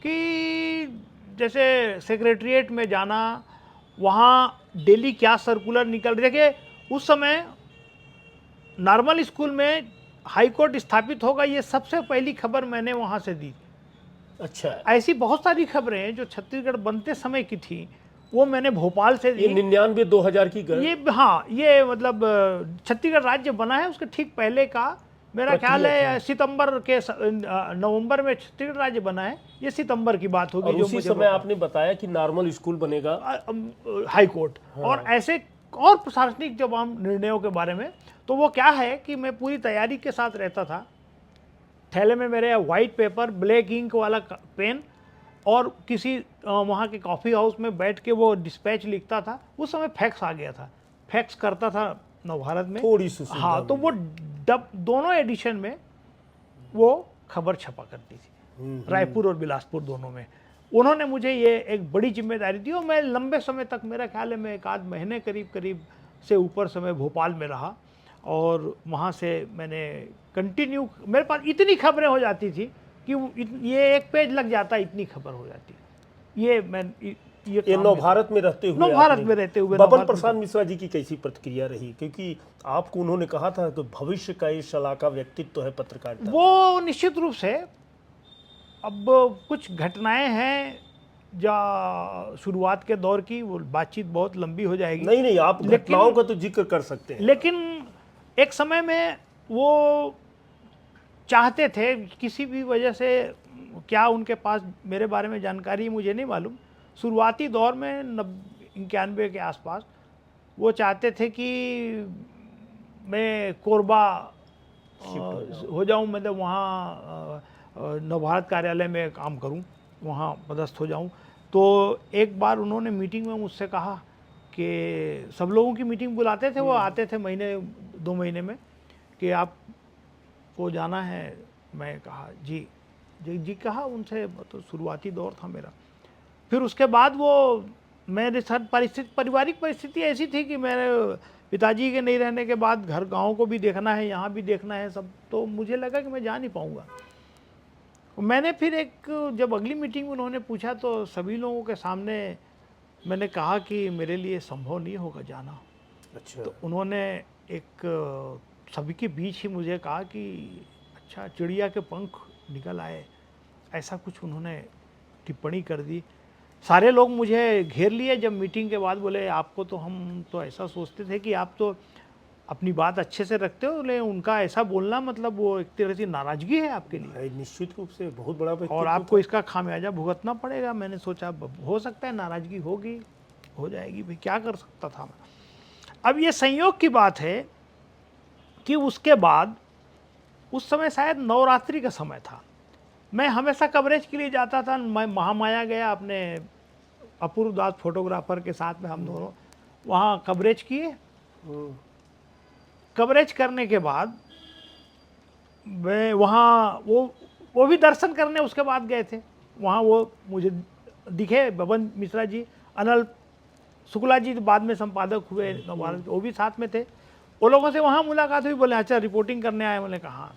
कि जैसे सेक्रेटरिएट में जाना, वहाँ डेली क्या सर्कुलर निकल रहे। देखिए, उस समय नॉर्मल स्कूल में हाई कोर्ट स्थापित होगा, ये सबसे पहली खबर मैंने वहाँ से दी। अच्छा, ऐसी बहुत सारी खबरें जो छत्तीसगढ़ बनते समय की थी, वो मैंने भोपाल से ये 99-2000 की ये हाँ, ये मतलब छत्तीसगढ़ राज्य बना है उसके ठीक पहले का मेरा ख्याल है सितंबर के नवंबर में छत्तीसगढ़ राज्य बना है। ये सितंबर की बात होगी और जो उसी मुझे समय आपने बताया कि नॉर्मल स्कूल बनेगा हाई कोर्ट। और ऐसे और प्रशासनिक जब हम निर्णयों के बारे में, तो वो क्या है कि मैं पूरी तैयारी के साथ रहता था। थैले में मेरे वाइट पेपर, ब्लैक इंक वाला पेन, और किसी वहाँ के कॉफ़ी हाउस में बैठ के वो डिस्पैच लिखता था। उस समय फैक्स आ गया था, फैक्स करता था नवभारत में थोड़ी सी सुविधा हाँ, तो वो दोनों एडिशन में वो खबर छपा करती थी, रायपुर और बिलासपुर दोनों में। उन्होंने मुझे ये एक बड़ी जिम्मेदारी दी और मैं लंबे समय तक, मेरा ख्याल है मैं 1 आध महीने करीब से ऊपर समय भोपाल में रहा, और वहाँ से मैंने कंटिन्यू, मेरे पास इतनी खबरें हो जाती थी कि ये एक पेज लग जाता, इतनी खबर हो जाती। ये नवभारत में रहते हुए नवभारत में रहते हुए बबन प्रसाद मिश्रा जी की कैसी प्रतिक्रिया रही? क्योंकि आपको उन्होंने कहा था कि भविष्य का ये शलाका व्यक्तित्व है पत्रकारिता। वो निश्चित रूप से, अब कुछ घटनाएं हैं जा शुरुआत के दौर की, वो बातचीत बहुत लंबी हो जाएगी। नहीं, आप घटनाओं का तो जिक्र कर सकते हैं। लेकिन एक समय में वो चाहते थे, किसी भी वजह से, क्या उनके पास मेरे बारे में जानकारी मुझे नहीं मालूम, शुरुआती दौर में 91 के आसपास वो चाहते थे कि मैं कोरबा हो जाऊं, मतलब वहाँ नवभारत कार्यालय में काम करूं, वहाँ पदस्थ हो जाऊं। तो एक बार उन्होंने मीटिंग में मुझसे कहा कि सब लोगों की मीटिंग बुलाते थे, वो आते थे महीने 2 महीने में, कि आपको जाना है। मैं कहा जी जी कहा उनसे, तो शुरुआती दौर था मेरा। फिर उसके बाद वो, मेरे साथ पारिवारिक परिस्थिति ऐसी थी कि मेरे पिताजी के नहीं रहने के बाद घर गांव को भी देखना है, यहाँ भी देखना है सब, तो मुझे लगा कि मैं जा नहीं पाऊँगा। मैंने फिर जब अगली मीटिंग में उन्होंने पूछा, तो सभी लोगों के सामने मैंने कहा कि मेरे लिए संभव नहीं होगा जाना। अच्छा। तो उन्होंने एक सभी के बीच ही मुझे कहा कि अच्छा, चिड़िया के पंख निकल आए, ऐसा कुछ उन्होंने टिप्पणी कर दी। सारे लोग मुझे घेर लिए जब मीटिंग के बाद, बोले आपको तो हम तो ऐसा सोचते थे कि आप तो अपनी बात अच्छे से रखते हो, लेकिन उनका ऐसा बोलना मतलब वो एक तरह से नाराज़गी है आपके लिए, निश्चित रूप से बहुत बड़ा व्यक्तित्व और आपको इसका खामियाजा भुगतना पड़ेगा। मैंने सोचा हो सकता है नाराज़गी होगी, हो जाएगी, भाई क्या कर सकता था मैं। अब ये संयोग की बात है कि उसके बाद, उस समय शायद नवरात्रि का समय था, मैं हमेशा कवरेज के लिए जाता था। मैं महामाया गया अपने अपूर्व दास फोटोग्राफर के साथ में, हम दोनों वहाँ कवरेज किए। कवरेज करने के बाद मैं वहाँ, वो भी दर्शन करने उसके बाद गए थे वहाँ। वो मुझे दिखे, बबन मिश्रा जी, अनल शुक्ला जी बाद में संपादक हुए नवभारत के, वो भी साथ में थे। वो लोगों से वहाँ मुलाकात हुई, बोले अच्छा रिपोर्टिंग करने आए। मैंने कहा हाँ।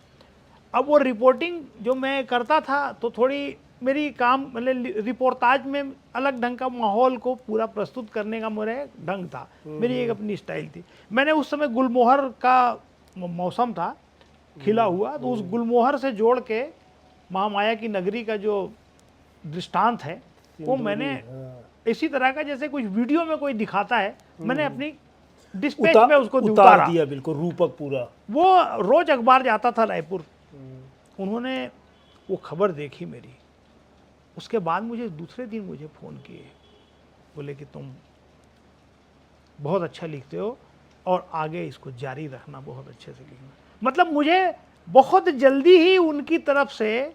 अब वो रिपोर्टिंग जो मैं करता था, तो थोड़ी मेरी काम, मतलब रिपोर्टाज में अलग ढंग का माहौल को पूरा प्रस्तुत करने का मेरा ढंग था, मेरी एक अपनी स्टाइल थी। मैंने उस समय गुलमोहर का मौसम था, खिला हुआ, तो उस गुलमोहर से जोड़ के महामाया की नगरी का जो दृष्टांत है, वो मैंने इसी तरह का, जैसे कुछ वीडियो में कोई दिखाता है, मैंने अपनी डिस्पैच में उसको उतार दिया, बिल्कुल रूपक पूरा। वो रोज अखबार जाता था रायपुर। उन्होंने वो खबर देखी मेरी, उसके बाद मुझे दूसरे दिन मुझे फ़ोन किए, बोले कि तुम बहुत अच्छा लिखते हो और आगे इसको जारी रखना, बहुत अच्छे से लिखना। मतलब मुझे बहुत जल्दी ही उनकी तरफ से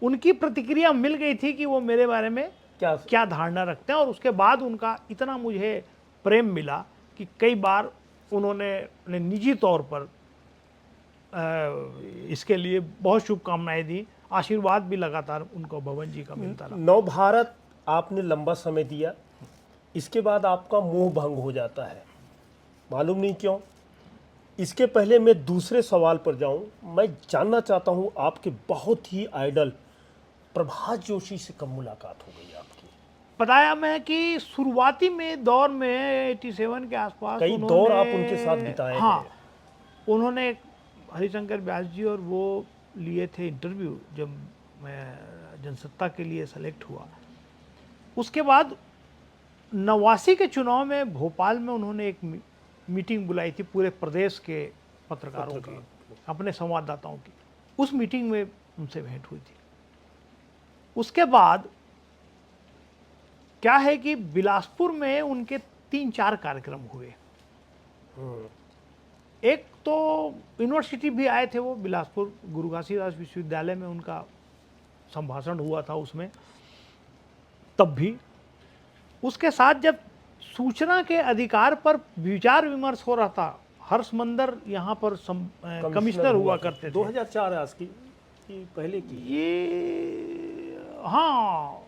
उनकी प्रतिक्रिया मिल गई थी कि वो मेरे बारे में क्या धारणा रखते हैं, और उसके बाद उनका इतना मुझे प्रेम मिला कि कई बार उन्होंने निजी तौर पर इसके लिए बहुत शुभकामनाएं दी, आशीर्वाद भी लगातार उनको भवन जी का मिलता रहा। नवभारत आपने लंबा समय दिया, इसके बाद आपका मोह भंग हो जाता है, मालूम नहीं क्यों। इसके पहले मैं दूसरे सवाल पर जाऊं, मैं जानना चाहता हूं, आपके बहुत ही आइडल प्रभात जोशी से कब मुलाकात हो गई आपकी? बताया मैं कि शुरुआती में दौर में 87 के आसपास कई दौर आप उनके साथ बिताए हाँ, हैं। उन्होंने हरिशंकर व्यास जी और वो लिए थे इंटरव्यू जब मैं जनसत्ता के लिए सेलेक्ट हुआ। उसके बाद 89 के चुनाव में भोपाल में उन्होंने एक मीटिंग बुलाई थी पूरे प्रदेश के पत्रकारों की, अपने संवाददाताओं की। उस मीटिंग में उनसे भेंट हुई थी। उसके बाद क्या है कि बिलासपुर में उनके 3-4 कार्यक्रम हुए। एक तो यूनिवर्सिटी भी आए थे वो, बिलासपुर गुरु घासीदास विश्वविद्यालय में उनका संभाषण हुआ था उसमें, तब भी। उसके साथ जब सूचना के अधिकार पर विचार विमर्श हो रहा था, हर्षमंदर यहाँ पर कमिश्नर हुआ करते थे। 2004 आज की पहले की ये हाँ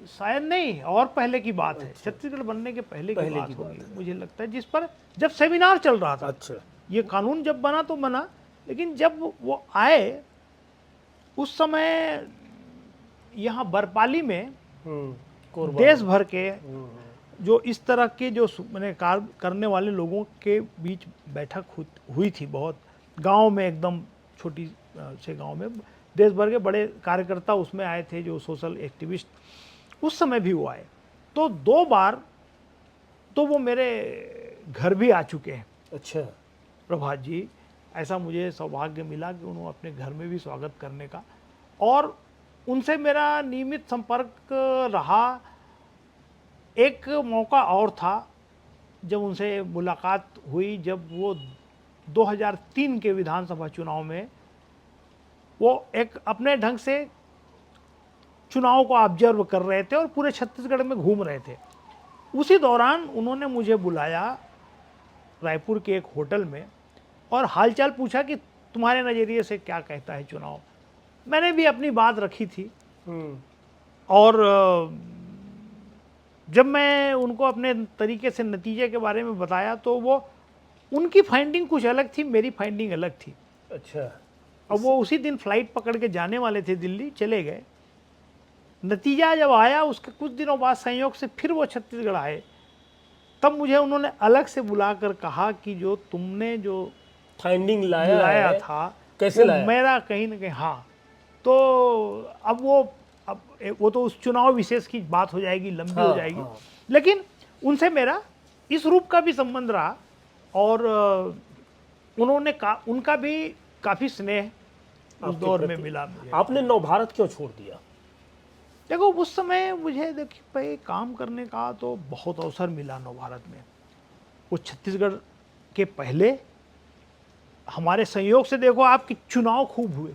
शायद नहीं, और पहले की बात है। छत्तीसगढ़ बनने के पहले की बात होगी मुझे लगता है, जिस पर जब सेमिनार चल रहा था। अच्छा। ये कानून जब बना तो बना, लेकिन जब वो आए उस समय यहाँ बरपाली में देश भर के जो इस तरह के जो मैंने कार्य करने वाले लोगों के बीच बैठक हुई थी। बहुत गांव में, एकदम छोटी से गांव में देश भर के बड़े कार्यकर्ता उसमें आए थे, जो सोशल एक्टिविस्ट। उस समय भी वो आए, तो 2 बार तो वो मेरे घर भी आ चुके हैं। अच्छा प्रभात जी, ऐसा मुझे सौभाग्य मिला कि उन्होंने अपने घर में भी स्वागत करने का, और उनसे मेरा नियमित संपर्क रहा। एक मौका और था जब उनसे मुलाकात हुई, जब वो 2003 के विधानसभा चुनाव में वो एक अपने ढंग से चुनाव को ऑब्जर्व कर रहे थे और पूरे छत्तीसगढ़ में घूम रहे थे। उसी दौरान उन्होंने मुझे बुलाया रायपुर के एक होटल में और हालचाल पूछा कि तुम्हारे नज़रिए से क्या कहता है चुनाव। मैंने भी अपनी बात रखी थी, और जब मैं उनको अपने तरीके से नतीजे के बारे में बताया तो वो, उनकी फाइंडिंग कुछ अलग थी, मेरी फाइंडिंग अलग थी। अच्छा। अब वो उसी दिन फ्लाइट पकड़ के जाने वाले थे दिल्ली, चले गए। नतीजा जब आया उसके कुछ दिनों बाद संयोग से फिर वो छत्तीसगढ़ आए, तब मुझे उन्होंने अलग से बुलाकर कहा कि जो तुमने जो फाइंडिंग लाया था, कैसे लाया? मेरा कहीं ना कहीं, हाँ। तो अब वो तो उस चुनाव विशेष की बात हो जाएगी, लंबी हो जाएगी। लेकिन उनसे मेरा इस रूप का भी संबंध रहा, और उन्होंने उनका भी काफ़ी स्नेह उस दौर में मिला मुझे। आपने नवभारत क्यों छोड़ दिया? देखो, उस समय मुझे देखिए भाई काम करने का तो बहुत अवसर मिला नवभारत में। वो छत्तीसगढ़ के पहले हमारे संयोग से देखो आपकी चुनाव खूब हुए।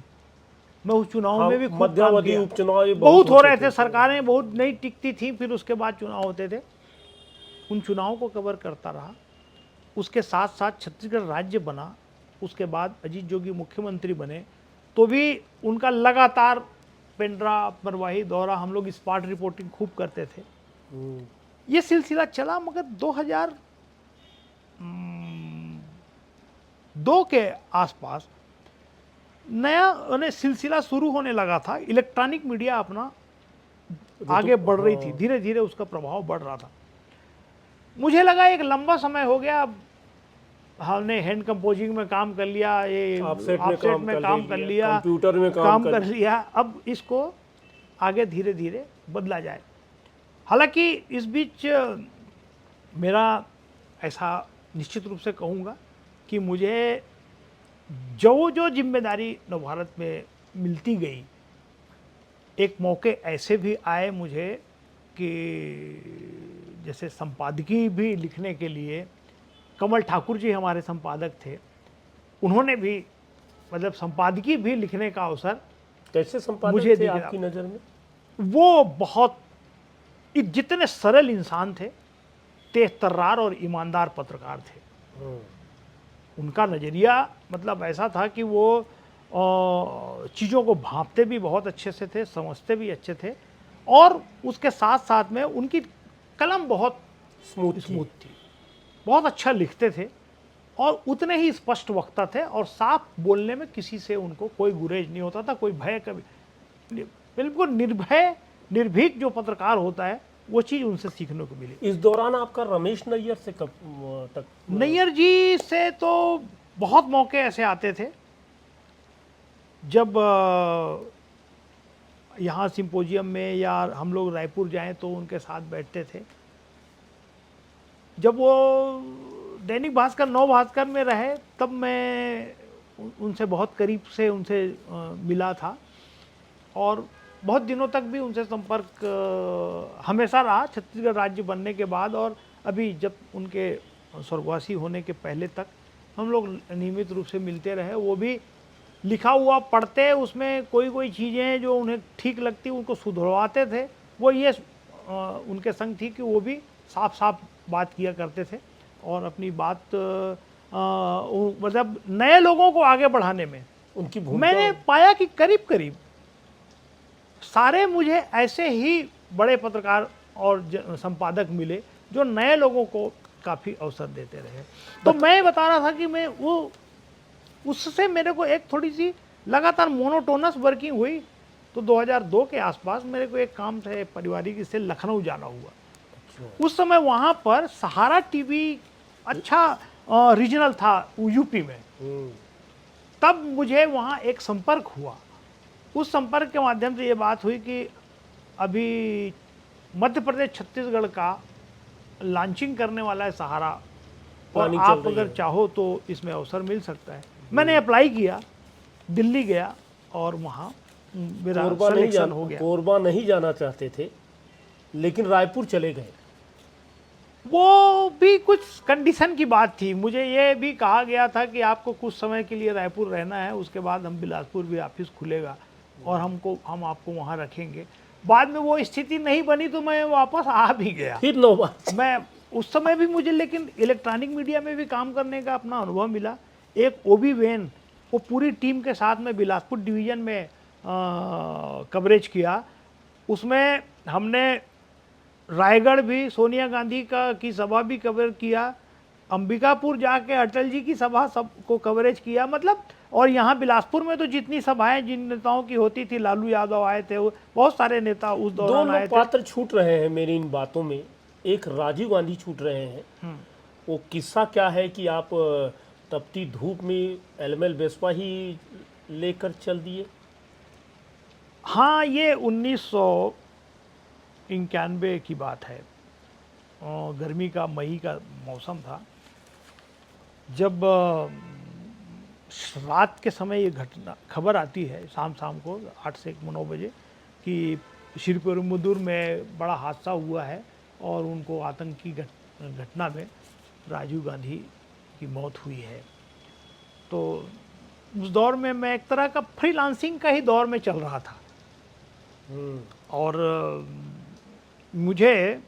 मैं उस चुनाव में भी खूब काम किया। उपचुनाव बहुत हो रहे थे, सरकारें बहुत नहीं टिकती थी, फिर उसके बाद चुनाव होते थे। उन चुनाव को कवर करता रहा। उसके साथ साथ छत्तीसगढ़ राज्य बना, उसके बाद अजीत जोगी मुख्यमंत्री बने, तो भी उनका लगातार पेंड्रा मरवाही दौरा, हम लोग स्पॉट रिपोर्टिंग खूब करते थे। ये सिलसिला चला, मगर 2002 के आसपास नया सिलसिला शुरू होने लगा था। इलेक्ट्रॉनिक मीडिया अपना आगे बढ़ रही थी, धीरे धीरे उसका प्रभाव बढ़ रहा था। मुझे लगा एक लंबा समय हो गया, अब हमने हैंड कंपोजिंग में काम कर लिया, ये ऑफसेट में काम कर लिया, कंप्यूटर में काम कर लिया, अब इसको आगे धीरे धीरे बदला जाए। हालांकि इस बीच मेरा ऐसा निश्चित रूप से कहूँगा कि मुझे जो जिम्मेदारी नवभारत में मिलती गई, एक मौके ऐसे भी आए मुझे कि जैसे संपादकीय भी लिखने के लिए कमल ठाकुर जी हमारे संपादक थे, उन्होंने भी मतलब संपादकीय भी लिखने का अवसर कैसे संपादक मुझे थे आपकी नज़र में? वो बहुत जितने सरल इंसान थे, तेज तर्रार और ईमानदार पत्रकार थे। उनका नज़रिया मतलब ऐसा था कि वो चीज़ों को भांपते भी बहुत अच्छे से थे, समझते भी अच्छे थे, और उसके साथ साथ में उनकी कलम बहुत स्मूथ थी, बहुत अच्छा लिखते थे, और उतने ही स्पष्ट वक्ता थे, और साफ बोलने में किसी से उनको कोई गुरेज नहीं होता था, कोई भय कभी, बिल्कुल निर्भय निर्भीक जो पत्रकार होता है, वो चीज़ उनसे सीखने को मिली। इस दौरान आपका रमेश नैयर से कब तक? नैयर जी से तो बहुत मौके ऐसे आते थे, जब यहाँ सिंपोजियम में या हम लोग रायपुर जाएं तो उनके साथ बैठते थे, जब वो दैनिक भास्कर नव भास्कर में रहे तब मैं उनसे बहुत करीब से उनसे मिला था और बहुत दिनों तक भी उनसे संपर्क हमेशा रहा छत्तीसगढ़ राज्य बनने के बाद और अभी जब उनके स्वर्गवासी होने के पहले तक हम लोग नियमित रूप से मिलते रहे। वो भी लिखा हुआ पढ़ते, उसमें कोई कोई चीज़ें जो उन्हें ठीक लगती उनको सुधरवाते थे। वो ये उनके संग थी कि वो भी साफ साफ बात किया करते थे और अपनी बात मतलब नए लोगों को आगे बढ़ाने में उनकी भूमिका मैंने पाया कि करीब करीब सारे मुझे ऐसे ही बड़े पत्रकार और संपादक मिले जो नए लोगों को काफ़ी अवसर देते रहे। तो मैं बता रहा था कि मैं वो उससे मेरे को एक थोड़ी सी लगातार मोनोटोनस वर्किंग हुई। तो 2002 के आसपास मेरे को एक काम से पारिवारिक से लखनऊ जाना हुआ। उस समय वहाँ पर सहारा टीवी अच्छा रीजनल था यूपी में। तब मुझे वहाँ एक संपर्क हुआ। उस संपर्क के माध्यम से ये बात हुई कि अभी मध्य प्रदेश छत्तीसगढ़ का लॉन्चिंग करने वाला है सहारा और आप अगर चाहो तो इसमें अवसर मिल सकता है। मैंने अप्लाई किया, दिल्ली गया और वहाँ मेरा सिलेक्शन हो गया। कोरबा नहीं जाना चाहते थे लेकिन रायपुर चले गए। वो भी कुछ कंडीशन की बात थी। मुझे ये भी कहा गया था कि आपको कुछ समय के लिए रायपुर रहना है, उसके बाद हम बिलासपुर भी ऑफिस खुलेगा और हम आपको वहाँ रखेंगे। बाद में वो स्थिति नहीं बनी तो मैं वापस आ भी गया। फिर नौबत मैं उस समय भी मुझे लेकिन इलेक्ट्रॉनिक मीडिया में भी काम करने का अपना अनुभव मिला। एक ओबी वेन वो पूरी टीम के साथ में बिलासपुर डिवीज़न में कवरेज किया। उसमें हमने रायगढ़ भी सोनिया गांधी की सभा भी कवर किया, अंबिकापुर जाके अटल जी की सभा सबको कवरेज किया। मतलब और यहाँ बिलासपुर में तो जितनी सभाएं जिन नेताओं की होती थी, लालू यादव आए थे, बहुत सारे नेता उस दौरान आए थे। दो पात्र छूट रहे हैं मेरी इन बातों में। एक राजीव गांधी छूट रहे हैं। वो किस्सा क्या है कि आप तपती धूप में एलएमएल वेस्पा ही लेकर चल दिए? हाँ, ये 1991 की बात है। गर्मी का मई का मौसम था जब रात के समय ये घटना खबर आती है शाम को 8 से 9 बजे कि श्रीपेरुम्बदूर में बड़ा हादसा हुआ है और उनको आतंकी घटना में राजीव गांधी की मौत हुई है। तो उस दौर में मैं एक तरह का फ्रीलांसिंग का ही दौर में चल रहा था और मुझे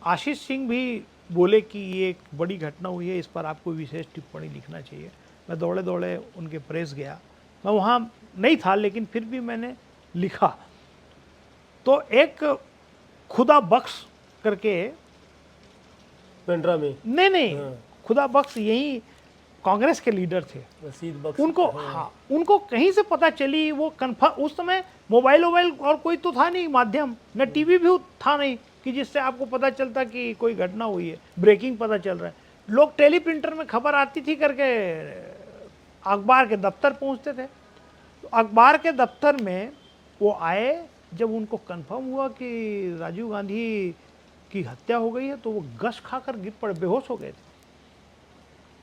आशीष सिंह भी बोले कि ये एक बड़ी घटना हुई है, इस पर आपको विशेष टिप्पणी लिखना चाहिए। मैं दौड़े दौड़े उनके प्रेस गया। मैं वहाँ नहीं था लेकिन फिर भी मैंने लिखा। तो एक खुदा बख्श करके पेंड्रा में नहीं खुदा बख्श यही कांग्रेस के लीडर थे। रशीद बख्श उनको उनको कहीं से पता चली। वो कन्फर्म, उस समय मोबाइल और कोई तो था नहीं माध्यम, न टीवी भी था नहीं कि जिससे आपको पता चलता कि कोई घटना हुई है, ब्रेकिंग पता चल रहा है। लोग टेलीप्रिंटर में खबर आती थी करके अखबार के दफ्तर पहुंचते थे। तो अखबार के दफ्तर में वो आए, जब उनको कंफर्म हुआ कि राजीव गांधी की हत्या हो गई है तो वो गश खाकर गिर पड़े, बेहोश हो गए थे।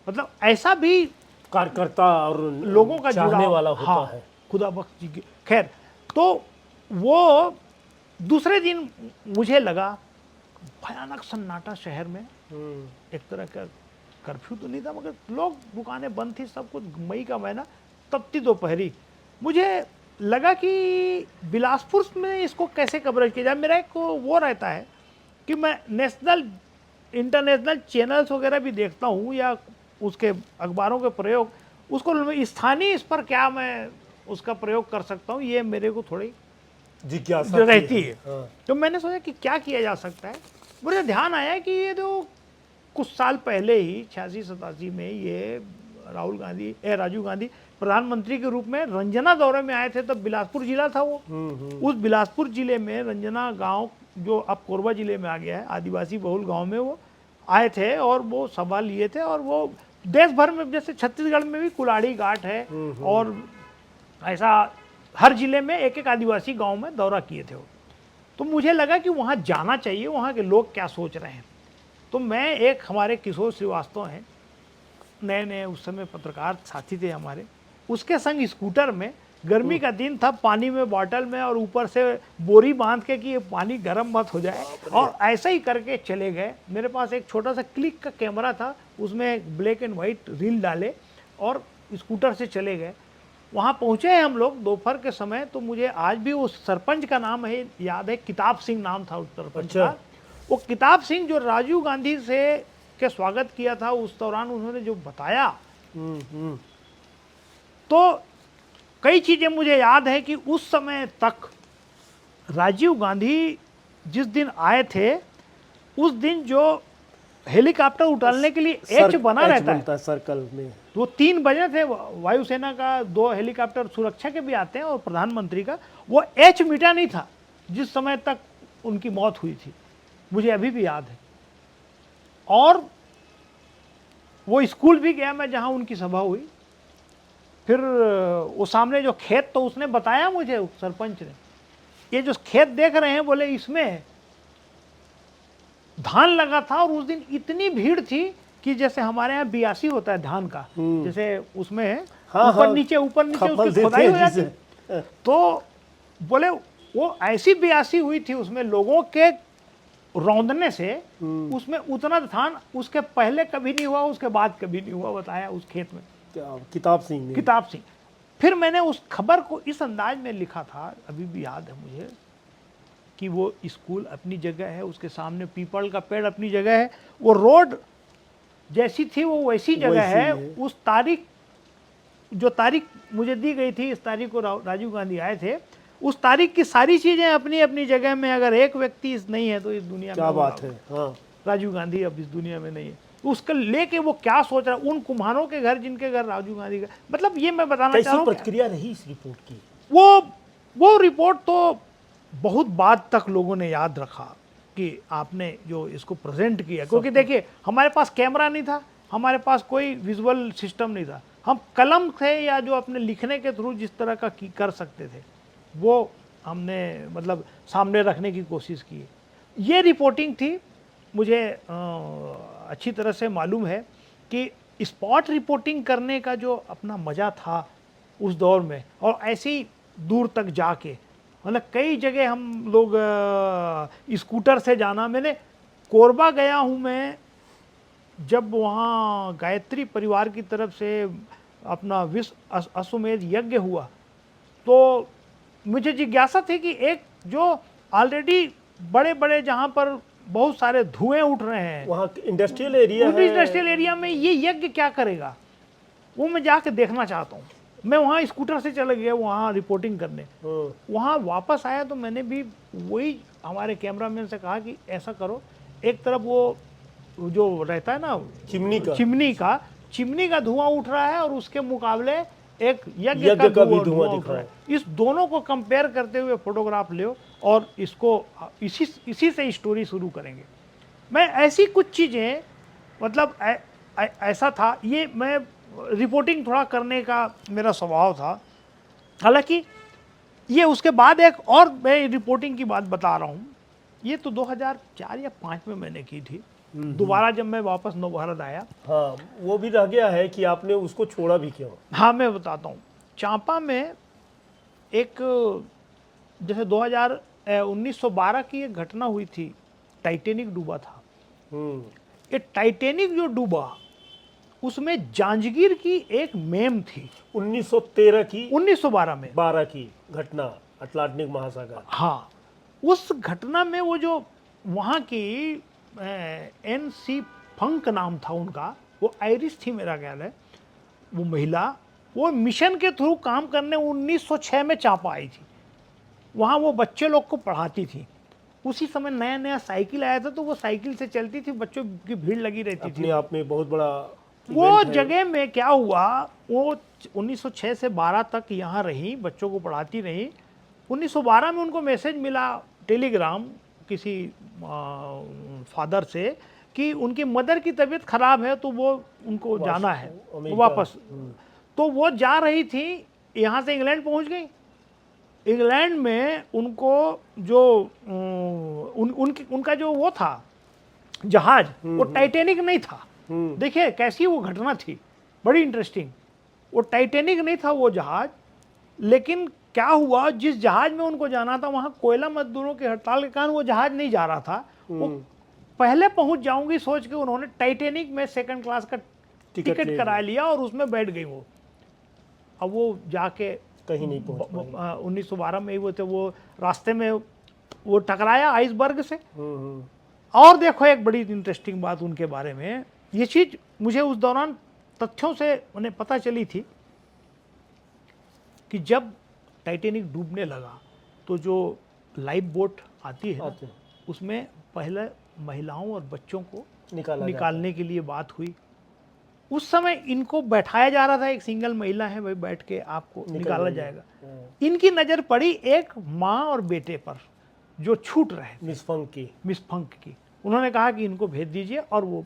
मतलब ऐसा भी कार्यकर्ता और लोगों का चाहने वाला होता हाँ, है। खुदा बख्श जी की खैर। तो वो दूसरे दिन मुझे लगा भयानक सन्नाटा शहर में। एक तरह का कर्फ्यू तो नहीं था मगर लोग, दुकानें बंद थी, सब कुछ। मई का महीना, तपती दोपहरी। मुझे लगा कि बिलासपुर में इसको कैसे कवरेज किया जाए। मेरा एक वो रहता है कि मैं नेशनल इंटरनेशनल चैनल्स वगैरह भी देखता हूँ या उसके अखबारों के प्रयोग, उसको स्थानीय इस पर क्या मैं उसका प्रयोग कर सकता हूँ, ये मेरे को थोड़ी जिज्ञासा रहती है। हाँ। तो मैंने सोचा कि क्या किया जा सकता है। मुझे ध्यान आया कि ये जो कुछ साल पहले ही 86-87 में ये राजीव गांधी प्रधानमंत्री के रूप में रंजना दौरे में आए थे। तब बिलासपुर जिला था वो। उस बिलासपुर जिले में रंजना गांव, जो अब कोरबा जिले में आ गया है, आदिवासी बहुल गांव में वो आए थे और वो सभा लिए थे। और वो देश भर में, जैसे छत्तीसगढ़ में भी कुलाड़ी घाट है और ऐसा हर जिले में एक एक आदिवासी गांव में दौरा किए थे वो। तो मुझे लगा कि वहाँ जाना चाहिए, वहाँ के लोग क्या सोच रहे हैं। तो मैं एक हमारे किशोर श्रीवास्तव हैं, नए नए उस समय पत्रकार साथी थे हमारे, उसके संग स्कूटर में, गर्मी का दिन था, पानी में बॉटल में और ऊपर से बोरी बांध के कि ये पानी गर्म मत हो जाए, और ऐसा ही करके चले गए। मेरे पास एक छोटा सा क्लिक का कैमरा था, उसमें ब्लैक एंड वाइट रील डाले और स्कूटर से चले गए। वहाँ पहुँचे हैं हम लोग दोपहर के समय। तो मुझे आज भी उस सरपंच का नाम है याद है, किताब सिंह नाम था उस सरपंच का। वो किताब सिंह जो राजीव गांधी से के स्वागत किया था, उस दौरान उन्होंने जो बताया, तो कई चीज़ें मुझे याद है कि उस समय तक राजीव गांधी जिस दिन आए थे, उस दिन जो हेलीकॉप्टर उतारने के लिए एच बना रहता है सर्कल में, वो 3 बजे थे। वायुसेना का 2 हेलीकॉप्टर सुरक्षा के भी आते हैं और प्रधानमंत्री का, वो एच मिटा नहीं था जिस समय तक उनकी मौत हुई थी, मुझे अभी भी याद है। और वो स्कूल भी गया मैं जहां उनकी सभा हुई। फिर वो सामने जो खेत, तो उसने बताया मुझे, उस सरपंच ने, ये जो खेत देख रहे हैं, बोले इसमें धान लगा था, और उस दिन इतनी भीड़ थी कि जैसे हमारे यहाँ बियासी होता है धान का, जैसे उसमें ऊपर नीचे उसकी खुदाई हो जाती है। तो बोले वो ऐसी बियासी हुई थी, उसमें लोगों के रौंदने से उसमें उतना धान उसके पहले कभी नहीं हुआ, उसके बाद कभी नहीं हुआ, बताया उस खेत में किताब सिंह ने। किताब सिंह। फिर मैंने उस खबर को इस अंदाज में लिखा था, अभी भी याद है मुझे, कि वो स्कूल अपनी जगह है, उसके सामने पीपल का पेड़ अपनी जगह है, वो रोड जैसी थी वो वैसी जगह है। उस तारीख, जो तारीख मुझे दी गई थी, इस तारीख को राजीव गांधी आए थे, उस तारीख की सारी चीज़ें अपनी अपनी जगह में। अगर एक व्यक्ति इस नहीं है तो इस दुनिया में क्या बात है। हाँ, राजीव गांधी अब इस दुनिया में नहीं है। उसका लेके वो क्या सोच रहा है, उन कुम्हारों के घर जिनके घर राजीव गांधी का, मतलब ये मैं बताना चाह रहा हूँ। प्रतिक्रिया रही इस रिपोर्ट की? वो रिपोर्ट तो बहुत बाद तक लोगों ने याद रखा कि आपने जो इसको प्रेजेंट किया, क्योंकि देखिए हमारे पास कैमरा नहीं था, हमारे पास कोई विजुअल सिस्टम नहीं था, हम कलम थे या जो अपने लिखने के थ्रू जिस तरह का कर सकते थे वो हमने मतलब सामने रखने की कोशिश की। ये रिपोर्टिंग थी। मुझे अच्छी तरह से मालूम है कि स्पॉट रिपोर्टिंग करने का जो अपना मज़ा था उस दौर में, और ऐसी दूर तक जाके, मतलब कई जगह हम लोग स्कूटर से जाना, मैंने कोरबा गया हूँ मैं, जब वहाँ गायत्री परिवार की तरफ से अपना विश्व अश्वमेध यज्ञ हुआ, तो मुझे जिज्ञासा थी कि एक जो ऑलरेडी बड़े बड़े जहाँ पर बहुत सारे धुएं उठ रहे हैं, वहाँ इंडस्ट्रियल एरिया है, इंडस्ट्रियल एरिया में ये यज्ञ क्या करेगा, वो मैं जाके देखना चाहता हूँ। मैं वहाँ स्कूटर से चले गया वहाँ रिपोर्टिंग करने। वहाँ वापस आया तो मैंने भी वही हमारे कैमरामैन से कहा कि ऐसा करो, एक तरफ वो जो रहता है ना चिमनी का धुआं उठ रहा है, और उसके मुकाबले एक यज्ञ का भी धुआं उठ रहा है। इस दोनों को कंपेयर करते हुए फोटोग्राफ लो, और इसको इसी से स्टोरी शुरू करेंगे। मैं ऐसी कुछ चीज़ें, मतलब ऐसा था, ये मैं रिपोर्टिंग थोड़ा करने का मेरा स्वभाव था। हालांकि ये उसके बाद एक और मैं रिपोर्टिंग की बात बता रहा हूँ, ये तो 2004 या 5 में मैंने की थी, दोबारा जब मैं वापस नवभारत आया। हाँ, वो भी रह गया है कि आपने उसको छोड़ा भी क्यों? हाँ, मैं बताता हूँ। चांपा में एक, जैसे 1912 की एक घटना हुई थी, टाइटेनिक डूबा था। ये टाइटेनिक जो डूबा, उसमें जांजगीर की एक मेम थी 1913 की, 1912 में 12 की घटना, अटलांटिक महासागर। हाँ, उस घटना में वो जो वहाँ की एन.सी. फंक नाम था उनका, वो आयरिश थी मेरा ख्याल है, वो महिला, वो मिशन के थ्रू काम करने 1906 में चांपा आई थी। वहाँ वो बच्चे लोग को पढ़ाती थी। उसी समय नया नया साइकिल आया था, तो वो साइकिल से चलती थी, बच्चों की भीड़ लगी रहती थी। अपने आप में बहुत बड़ा वो जगह में क्या हुआ, वो 1906 से 12 तक यहाँ रही, बच्चों को पढ़ाती रही। 1912 में उनको मैसेज मिला, टेलीग्राम, किसी फादर से, कि उनकी मदर की तबीयत खराब है, तो वो उनको जाना है वापस। तो वो जा रही थी, यहाँ से इंग्लैंड पहुँच गई। इंग्लैंड में उनको जो उनका जो वो था जहाज वो टाइटैनिक नहीं था। देखिए कैसी वो घटना थी, बड़ी इंटरेस्टिंग। वो टाइटैनिक नहीं था वो जहाज, लेकिन क्या हुआ, जिस जहाज में उनको जाना था वहां कोयला मजदूरों की हड़ताल के कारण वो जहाज नहीं जा रहा था। वो पहले पहुंच जाऊंगी सोच के उन्होंने टाइटैनिक में सेकंड क्लास का टिकट करा लिया और उसमें बैठ गई वो। अब वो जाके कहीं नहीं पहुंच पाई। 1912 में ही वो थे, वो रास्ते में वो टकराया आइसबर्ग से। और देखो एक बड़ी इंटरेस्टिंग बात उनके बारे में, ये चीज मुझे उस दौरान तथ्यों से उन्हें पता चली थी कि जब टाइटैनिक डूबने लगा तो जो लाइफ बोट आती है ना, उसमें पहले महिलाओं और बच्चों को निकालने के लिए बात हुई। उस समय इनको बैठाया जा रहा था, एक सिंगल महिला है भाई, बैठ के आपको निकाला जाएगा। इनकी नज़र पड़ी एक माँ और बेटे पर जो छूट रहे, मिस फंक की। उन्होंने कहा कि इनको भेज दीजिए, और वो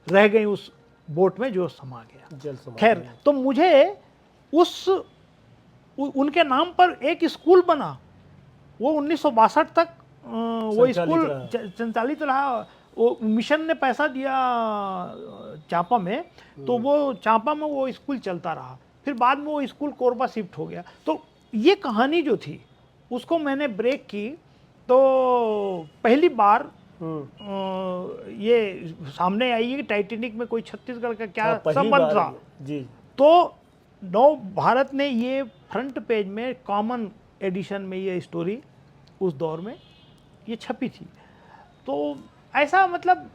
रह गई उस बोट में जो समा गया। खैर, तो मुझे उनके नाम पर एक स्कूल बना, वो 1962 तक वो स्कूल संचालित रहा। वो मिशन ने पैसा दिया चांपा में, तो वो चांपा में वो स्कूल चलता रहा। फिर बाद में वो स्कूल कोरबा शिफ्ट हो गया। तो ये कहानी जो थी उसको मैंने ब्रेक की, तो पहली बार ये सामने आई है कि टाइटैनिक में कोई छत्तीसगढ़ का क्या संबंध था जी। तो नव भारत ने ये फ्रंट पेज में कॉमन एडिशन में ये स्टोरी उस दौर में ये छपी थी। तो ऐसा मतलब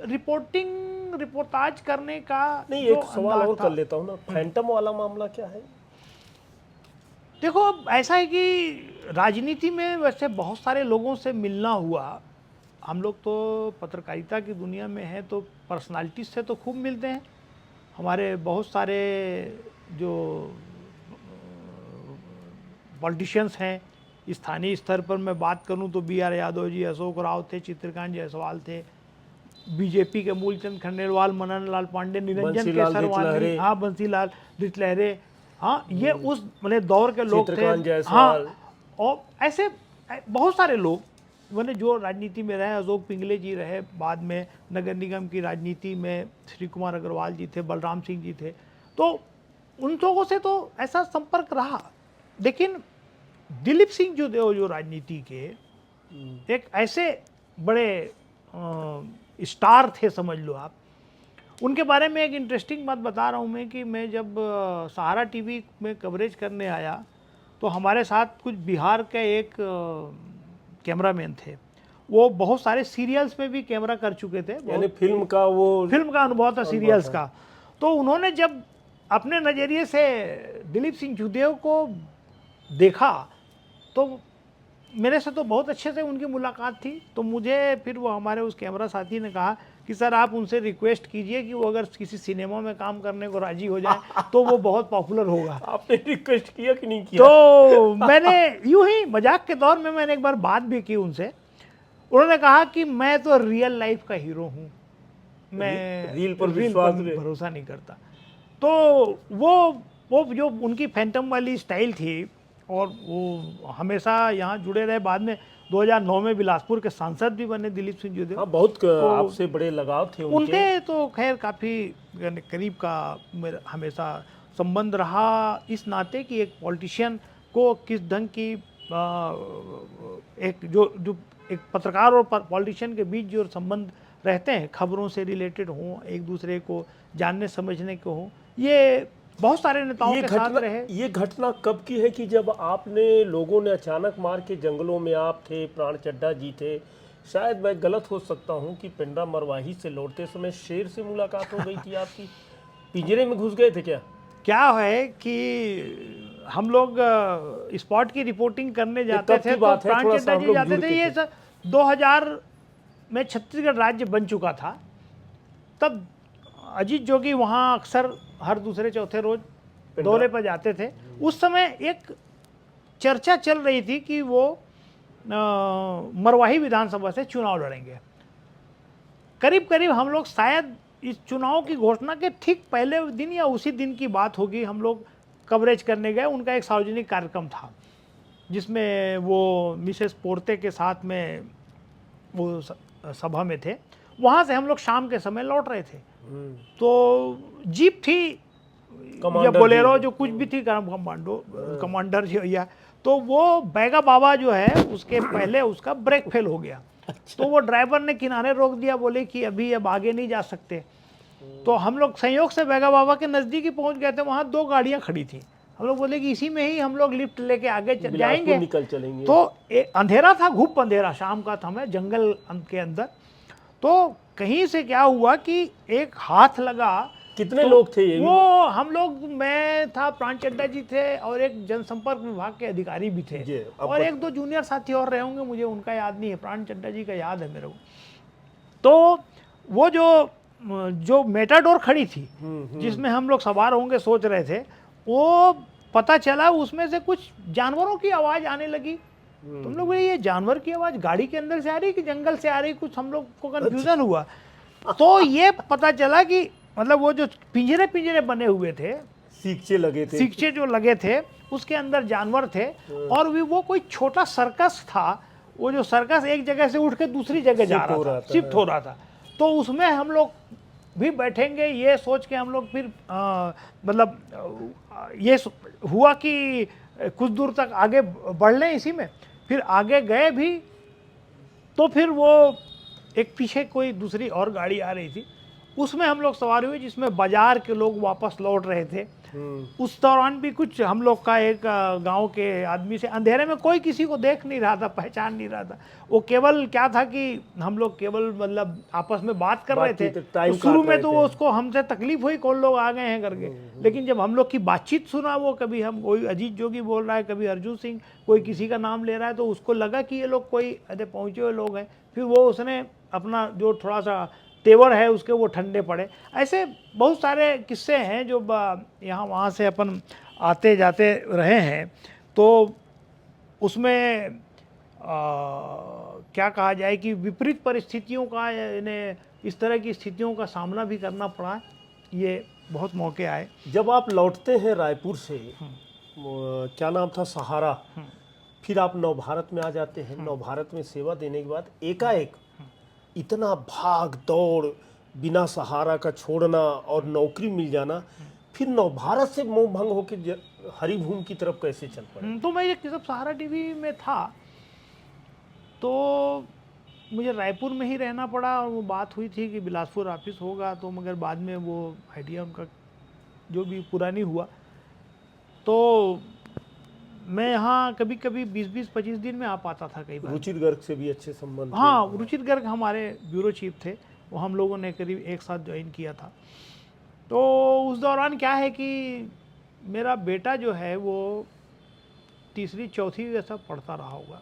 रिपोर्टाज करने का नहीं। एक सवाल और कर लेता हूँ ना, फैंटम वाला मामला क्या है? देखो ऐसा है कि राजनीति में वैसे बहुत सारे लोगों से मिलना हुआ। हम लोग तो पत्रकारिता की दुनिया में हैं, तो पर्सनालिटीज से तो खूब मिलते हैं। हमारे बहुत सारे जो पॉलिटिशियंस हैं स्थानीय स्तर पर मैं बात करूं तो बी आर यादव जी, अशोक राव थे, चित्रकांत जायसवाल थे, बीजेपी के मूलचंद खंडेलवाल, मनन लाल पांडे, निरंजन केसरवानी, हाँ बंसीलाल रितलहरे, हाँ ये उस मैंने दौर के लोग थे। हाँ, और ऐसे बहुत सारे लोग मैंने जो राजनीति में रहे, अशोक पिंगले जी रहे, बाद में नगर निगम की राजनीति में श्री कुमार अग्रवाल जी थे, बलराम सिंह जी थे। तो उन लोगों से तो ऐसा संपर्क रहा। लेकिन दिलीप सिंह जो राजनीति के एक ऐसे बड़े स्टार थे समझ लो आप। उनके बारे में एक इंटरेस्टिंग बात बता रहा हूँ मैं कि मैं जब सहारा टीवी में कवरेज करने आया तो हमारे साथ कुछ बिहार के एक कैमरामैन थे। वो बहुत सारे सीरियल्स में भी कैमरा कर चुके थे, यानी फिल्म का अनुभव था सीरियल्स का। तो उन्होंने जब अपने नज़रिए से दिलीप सिंह जूदेव को देखा तो मेरे से तो बहुत अच्छे से उनकी मुलाकात थी। तो मुझे फिर वो हमारे उस कैमरा साथी ने कहा कि सर आप उनसे रिक्वेस्ट कीजिए कि वो अगर किसी सिनेमा में काम करने को राजी हो जाए तो वो बहुत पॉपुलर होगा। आपने रिक्वेस्ट किया कि नहीं किया? तो मैंने यूं ही मजाक के दौर में मैंने एक बार बात भी की उनसे। उन्होंने कहा कि मैं तो रियल लाइफ का हीरो हूँ, मैं रील पर भरोसा नहीं करता। तो वो जो उनकी फैंटम वाली स्टाइल थी, और वो हमेशा यहाँ जुड़े रहे। बाद में 2009 में बिलासपुर के सांसद भी बने दिलीप सिंह जूदेव। हाँ, बहुत आपसे बड़े लगाव थे उनके तो खैर काफ़ी करीब का मेरा हमेशा संबंध रहा, इस नाते कि एक पॉलिटिशियन को किस ढंग की जो एक पत्रकार और पॉलिटिशियन के बीच जो संबंध रहते हैं, खबरों से रिलेटेड हों, एक दूसरे को जानने समझने को हों, ये बहुत सारे नेताओं के साथ रहे। ये घटना कब की है कि जब आपने लोगों ने अचानक मार के, जंगलों में आप थे, प्राण चड्ढा जी थे, शायद मैं गलत हो सकता हूँ कि पेंड्रा मरवाही से लौटते समय शेर से मुलाकात हो गई थी आपकी? पिंजरे में घुस गए थे क्या? क्या है कि हम लोग स्पॉट की रिपोर्टिंग करने जाते थे तो प्राण चड्ढा जी जाते थे। ये 2000 में छत्तीसगढ़ राज्य बन चुका था। तब अजीत जोगी वहाँ अक्सर हर दूसरे चौथे रोज दौरे पर जाते थे। उस समय एक चर्चा चल रही थी कि वो मरवाही विधानसभा से चुनाव लड़ेंगे। करीब करीब हम लोग शायद इस चुनाव की घोषणा के ठीक पहले दिन या उसी दिन की बात होगी, हम लोग कवरेज करने गए। उनका एक सार्वजनिक कार्यक्रम था जिसमें वो मिसेस पोर्ते के साथ में वो सभा में थे। वहाँ से हम लोग शाम के समय लौट रहे थे। हम्म, तो जीप थी या कमांडर बोलेरो जी। जो कुछ भी थी, कमांडर जो या, तो वो बैगा बाबा जो है उसके पहले उसका ब्रेक फेल हो गया। तो वो ड्राइवर ने किनारे रोक दिया, बोले कि अभी अब आगे नहीं जा सकते। तो हम लोग संयोग से बैगा बाबा के नज़दीक ही पहुंच गए थे। वहाँ 2 गाड़ियाँ खड़ी थी। हम लोग बोले कि इसी में ही हम लोग लिफ्ट लेके आगे बिलासपुर जाएंगे। निकल चलेंगे। तो अंधेरा था, घुप अंधेरा शाम का था, मैं जंगल के अंदर। तो कहीं से क्या हुआ कि एक हाथ लगा। कितने तो लोग थे ये भी? वो हम लोग, मैं था, प्राण चड्डा जी थे और एक जनसंपर्क विभाग के अधिकारी भी थे, जी, अब और एक दो जूनियर साथी और रहे होंगे, मुझे उनका याद नहीं है, प्राण चड्डा जी का याद है मेरे को। तो वो जो मेटाडोर खड़ी थी जिसमें हम लोग सवार होंगे सोच रहे थे, वो पता चला उसमें से कुछ जानवरों की आवाज़ आने लगी। तुम लोग बोले ये जानवर की आवाज़ गाड़ी के अंदर से आ रही कि जंगल से आ रही, कुछ हम लोग को कन्फ्यूज़न हुआ। तो ये पता चला कि मतलब वो जो पिंजरे पिंजरे बने हुए थे, सीखचे लगे थे। सीखचे जो लगे थे, उसके अंदर जानवर थे, और वो कोई छोटा सर्कस था। वो जो सर्कस एक जगह से उठ के दूसरी जगह जा शिफ्ट हो रहा रहा था, था, शिफ्ट हो रहा था। तो उसमें हम लोग भी बैठेंगे ये सोच के हम लोग फिर मतलब ये हुआ कि कुछ दूर तक आगे बढ़ लें इसी में। फिर आगे गए भी, तो फिर वो एक पीछे कोई दूसरी और गाड़ी आ रही थी, उसमें हम लोग सवार हुए, जिसमें बाजार के लोग वापस लौट रहे थे। उस दौरान भी कुछ हम लोग का एक गांव के आदमी से, अंधेरे में कोई किसी को देख नहीं रहा था, पहचान नहीं रहा था। वो केवल क्या था कि हम लोग केवल मतलब आपस में बात कर रहे थे। तो शुरू में तो उसको हमसे तकलीफ हुई, कौन लोग आ गए हैं करके। लेकिन जब हम लोग की बातचीत सुना, वो कभी हम कोई अजीत जोगी बोल रहा है, कभी अर्जुन सिंह, कोई किसी का नाम ले रहा है, तो उसको लगा कि ये लोग कोई अरे पहुँचे हुए लोग हैं। फिर वो उसने अपना जो थोड़ा सा तेवर है उसके वो ठंडे पड़े। ऐसे बहुत सारे किस्से हैं जो यहाँ वहाँ से अपन आते जाते रहे हैं। तो उसमें क्या कहा जाए कि विपरीत परिस्थितियों का, इन्हें इस तरह की स्थितियों का सामना भी करना पड़ा। ये बहुत मौके आए। जब आप लौटते हैं रायपुर से, क्या नाम था, सहारा, फिर आप नवभारत में आ जाते हैं। नवभारत में सेवा देने के बाद एकाएक इतना भाग दौड़, बिना सहारा का छोड़ना और नौकरी मिल जाना, फिर नवभारत से मोह भंग होकर हरिभूमि की तरफ कैसे चल पड़े? तो मैं जब सहारा टीवी में था तो मुझे रायपुर में ही रहना पड़ा, और वो बात हुई थी कि बिलासपुर ऑफिस होगा, तो मगर बाद में वो आइडिया उनका जो भी पूरा नहीं हुआ। तो मैं यहाँ कभी कभी 20-25 दिन में आ पाता था कई बार। रुचिर गर्ग से भी अच्छे संबंध थे। हाँ, रुचिर गर्ग हमारे ब्यूरो चीफ थे, वो हम लोगों ने करीब एक साथ ज्वाइन किया था। तो उस दौरान क्या है कि मेरा बेटा जो है वो तीसरी चौथी जैसा पढ़ता रहा होगा।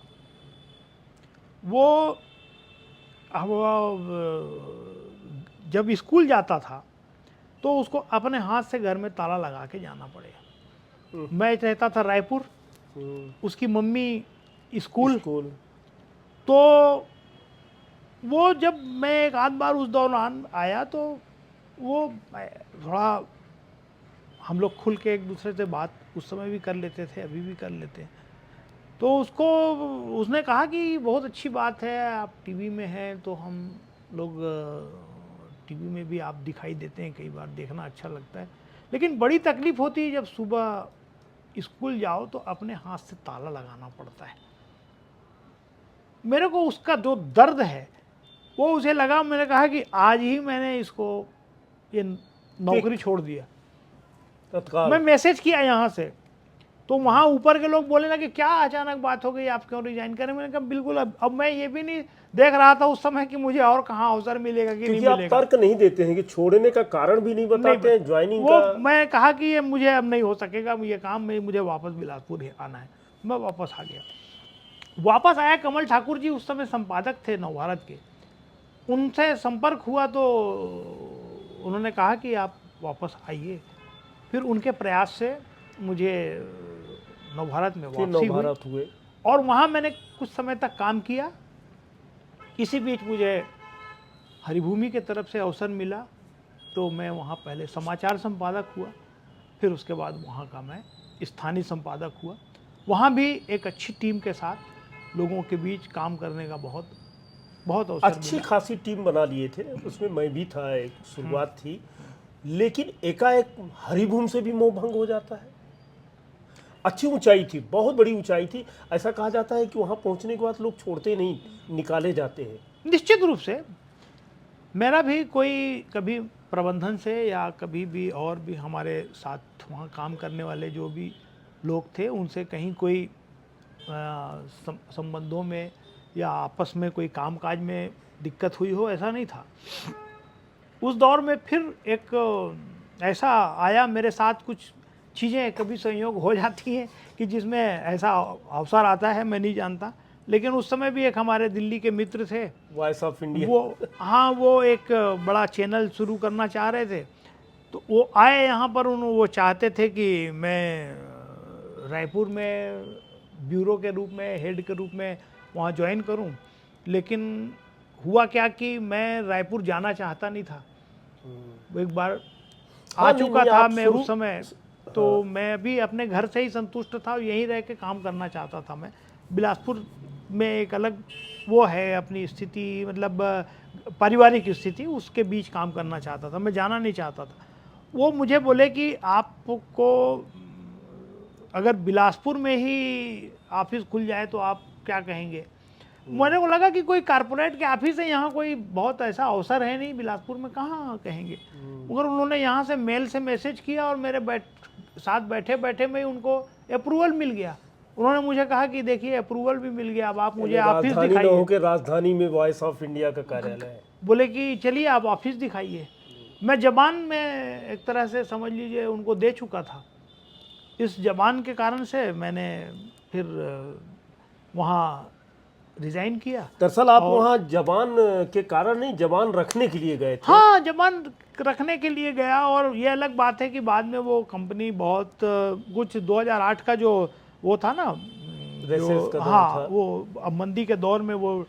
वो जब स्कूल जाता था तो उसको अपने हाथ से घर में ताला लगा के जाना पड़ेगा। मैं रहता था रायपुर, उसकी मम्मी स्कूल। तो वो जब मैं एक आध बार उस दौरान आया तो वो थोड़ा हम लोग खुल के एक दूसरे से बात उस समय भी कर लेते थे, अभी भी कर लेते हैं। तो उसने कहा कि बहुत अच्छी बात है, आप टीवी में हैं, तो हम लोग टीवी में भी आप दिखाई देते हैं, कई बार देखना अच्छा लगता है। लेकिन बड़ी तकलीफ होती है जब सुबह स्कूल जाओ तो अपने हाथ से ताला लगाना पड़ता है। मेरे को उसका जो दर्द है वो उसे लगा। मैंने कहा कि आज ही मैंने इसको ये नौकरी छोड़ दिया। तत्काल मैं मैसेज किया यहाँ से, तो वहाँ ऊपर के लोग बोलने लगे क्या अचानक बात हो गई, आप क्यों रिजाइन करें। मैंने कहा बिल्कुल, अब मैं ये भी नहीं देख रहा था उस समय कि मुझे और कहाँ अवसर मिलेगा कि नहीं मिलेगा। आप तर्क नहीं देते हैं कि छोड़ने का कारण भी नहीं बताते हैं, ज्वाइनिंग वो का। मैं कहा कि ये मुझे अब नहीं हो सकेगा, ये काम में मुझे वापस बिलासपुर आना है। मैं वापस आ गया। वापस आया, कमल ठाकुर जी उस समय संपादक थे नवभारत के, उनसे संपर्क हुआ तो उन्होंने कहा कि आप वापस आइए। फिर उनके प्रयास से मुझे नवभारत में वापसी हुई और वहाँ मैंने कुछ समय तक काम किया। इसी बीच मुझे हरिभूमि के तरफ से अवसर मिला, तो मैं वहाँ पहले समाचार संपादक हुआ, फिर उसके बाद वहाँ का मैं स्थानीय संपादक हुआ। वहाँ भी एक अच्छी टीम के साथ लोगों के बीच काम करने का बहुत बहुत अवसर अच्छी मिला। खासी टीम बना लिए थे, उसमें मैं भी था, एक शुरुआत थी, लेकिन एकाएक हरिभूम से भी मोह भंग हो जाता है। अच्छी ऊंचाई थी, बहुत बड़ी ऊंचाई थी। ऐसा कहा जाता है कि वहां पहुंचने के बाद लोग छोड़ते नहीं, निकाले जाते हैं। निश्चित रूप से मेरा भी कोई कभी प्रबंधन से या कभी भी और भी हमारे साथ वहाँ काम करने वाले जो भी लोग थे उनसे कहीं कोई संबंधों में या आपस में कोई कामकाज में दिक्कत हुई हो, ऐसा नहीं था। उस दौर में फिर एक ऐसा आया मेरे साथ, कुछ चीज़ें कभी संयोग हो जाती हैं कि जिसमें ऐसा अवसर आता है, मैं नहीं जानता। लेकिन उस समय भी एक हमारे दिल्ली के मित्र थे, वॉइस ऑफ इंडिया। वो हाँ, वो एक बड़ा चैनल शुरू करना चाह रहे थे। तो वो आए यहाँ पर, वो चाहते थे कि मैं रायपुर में ब्यूरो के रूप में, हेड के रूप में वहाँ ज्वाइन करूँ। लेकिन हुआ क्या कि मैं रायपुर जाना चाहता नहीं था। वो एक बार आ हाँ, नहीं, चुका नहीं, था आप मैं शुरू। उस समय, तो मैं भी अपने घर से ही संतुष्ट था, यहीं रह के काम करना चाहता था। मैं बिलासपुर में एक अलग वो है अपनी स्थिति, मतलब पारिवारिक स्थिति, उसके बीच काम करना चाहता था, मैं जाना नहीं चाहता था। वो मुझे बोले कि आपको अगर बिलासपुर में ही ऑफिस खुल जाए तो आप क्या कहेंगे। मेरे को लगा कि कोई कारपोरेट के ऑफिस है, यहाँ कोई बहुत ऐसा अवसर है नहीं, बिलासपुर में कहाँ कहेंगे। मगर उन्होंने यहाँ से मेल से मैसेज किया और मेरे साथ बैठे बैठे में उनको अप्रूवल मिल गया। उन्होंने मुझे कहा कि देखिए अप्रूवल भी मिल गया, अब आप मुझे ऑफिस राजधानी न दिखाइए। होकर राजधानी में वॉइस ऑफ इंडिया का कार्यालय है। बोले कि चलिए आप ऑफिस दिखाइए। मैं जबान में एक तरह से समझ लीजिए उनको दे चुका था। इस जबान के कारण से मैंने फिर वहाँ रिज़ाइन किया। दरअसल आप वहाँ जबान के कारण नहीं, जबान रखने के लिए गए थे। हाँ, जबान रखने के लिए गया। और ये अलग बात है कि बाद में वो कंपनी बहुत कुछ 2008 का जो वो था ना, रेसेस का दौर हाँ था। वो अब मंदी के दौर में वो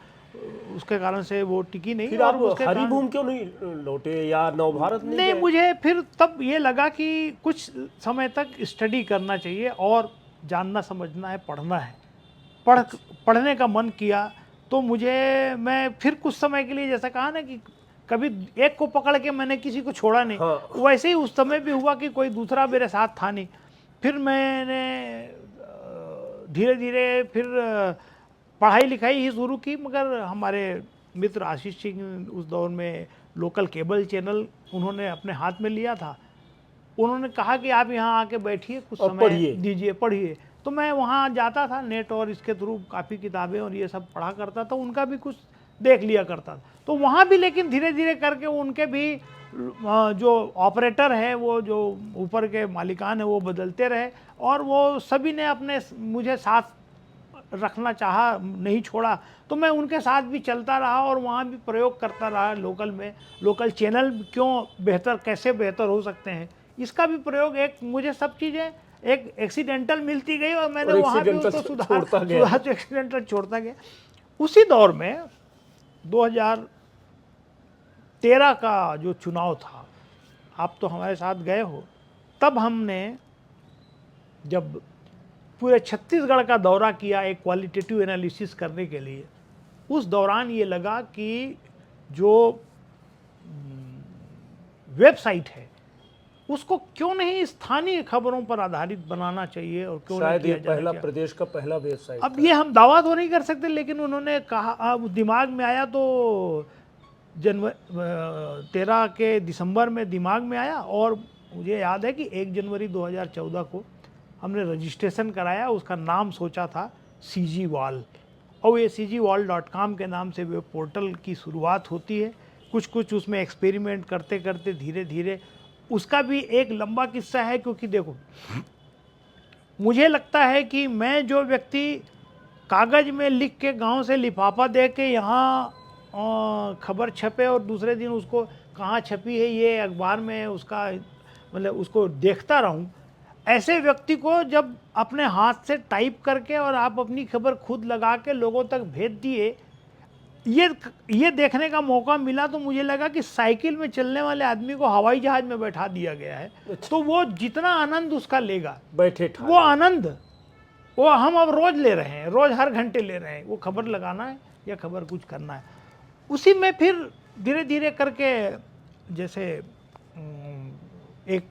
उसके कारण से वो टिकी नहीं। फिर और आप उसके कारण हरिभूम क्यों नहीं लौटे या नवभारत नहीं नहीं, गए? मुझे फिर तब ये लगा कि कुछ समय तक स्टडी करना चाहिए और जानना समझना है, पढ़ना है। पढ़ने का मन किया तो मैं फिर कुछ समय के लिए, जैसा कहा ना कि कभी एक को पकड़ के मैंने किसी को छोड़ा नहीं, हाँ। वैसे ही उस समय भी हुआ कि कोई दूसरा मेरे साथ था नहीं। फिर मैंने धीरे धीरे फिर पढ़ाई लिखाई ही शुरू की। मगर हमारे मित्र आशीष सिंह उस दौर में लोकल केबल चैनल उन्होंने अपने हाथ में लिया था। उन्होंने कहा कि आप यहाँ आके बैठिए, कुछ और समय पढ़िए। दीजिए, पढ़िए। तो मैं वहाँ जाता था, नेट और इसके थ्रू काफ़ी किताबें और ये सब पढ़ा करता था, उनका भी कुछ देख लिया करता था। तो वहाँ भी लेकिन धीरे धीरे करके उनके भी जो ऑपरेटर है, वो जो ऊपर के मालिकान है, वो बदलते रहे। और वो सभी ने अपने मुझे साथ रखना चाहा, नहीं छोड़ा। तो मैं उनके साथ भी चलता रहा और वहाँ भी प्रयोग करता रहा। लोकल में लोकल चैनल क्यों बेहतर, कैसे बेहतर हो सकते हैं, इसका भी प्रयोग। एक मुझे सब चीज़ें एक एक्सीडेंटल मिलती गई और मैंने वहाँ भी उसको सुधार एक्सीडेंटल छोड़ता गया। उसी दौर में 2013 का जो चुनाव था, आप तो हमारे साथ गए हो, तब हमने जब पूरे छत्तीसगढ़ का दौरा किया एक क्वालिटेटिव एनालिसिस करने के लिए, उस दौरान ये लगा कि जो वेबसाइट है उसको क्यों नहीं स्थानीय खबरों पर आधारित बनाना चाहिए और क्यों नहीं किया जाना चाहिए। प्रदेश का पहला वेबसाइट। अब ये हम दावा तो नहीं कर सकते, लेकिन उन्होंने कहा, अब दिमाग में आया तो जनवरी 13 के दिसंबर में दिमाग में आया। और मुझे याद है कि 1 जनवरी 2014 को हमने रजिस्ट्रेशन कराया। उसका नाम सोचा था CG वॉल, और ये cgwall.com के नाम से वेब पोर्टल की शुरुआत होती है। कुछ उसमें एक्सपेरिमेंट करते करते धीरे धीरे, उसका भी एक लंबा किस्सा है। क्योंकि देखो, मुझे लगता है कि मैं जो व्यक्ति कागज़ में लिख के गांव से लिफाफा दे के यहाँ खबर छपे और दूसरे दिन उसको कहाँ छपी है ये अखबार में उसका मतलब उसको देखता रहूं, ऐसे व्यक्ति को जब अपने हाथ से टाइप करके और आप अपनी खबर खुद लगा के लोगों तक भेज दिए, ये देखने का मौका मिला, तो मुझे लगा कि साइकिल में चलने वाले आदमी को हवाई जहाज में बैठा दिया गया है। तो वो जितना आनंद उसका लेगा, बैठे वो आनंद वो हम अब रोज ले रहे हैं, रोज हर घंटे ले रहे हैं। वो खबर लगाना है या खबर कुछ करना है। उसी में फिर धीरे धीरे करके जैसे एक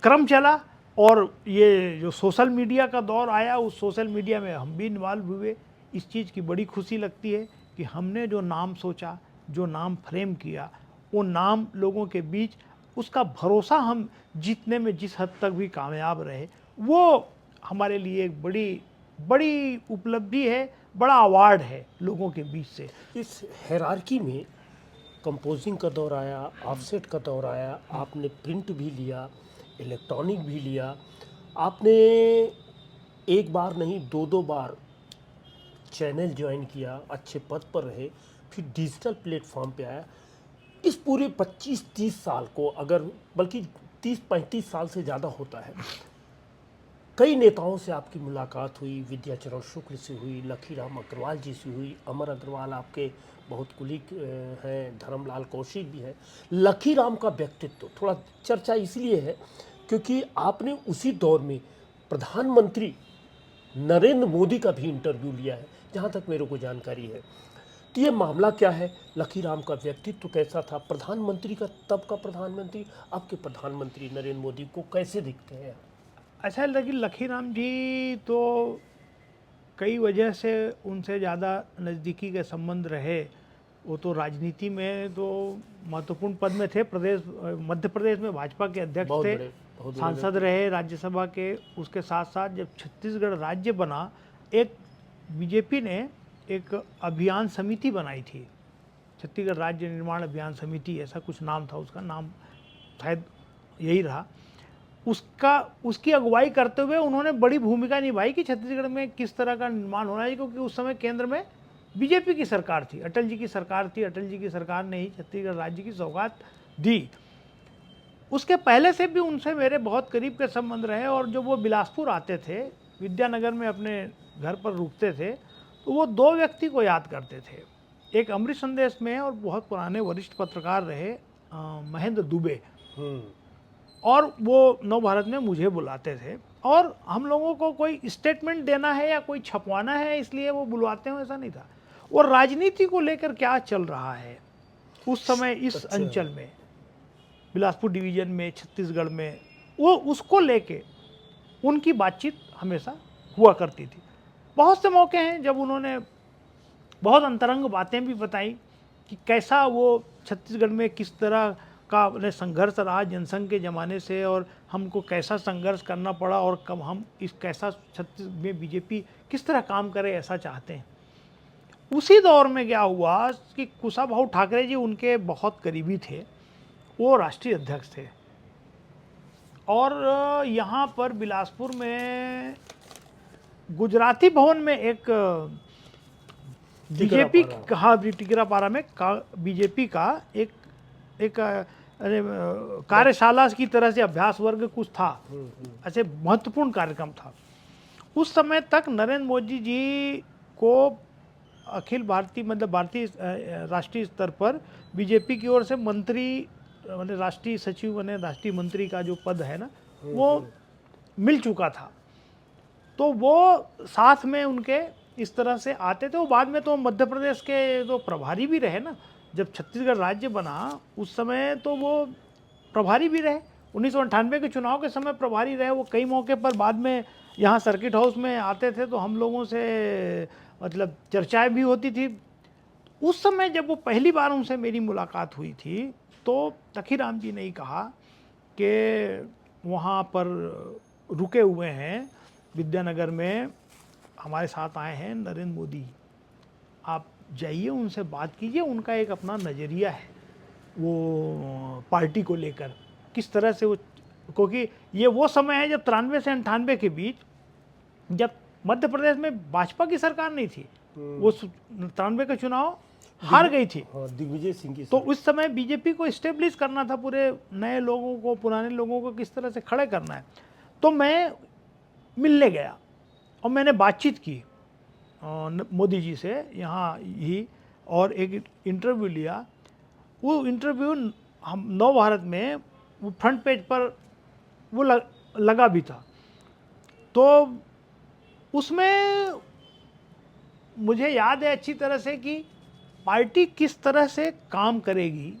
क्रम चला, और ये जो सोशल मीडिया का दौर आया, उस सोशल मीडिया में हम भी इन्वॉल्व हुए। इस चीज़ की बड़ी खुशी लगती है कि हमने जो नाम सोचा, जो नाम फ्रेम किया, वो नाम लोगों के बीच उसका भरोसा हम जीतने में जिस हद तक भी कामयाब रहे, वो हमारे लिए एक बड़ी बड़ी उपलब्धि है, बड़ा अवार्ड है लोगों के बीच से। इस हायरार्की में कंपोजिंग का दौर आया, ऑफसेट का दौर आया, आपने प्रिंट भी लिया, इलेक्ट्रॉनिक भी लिया, आपने एक बार नहीं दो दो बार चैनल ज्वाइन किया, अच्छे पद पर रहे, फिर डिजिटल प्लेटफॉर्म पे आया। इस पूरे 25-30 साल को, अगर बल्कि 30-35 साल से ज़्यादा होता है, कई नेताओं से आपकी मुलाकात हुई, विद्याचरण शुक्ल से हुई, लखीराम अग्रवाल जी से हुई, अमर अग्रवाल आपके बहुत कुलीग हैं, धर्मलाल कौशिक भी हैं। लखीराम का व्यक्तित्व थोड़ा चर्चा इसलिए है क्योंकि आपने उसी दौर में प्रधानमंत्री नरेंद्र मोदी का भी इंटरव्यू लिया है, जहाँ तक मेरे को जानकारी है। तो ये मामला क्या है, लखीराम का व्यक्तित्व कैसा था, प्रधानमंत्री का, तब का प्रधानमंत्री, अब के प्रधानमंत्री नरेंद्र मोदी को कैसे दिखते हैं? अच्छा, लेकिन लखीराम जी तो कई वजह से उनसे ज़्यादा नज़दीकी के संबंध रहे। वो तो राजनीति में तो महत्वपूर्ण पद में थे, मध्य प्रदेश में भाजपा के अध्यक्ष बहुत थे, बड़े, बहुत बड़े सांसद रहे राज्यसभा के। उसके साथ साथ जब छत्तीसगढ़ राज्य बना, एक बीजेपी ने एक अभियान समिति बनाई थी, छत्तीसगढ़ राज्य निर्माण अभियान समिति, ऐसा कुछ नाम था उसका, नाम शायद यही रहा। उसकी अगुवाई करते हुए उन्होंने बड़ी भूमिका निभाई कि छत्तीसगढ़ में किस तरह का निर्माण होना है, क्योंकि उस समय केंद्र में बीजेपी की सरकार थी, अटल जी की सरकार थी। अटल जी की सरकार ने ही छत्तीसगढ़ राज्य की सौगात दी। उसके पहले से भी उनसे मेरे बहुत करीब के संबंध रहे, और जब वो बिलासपुर आते थे, विद्यानगर में अपने घर पर रुकते थे, तो वो दो व्यक्ति को याद करते थे। एक अमृत संदेश में और बहुत पुराने वरिष्ठ पत्रकार रहे महेंद्र दुबे, और वो नव भारत में मुझे बुलाते थे, और हम लोगों को कोई स्टेटमेंट देना है या कोई छपवाना है इसलिए वो बुलवाते हैं, ऐसा नहीं था। और राजनीति को लेकर क्या चल रहा है उस समय इस अंचल में, बिलासपुर डिवीजन में, छत्तीसगढ़ में, वो उसको लेके उनकी बातचीत हमेशा हुआ करती थी। बहुत से मौके हैं जब उन्होंने बहुत अंतरंग बातें भी बताई कि कैसा वो छत्तीसगढ़ में किस तरह का संघर्ष रहा जनसंघ के ज़माने से, और हमको कैसा संघर्ष करना पड़ा, और कब हम इस कैसा छत्तीसगढ़ में बीजेपी किस तरह काम करे ऐसा चाहते हैं। उसी दौर में क्या हुआ कि कुशाभाऊ ठाकरे जी उनके बहुत करीबी थे, वो राष्ट्रीय अध्यक्ष थे, और यहाँ पर बिलासपुर में गुजराती भवन में एक बीजेपी का, टिकरापारा में बीजेपी का एक कार्यशाला की तरह से अभ्यास वर्ग कुछ था, ऐसे महत्वपूर्ण कार्यक्रम था। उस समय तक नरेंद्र मोदी जी को अखिल भारतीय, मतलब भारतीय राष्ट्रीय स्तर पर बीजेपी की ओर से मंत्री, मतलब राष्ट्रीय सचिव, माने राष्ट्रीय मंत्री का जो पद है ना, वो मिल चुका था। तो वो साथ में उनके इस तरह से आते थे। वो बाद में तो मध्य प्रदेश के तो प्रभारी भी रहे ना, जब छत्तीसगढ़ राज्य बना उस समय तो वो प्रभारी भी रहे। 1998 के चुनाव के समय प्रभारी रहे। वो कई मौके पर बाद में यहाँ सर्किट हाउस में आते थे, तो हम लोगों से मतलब चर्चाएं भी होती थी। उस समय जब वो पहली बार उनसे मेरी मुलाकात हुई थी, तो लखीराम जी ने ही कहा कि वहाँ पर रुके हुए हैं विद्यानगर में, हमारे साथ आए हैं नरेंद्र मोदी, आप जाइए उनसे बात कीजिए, उनका एक अपना नज़रिया है वो पार्टी को लेकर, किस तरह से वो, क्योंकि ये वो समय है जब 93 से 98 के बीच, जब मध्य प्रदेश में भाजपा की सरकार नहीं थी, वो 93 का चुनाव हार गई थी, दिग्विजय सिंह की। तो उस समय बीजेपी को इस्टेब्लिश करना था, पूरे नए लोगों को, पुराने लोगों को किस तरह से खड़े करना है। तो मैं मिलने गया और मैंने बातचीत की मोदी जी से यहाँ ही, और एक इंटरव्यू लिया। वो इंटरव्यू हम नव भारत में वो फ्रंट पेज पर वो लगा भी था। तो उसमें मुझे याद है अच्छी तरह से कि पार्टी किस तरह से काम करेगी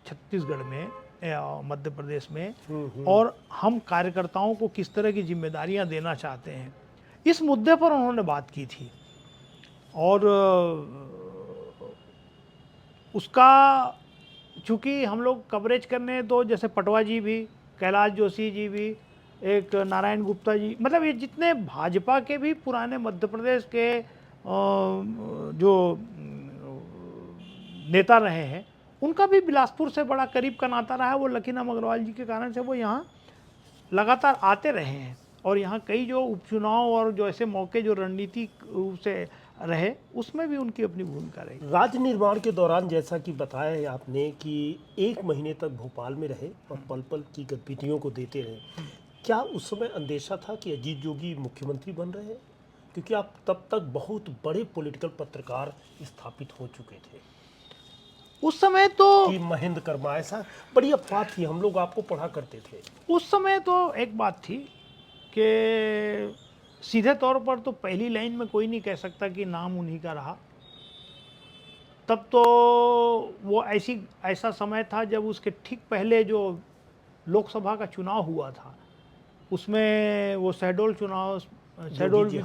छत्तीसगढ़ में या मध्य प्रदेश में, और हम कार्यकर्ताओं को किस तरह की जिम्मेदारियां देना चाहते हैं, इस मुद्दे पर उन्होंने बात की थी। और उसका चूँकि हम लोग कवरेज करने, तो जैसे पटवा जी भी, कैलाश जोशी जी भी, एक नारायण गुप्ता जी, मतलब ये जितने भाजपा के भी पुराने मध्य प्रदेश के जो नेता रहे हैं, उनका भी बिलासपुर से बड़ा करीब का नाता रहा है। वो लकीराम अग्रवाल जी के कारण से वो यहाँ लगातार आते रहे हैं, और यहाँ कई जो उपचुनाव और जो ऐसे मौके जो रणनीतिक रूप से रहे, उसमें भी उनकी अपनी भूमिका रही। राज्य निर्माण के दौरान जैसा कि बताया है आपने कि 1 महीने तक भोपाल में रहे और पल पल की गतिविधियों को देते रहे, क्या उस समय अंदेशा था कि अजीत जोगी मुख्यमंत्री बन रहे हैं? क्योंकि आप तब तक बहुत बड़े पॉलिटिकल पत्रकार स्थापित हो चुके थे। उस समय तो कि महेंद्र कर्मा, ऐसा बड़ी अफवाह थी, हम लोग आपको पढ़ा करते थे। उस समय तो एक बात थी कि सीधे तौर पर तो पहली लाइन में कोई नहीं कह सकता कि नाम उन्हीं का रहा। तब तो वो ऐसा समय था जब उसके ठीक पहले जो लोकसभा का चुनाव हुआ था, उसमें वो शहडोल जी हार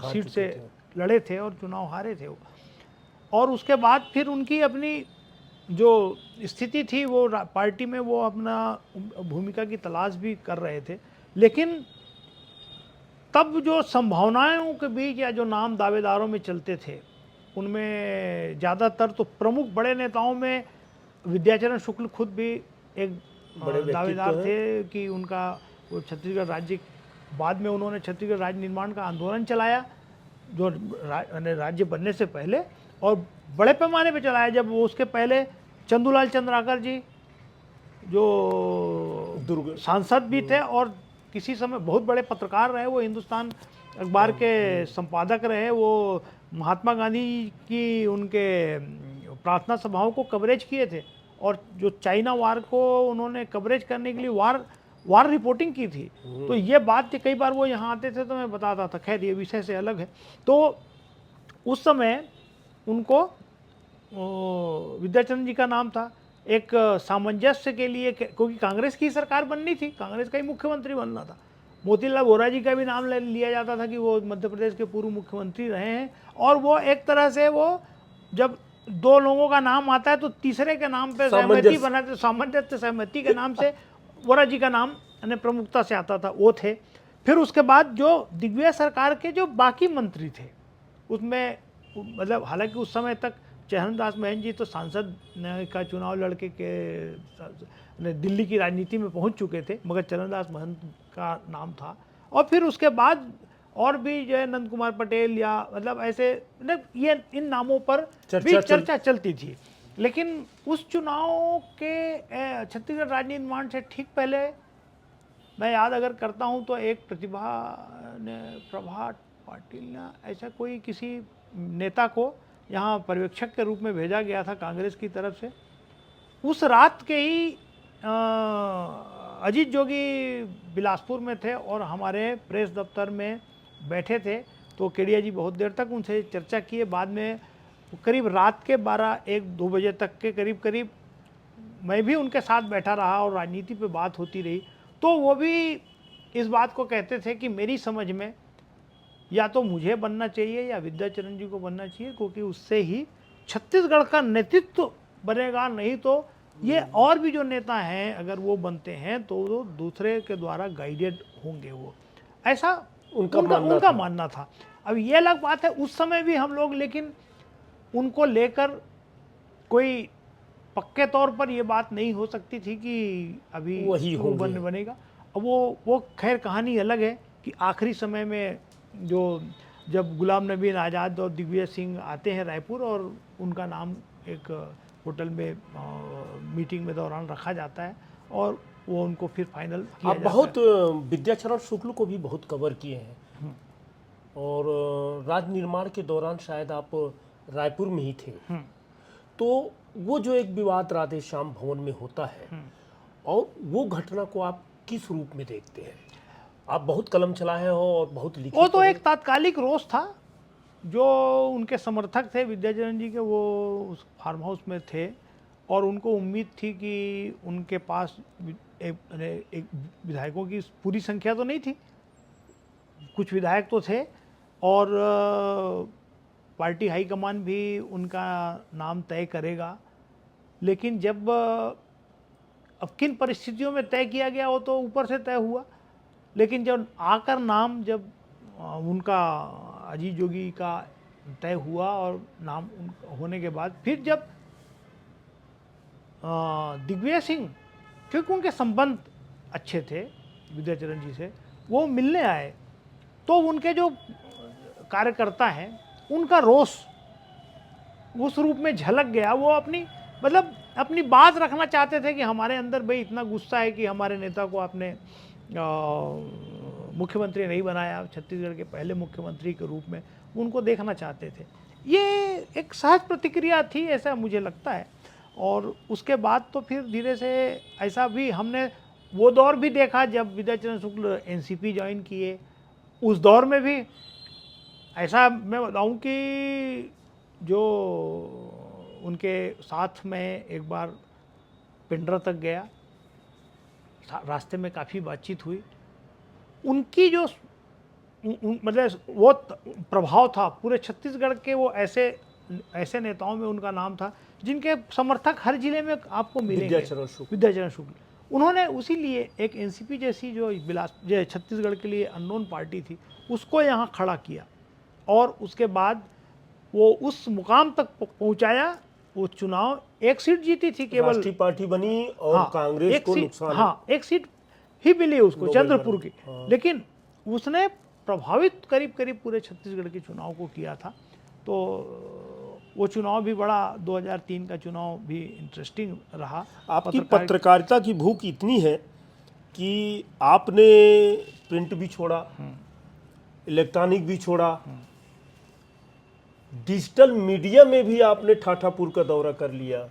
सीट चुके से थे। लड़े थे और चुनाव हारे थे वो। और उसके बाद फिर उनकी अपनी जो स्थिति थी, वो पार्टी में वो अपना भूमिका की तलाश भी कर रहे थे। लेकिन तब जो संभावनाओं के बीच या जो नाम दावेदारों में चलते थे, उनमें ज़्यादातर तो प्रमुख बड़े नेताओं में विद्याचरण शुक्ल खुद भी एक बड़े व्यक्तित्व दावेदार हैं। थे कि उनका वो छत्तीसगढ़ राज्य, बाद में उन्होंने छत्तीसगढ़ राज्य निर्माण का आंदोलन चलाया, जो राज्य बनने से पहले, और बड़े पैमाने पे चलाया। जब वो उसके पहले चंदूलाल चंद्राकर जी जो दुर्ग सांसद भी थे और किसी समय बहुत बड़े पत्रकार रहे, वो हिंदुस्तान अखबार के संपादक रहे, वो महात्मा गांधी की उनके प्रार्थना सभाओं को कवरेज किए थे, और जो चाइना वार को उन्होंने कवरेज करने के लिए वार रिपोर्टिंग की थी। तो ये बात थी, कई बार वो यहाँ आते थे तो मैं बताता था, खैर ये विषय से अलग है। तो उस समय उनको विद्याचरण जी का नाम था। एक सामंजस्य के लिए, क्योंकि कांग्रेस की सरकार बननी थी, कांग्रेस का ही मुख्यमंत्री बनना था। मोतीलाल वोरा जी का भी नाम लिया जाता था कि वो मध्य प्रदेश के पूर्व मुख्यमंत्री रहे हैं, और वो एक तरह से वो जब दो लोगों का नाम आता है तो तीसरे के नाम पे सहमति बनाते, सामंजस्य सहमति के नाम से वोरा जी का नाम प्रमुखता से आता था, वो थे। फिर उसके बाद जो दिग्विजय सरकार के जो बाकी मंत्री थे, उसमें मतलब हालांकि उस समय तक चरणदास महंत जी तो सांसद का चुनाव लड़के के दिल्ली की राजनीति में पहुंच चुके थे, मगर चरणदास महंत का नाम था। और फिर उसके बाद और भी जो है नंद कुमार पटेल, या मतलब ऐसे ये इन नामों पर भी चर्चा चलती थी। लेकिन उस चुनाव के छत्तीसगढ़ राज्य निर्माण से ठीक पहले मैं याद अगर करता हूं तो एक प्रभा पाटिल ने ऐसा कोई किसी नेता को यहाँ पर्यवेक्षक के रूप में भेजा गया था कांग्रेस की तरफ से। उस रात के ही अजीत जोगी बिलासपुर में थे और हमारे प्रेस दफ्तर में बैठे थे, तो केडिया जी बहुत देर तक उनसे चर्चा किए। बाद में करीब रात के 12-1-2 बजे तक के करीब मैं भी उनके साथ बैठा रहा और राजनीति पे बात होती रही। तो वो भी इस बात को कहते थे कि मेरी समझ में या तो मुझे बनना चाहिए या विद्याचरण जी को बनना चाहिए, क्योंकि उससे ही छत्तीसगढ़ का नेतृत्व बनेगा, नहीं तो ये और भी जो नेता हैं अगर वो बनते हैं तो वो दूसरे के द्वारा गाइडेड होंगे, वो ऐसा उनका मानना था। अब ये अलग बात है, उस समय भी हम लोग लेकिन उनको लेकर कोई पक्के तौर पर ये बात नहीं हो सकती थी कि अभी वही बनेगा। अब वो खैर कहानी अलग है कि आखिरी समय में जब गुलाम नबी आज़ाद और दिग्विजय सिंह आते हैं रायपुर, और उनका नाम एक होटल में मीटिंग में दौरान रखा जाता है और वो उनको फिर फाइनल किया जाता बहुत विद्याचरण शुक्ल को भी बहुत कवर किए हैं, और राज्य निर्माण के दौरान शायद आप रायपुर में ही थे। तो वो जो एक विवाद राधे श्याम भवन में होता है, और वो घटना को आप किस रूप में देखते हैं? आप बहुत कलम चलाए हो और बहुत लिखे। वो तो एक तात्कालिक रोष था जो उनके समर्थक थे विद्याचरण जी के, वो उस फार्म हाउस में थे और उनको उम्मीद थी कि उनके पास एक विधायकों की पूरी संख्या तो नहीं थी, कुछ विधायक तो थे और पार्टी हाईकमान भी उनका नाम तय करेगा। लेकिन जब अब किन परिस्थितियों में तय किया गया वो तो ऊपर से तय हुआ, लेकिन जब आकर नाम जब उनका अजीत जोगी का तय हुआ और नाम होने के बाद फिर जब दिग्विजय सिंह, क्योंकि उनके संबंध अच्छे थे विद्याचरण जी से, वो मिलने आए तो उनके जो कार्यकर्ता हैं उनका रोष उस रूप में झलक गया। वो अपनी बात रखना चाहते थे कि हमारे अंदर भाई इतना गुस्सा है कि हमारे नेता को आपने मुख्यमंत्री नहीं बनाया, छत्तीसगढ़ के पहले मुख्यमंत्री के रूप में उनको देखना चाहते थे। ये एक सहज प्रतिक्रिया थी ऐसा मुझे लगता है। और उसके बाद तो फिर धीरे से ऐसा भी हमने वो दौर भी देखा जब विद्याचरण शुक्ल एनसीपी ज्वाइन किए, उस दौर में भी ऐसा मैं बताऊं कि जो उनके साथ में एक बार पिंडरा तक गया, रास्ते में काफ़ी बातचीत हुई, उनकी जो मतलब वो प्रभाव था पूरे छत्तीसगढ़ के, वो ऐसे नेताओं में उनका नाम था जिनके समर्थक हर जिले में आपको मिलेंगे। विद्याचरण शुक्ल उन्होंने उसी लिए एक एनसीपी जैसी जो छत्तीसगढ़ के लिए अननोन पार्टी थी उसको यहाँ खड़ा किया और उसके बाद वो उस मुकाम तक पहुँचाया। वो चुनाव एक सीट जीती थी केवल, राष्ट्रीय पार्टी बनी और हाँ, कांग्रेस को नुकसान, हाँ एक सीट ही मिली उसको चंद्रपुर की, हाँ। लेकिन उसने प्रभावित करीब करीब पूरे छत्तीसगढ़ के चुनाव को किया था। तो वो चुनाव भी बड़ा 2003 का चुनाव भी इंटरेस्टिंग रहा। आपकी पत्रकारिता की भूख इतनी है कि आपने प्रिंट भी छोड़ा, इलेक्ट्रॉनिक भी छोड़ा, डिजिटल मीडिया में भी आपने ठाठापुर का दौरा कर लिया,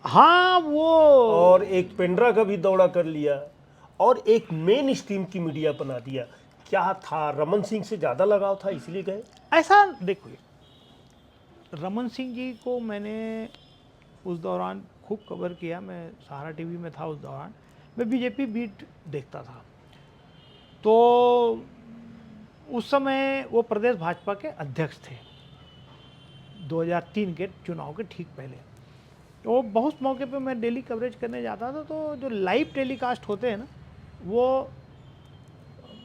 हाँ वो, और एक पेंड्रा का भी दौरा कर लिया और एक मेन स्ट्रीम की मीडिया बना दिया। क्या था, रमन सिंह से ज़्यादा लगाव था इसलिए गए? ऐसा देखो, रमन सिंह जी को मैंने उस दौरान खूब कवर किया, मैं सहारा टीवी में था उस दौरान, मैं बीजेपी बीट देखता था। तो उस समय वो प्रदेश भाजपा के अध्यक्ष थे 2003 के चुनाव के ठीक पहले। तो बहुत मौके पे मैं डेली कवरेज करने जाता था, तो जो लाइव टेलीकास्ट होते हैं ना, वो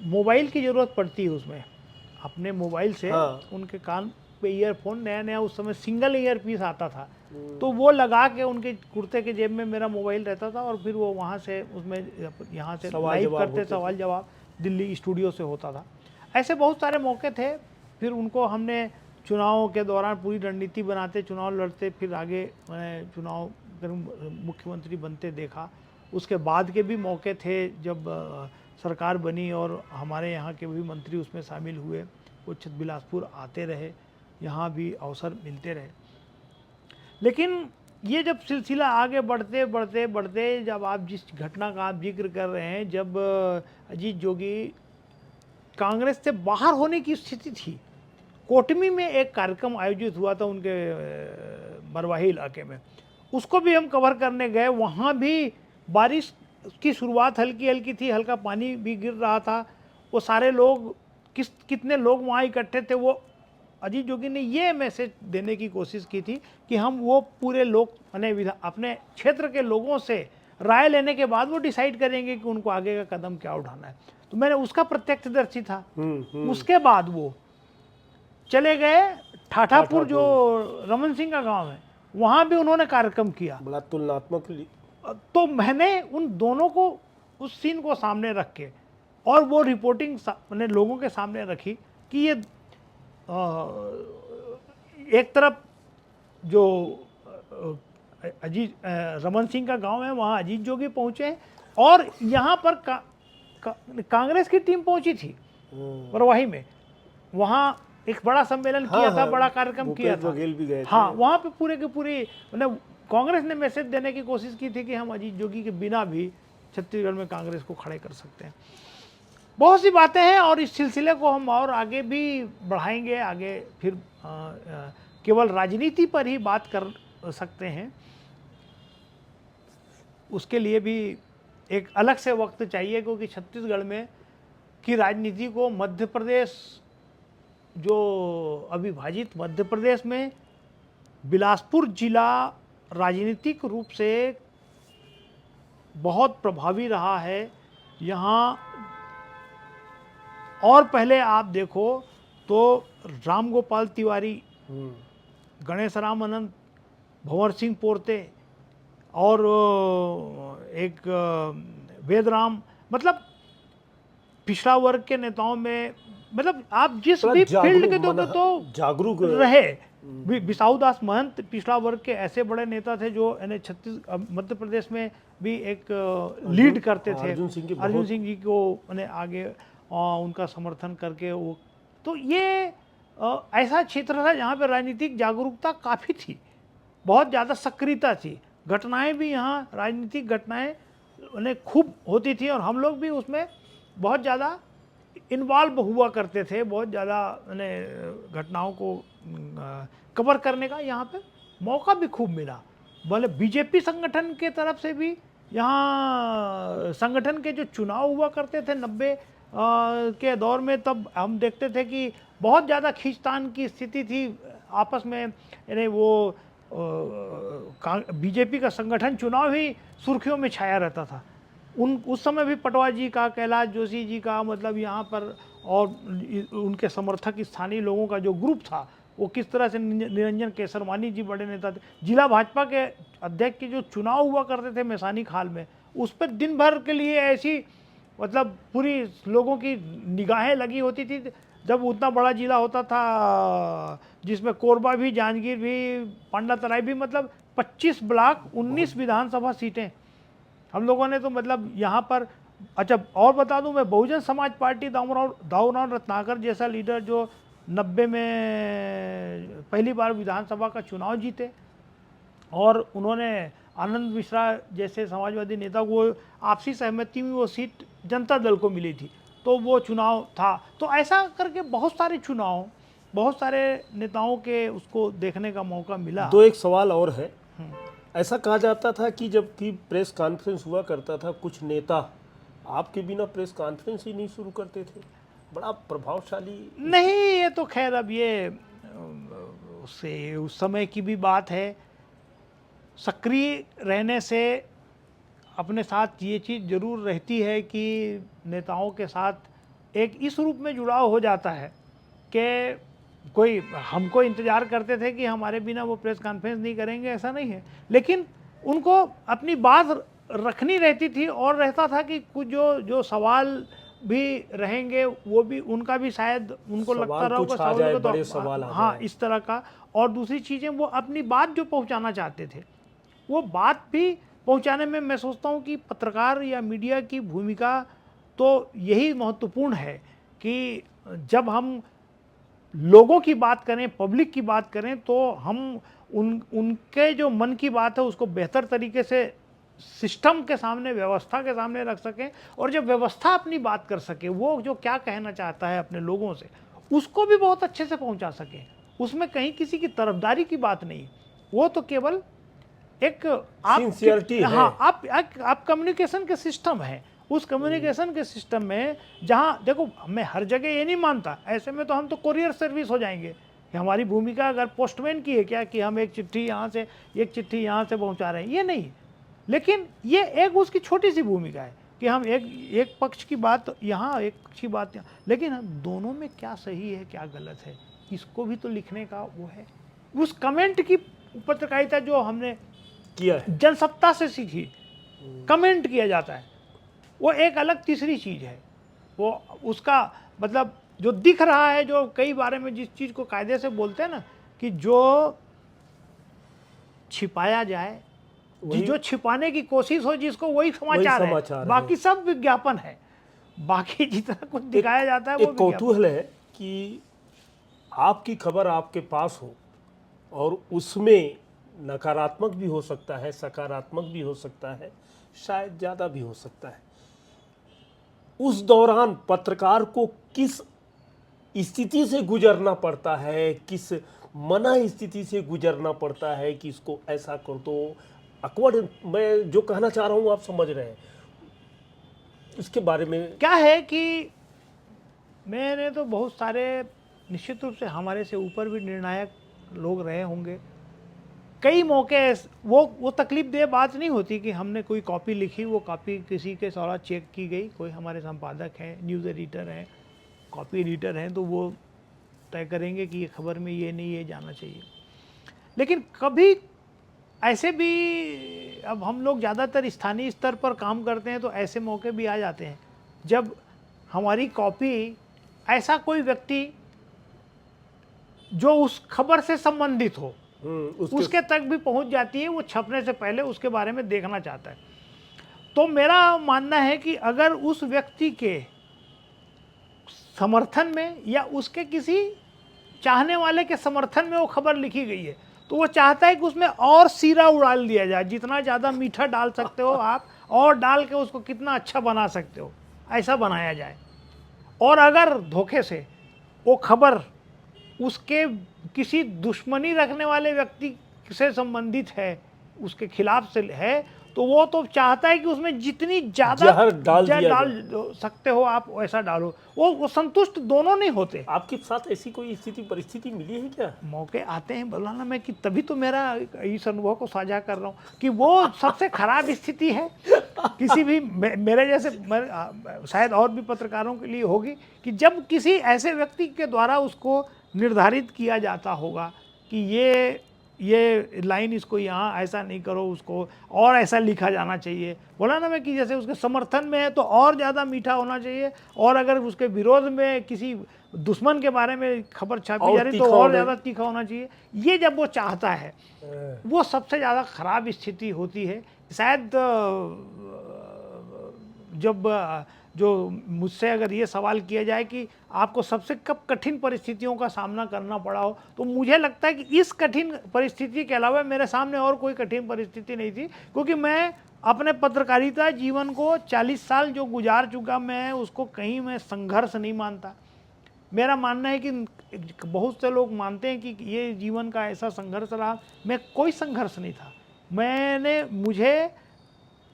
मोबाइल की ज़रूरत पड़ती है उसमें, अपने मोबाइल से हाँ। उनके कान पे ईयरफोन, नया नया उस समय सिंगल ईयर पीस आता था, तो वो लगा के उनके कुर्ते के जेब में मेरा मोबाइल रहता था और फिर वो वहाँ से उसमें यहाँ से लाइव करते, सवाल जवाब दिल्ली स्टूडियो से होता था। ऐसे बहुत सारे मौके थे। फिर उनको हमने चुनाव के दौरान पूरी रणनीति बनाते, चुनाव लड़ते, फिर आगे चुनाव मुख्यमंत्री बनते देखा। उसके बाद के भी मौके थे जब सरकार बनी और हमारे यहाँ के भी मंत्री उसमें शामिल हुए, वो बिलासपुर आते रहे, यहाँ भी अवसर मिलते रहे। लेकिन ये जब सिलसिला आगे बढ़ते बढ़ते बढ़ते, जब आप जिस घटना का आप जिक्र कर रहे हैं, जब अजीत जोगी कांग्रेस से बाहर होने की स्थिति थी, कोटमी में एक कार्यक्रम आयोजित हुआ था उनके बरवाही इलाके में, उसको भी हम कवर करने गए। वहाँ भी बारिश की शुरुआत हल्की हल्की थी, हल्का पानी भी गिर रहा था। वो सारे लोग कितने लोग वहाँ इकट्ठे थे, वो अजीत जोगी ने ये मैसेज देने की कोशिश की थी कि हम वो पूरे लोग अपने क्षेत्र के लोगों से राय लेने के बाद वो डिसाइड करेंगे कि उनको आगे का कदम क्या उठाना है। तो मैंने उसका प्रत्यक्षदर्शी था। उसके बाद वो चले गए ठाठापुर, जो रमन सिंह का गांव है, वहाँ भी उन्होंने कार्यक्रम किया। बड़ा तुलनात्मक। तो मैंने उन दोनों को, उस सीन को सामने रख के और वो रिपोर्टिंग मैंने लोगों के सामने रखी कि ये एक तरफ जो रमन सिंह का गांव है वहाँ अजीत जोगी पहुँचे और यहाँ पर कांग्रेस की टीम पहुँची थी बरवाही में, वहाँ एक बड़ा सम्मेलन किया था, बड़ा कार्यक्रम किया था। भी गए थे। हाँ, वहाँ पे पूरे के पूरे मतलब कांग्रेस ने मैसेज देने की कोशिश की थी कि हम अजीत जोगी के बिना भी छत्तीसगढ़ में कांग्रेस को खड़े कर सकते हैं। बहुत सी बातें हैं और इस सिलसिले को हम और आगे भी बढ़ाएंगे। आगे फिर केवल राजनीति पर ही बात कर सकते हैं, उसके लिए भी एक अलग से वक्त चाहिए, क्योंकि छत्तीसगढ़ में की राजनीति को मध्य प्रदेश, जो अविभाजित मध्य प्रदेश में बिलासपुर जिला राजनीतिक रूप से बहुत प्रभावी रहा है। यहाँ और पहले आप देखो तो राम गोपाल तिवारी, गणेश राम अनंत, भंवर सिंह पोर्ते और एक वेदराम, मतलब पिछड़ा वर्ग के नेताओं में, मतलब आप जिस थोड़ा भी फील्ड के जागरूक तो जागरूक रहे। बिसाऊ दास महंत पिछड़ा वर्ग के ऐसे बड़े नेता थे जो मध्य प्रदेश में भी एक लीड करते थे। अर्जुन सिंह जी को आगे उनका समर्थन करके वो, तो ये ऐसा क्षेत्र था जहाँ पे राजनीतिक जागरूकता काफ़ी थी, बहुत ज़्यादा सक्रियता थी, घटनाएं भी यहाँ राजनीतिक घटनाएं खूब होती थी और हम लोग भी उसमें बहुत ज़्यादा इन्वॉल्व हुआ करते थे। बहुत ज़्यादा घटनाओं को कवर करने का यहाँ पे मौका भी खूब मिला। बोले बीजेपी संगठन के तरफ से भी यहाँ संगठन के जो चुनाव हुआ करते थे 90 के दौर में, तब हम देखते थे कि बहुत ज़्यादा खींचतान की स्थिति थी आपस में। यानी वो बीजेपी का संगठन चुनाव ही सुर्खियों में छाया रहता था। उस समय भी पटवा जी का, कैलाश जोशी जी का, मतलब यहाँ पर और उनके समर्थक स्थानीय लोगों का जो ग्रुप था, वो किस तरह से, निरंजन केसरवानी जी बड़े नेता थे, जिला भाजपा के अध्यक्ष के जो चुनाव हुआ करते थे मैसानी खाल में, उस पर दिन भर के लिए ऐसी मतलब पूरी लोगों की निगाहें लगी होती थी। जब उतना बड़ा जिला होता था जिसमें कोरबा भी, जांजगीर भी, पांडा तराई भी, मतलब 25 ब्लॉक, 19 विधानसभा सीटें हम लोगों ने तो मतलब यहाँ पर। अच्छा और बता दूं, मैं बहुजन समाज पार्टी दाऊराव रत्नाकर जैसा लीडर जो 90 में पहली बार विधानसभा का चुनाव जीते, और उन्होंने आनंद मिश्रा जैसे समाजवादी नेता को आपसी सहमति में वो सीट जनता दल को मिली थी, तो वो चुनाव था। तो ऐसा करके बहुत सारे चुनाव, बहुत सारे नेताओं के उसको देखने का मौका मिला। दो एक सवाल और है। ऐसा कहा जाता था कि जब की प्रेस कॉन्फ्रेंस हुआ करता था, कुछ नेता आपके बिना प्रेस कॉन्फ्रेंस ही नहीं शुरू करते थे। बड़ा प्रभावशाली। नहीं, ये तो खैर अब ये उससे उस समय की भी बात है। सक्रिय रहने से अपने साथ ये चीज़ जरूर रहती है कि नेताओं के साथ एक इस रूप में जुड़ाव हो जाता है कि कोई हमको इंतज़ार करते थे कि हमारे बिना वो प्रेस कॉन्फ्रेंस नहीं करेंगे, ऐसा नहीं है, लेकिन उनको अपनी बात रखनी रहती थी। और रहता था कि कुछ जो सवाल भी रहेंगे वो भी उनका भी शायद उनको लगता रहा होगा हाँ इस तरह का। और दूसरी चीज़ें, वो अपनी बात जो पहुंचाना चाहते थे वो बात भी पहुंचाने में मैं सोचता हूं कि पत्रकार या मीडिया की भूमिका तो यही महत्वपूर्ण है कि जब हम लोगों की बात करें, पब्लिक की बात करें, तो हम उनके जो मन की बात है उसको बेहतर तरीके से सिस्टम के सामने, व्यवस्था के सामने रख सकें, और जब व्यवस्था अपनी बात कर सके, वो जो क्या कहना चाहता है अपने लोगों से, उसको भी बहुत अच्छे से पहुंचा सके। उसमें कहीं किसी की तरफदारी की बात नहीं, वो तो केवल एक सिंसियरिटी है। हाँ, आप कम्युनिकेशन के सिस्टम है। उस कम्युनिकेशन के सिस्टम में जहाँ देखो, मैं हर जगह ये नहीं मानता, ऐसे में तो हम तो कोरियर सर्विस हो जाएंगे कि हमारी भूमिका अगर पोस्टमैन की है क्या, कि हम एक चिट्ठी यहाँ से पहुँचा रहे हैं, ये नहीं। लेकिन ये एक उसकी छोटी सी भूमिका है कि हम एक पक्ष की बात यहाँ, एक पक्ष की बात यहाँ, लेकिन दोनों में क्या सही है क्या गलत है, इसको भी तो लिखने का वो है। उस कमेंट की पत्रकारिता जो हमने किया है, जनसत्ता से सीखी, कमेंट किया जाता है, वो एक अलग तीसरी चीज़ है। वो उसका मतलब जो दिख रहा है, जो कई बारे में जिस चीज़ को कायदे से बोलते हैं ना, कि जो छिपाया जाए, जो छिपाने की कोशिश हो जिसको, वही समाचार है, बाकी सब विज्ञापन है। बाकी जितना कुछ दिखाया जाता है वो कौतूहल है कि आपकी खबर आपके पास हो और उसमें नकारात्मक भी हो सकता है, सकारात्मक भी हो सकता है, शायद ज़्यादा भी हो सकता है। उस दौरान पत्रकार को किस स्थिति से गुजरना पड़ता है, किस मना स्थिति से गुजरना पड़ता है कि इसको ऐसा कर दो। अकवर्ड, मैं जो कहना चाह रहा हूँ आप समझ रहे हैं, इसके बारे में। क्या है कि मैंने तो बहुत सारे, निश्चित रूप से हमारे से ऊपर भी निर्णायक लोग रहे होंगे, कई मौके वो तकलीफ दे बात नहीं होती कि हमने कोई कॉपी लिखी, वो कॉपी किसी के सारा चेक की गई, कोई हमारे संपादक हैं, न्यूज़ एडिटर हैं, कॉपी एडिटर हैं, तो वो तय करेंगे कि ये खबर में ये नहीं, ये जाना चाहिए। लेकिन कभी ऐसे भी, अब हम लोग ज़्यादातर स्थानीय स्तर पर काम करते हैं, तो ऐसे मौके भी आ जाते हैं जब हमारी कॉपी, ऐसा कोई व्यक्ति जो उस खबर से संबंधित हो उसके तक भी पहुंच जाती है, वो छपने से पहले उसके बारे में देखना चाहता है। तो मेरा मानना है कि अगर उस व्यक्ति के समर्थन में या उसके किसी चाहने वाले के समर्थन में वो खबर लिखी गई है, तो वो चाहता है कि उसमें और सीरा उड़ाल दिया जाए, जितना ज़्यादा मीठा डाल सकते हो आप, और डाल के उसको कितना अच्छा बना सकते हो, ऐसा बनाया जाए। और अगर धोखे से वो खबर उसके किसी दुश्मनी रखने वाले व्यक्ति से संबंधित है, उसके खिलाफ से है, तो वो तो चाहता है कि उसमें जितनी ज़्यादा जहर डाल सकते हो आप वैसा डालो। वो संतुष्ट दोनों नहीं होते। आपके साथ ऐसी कोई स्थिति परिस्थिति मिली है क्या? मौके आते हैं मौलाना, मैं कि तभी तो मेरा इस अनुभव को साझा कर रहा हूँ कि वो सबसे खराब स्थिति है किसी भी मेरे जैसे, शायद और भी पत्रकारों के लिए होगी, कि जब किसी ऐसे व्यक्ति के द्वारा उसको निर्धारित किया जाता होगा कि ये लाइन इसको यहाँ ऐसा नहीं करो, उसको और ऐसा लिखा जाना चाहिए। बोला ना मैं कि जैसे उसके समर्थन में है तो और ज़्यादा मीठा होना चाहिए, और अगर उसके विरोध में किसी दुश्मन के बारे में खबर छापी जा रही तो और ज़्यादा तीखा होना चाहिए। ये जब वो चाहता है, वो सबसे ज़्यादा खराब स्थिति होती है। शायद जब जो मुझसे अगर ये सवाल किया जाए कि आपको सबसे कब कठिन परिस्थितियों का सामना करना पड़ा हो, तो मुझे लगता है कि इस कठिन परिस्थिति के अलावा मेरे सामने और कोई कठिन परिस्थिति नहीं थी, क्योंकि मैं अपने पत्रकारिता जीवन को 40 साल जो गुजार चुका, मैं उसको कहीं मैं संघर्ष नहीं मानता। मेरा मानना है कि बहुत से लोग मानते हैं कि ये जीवन का ऐसा संघर्ष रहा, मैं कोई संघर्ष नहीं था। मुझे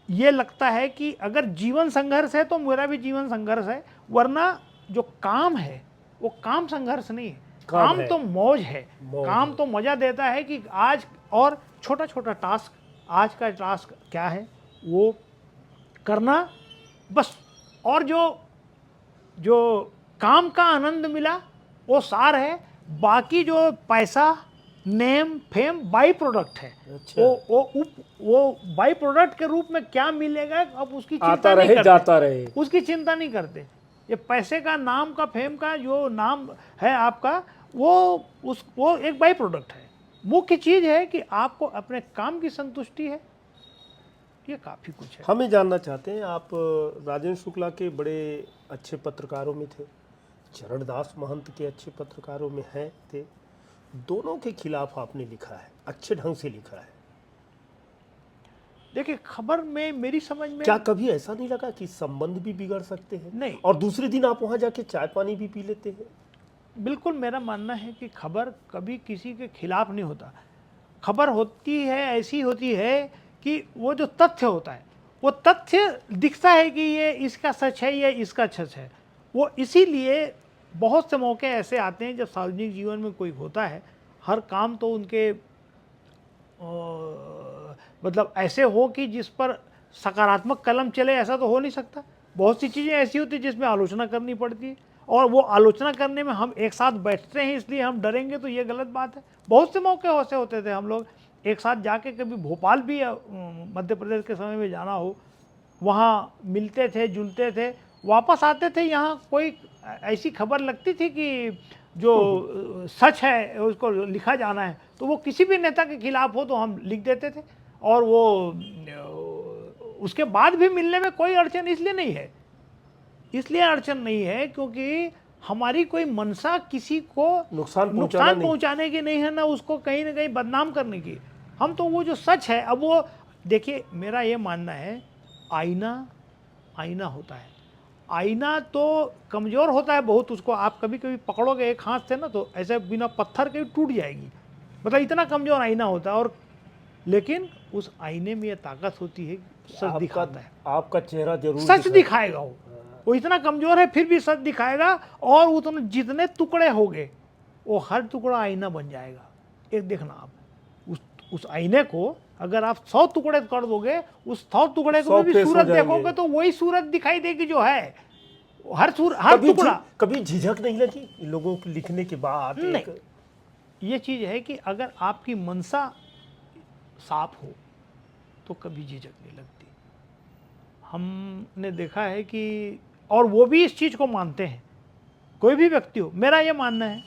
ये लगता है कि अगर जीवन संघर्ष है तो मेरा भी जीवन संघर्ष है, वरना जो काम है वो काम संघर्ष नहीं है, काम तो मौज है। काम तो मजा देता है कि आज, और छोटा छोटा टास्क, आज का टास्क क्या है वो करना बस, और जो काम का आनंद मिला वो सार है। बाकी जो पैसा, नेम, फेम बाई प्रोडक्ट है। अच्छा। वो बाई प्रोडक्ट के रूप में क्या मिलेगा अब उसकी चिंता आता नहीं रहे, करते, जाता रहे, उसकी चिंता नहीं करते। ये पैसे का, नाम का, फेम का जो नाम है आपका, वो एक बाई प्रोडक्ट है। मुख्य चीज है कि आपको अपने काम की संतुष्टि है, ये काफी कुछ है। हमें जानना चाहते हैं, आप राजेंद्र शुक्ला के बड़े अच्छे पत्रकारों में थे, चरणदास महंत के अच्छे पत्रकारों में थे, दोनों के खिलाफ आपने लिखा है, अच्छे ढंग से लिखा है। देखिए, खबर में मेरी समझ में, क्या कभी ऐसा नहीं लगा कि संबंध भी बिगड़ सकते हैं? नहीं। और दूसरे दिन आप वहां जाके चाय पानी भी पी लेते हैं? बिल्कुल, मेरा मानना है कि खबर कभी किसी के खिलाफ नहीं होता। खबर होती है, ऐसी होती है कि वो जो तथ्य होता है, वो तथ्य दिखता है कि ये इसका सच है, ये इसका सच है। वो इसीलिए बहुत से मौके ऐसे आते हैं जब सार्वजनिक जीवन में कोई होता है, हर काम तो उनके मतलब ऐसे हो कि जिस पर सकारात्मक कलम चले, ऐसा तो हो नहीं सकता। बहुत सी चीज़ें ऐसी होती हैं जिसमें आलोचना करनी पड़ती है, और वो आलोचना करने में हम एक साथ बैठते हैं, इसलिए हम डरेंगे तो ये गलत बात है। बहुत से मौके ऐसे होते थे, हम लोग एक साथ जाके, कभी भोपाल भी मध्य प्रदेश के समय में जाना हो, वहाँ मिलते थे, जुलते थे, वापस आते थे। यहाँ कोई ऐसी खबर लगती थी कि जो सच है उसको लिखा जाना है, तो वो किसी भी नेता के खिलाफ हो तो हम लिख देते थे, और वो उसके बाद भी मिलने में कोई अड़चन इसलिए नहीं है क्योंकि हमारी कोई मनसा किसी को नुकसान पहुंचाने की नहीं है, ना उसको कहीं ना कहीं बदनाम करने की। हम तो वो जो सच है, अब वो देखिए, मेरा ये मानना है, आईना होता है। आईना तो कमज़ोर होता है बहुत, उसको आप कभी कभी पकड़ोगे एक हाथ से ना तो ऐसे बिना पत्थर के टूट जाएगी, मतलब इतना कमज़ोर आईना होता है। और लेकिन उस आईने में ये ताकत होती है कि सच दिखाता है, आपका चेहरा जरूर सच दिखाएगा वो इतना कमज़ोर है फिर भी सच दिखाएगा। और उतने जितने टुकड़े होंगे वो हर टुकड़ा आईना बन जाएगा। एक देखना आप उस आईने को अगर आप 100 टुकड़े कर दोगे, उस 100 टुकड़े को 100 भी फेस हो सूरत जाएंगे। देखोगे तो वही सूरत दिखाई देगी जो है। हर टुकड़ा। कभी झिझक नहीं लगी इन लोगों को लिखने के बाद? नहीं, ये चीज़ है कि अगर आपकी मनसा साफ हो तो कभी झिझक नहीं लगती। हमने देखा है कि, और वो भी इस चीज़ को मानते हैं, कोई भी व्यक्ति हो। मेरा ये मानना है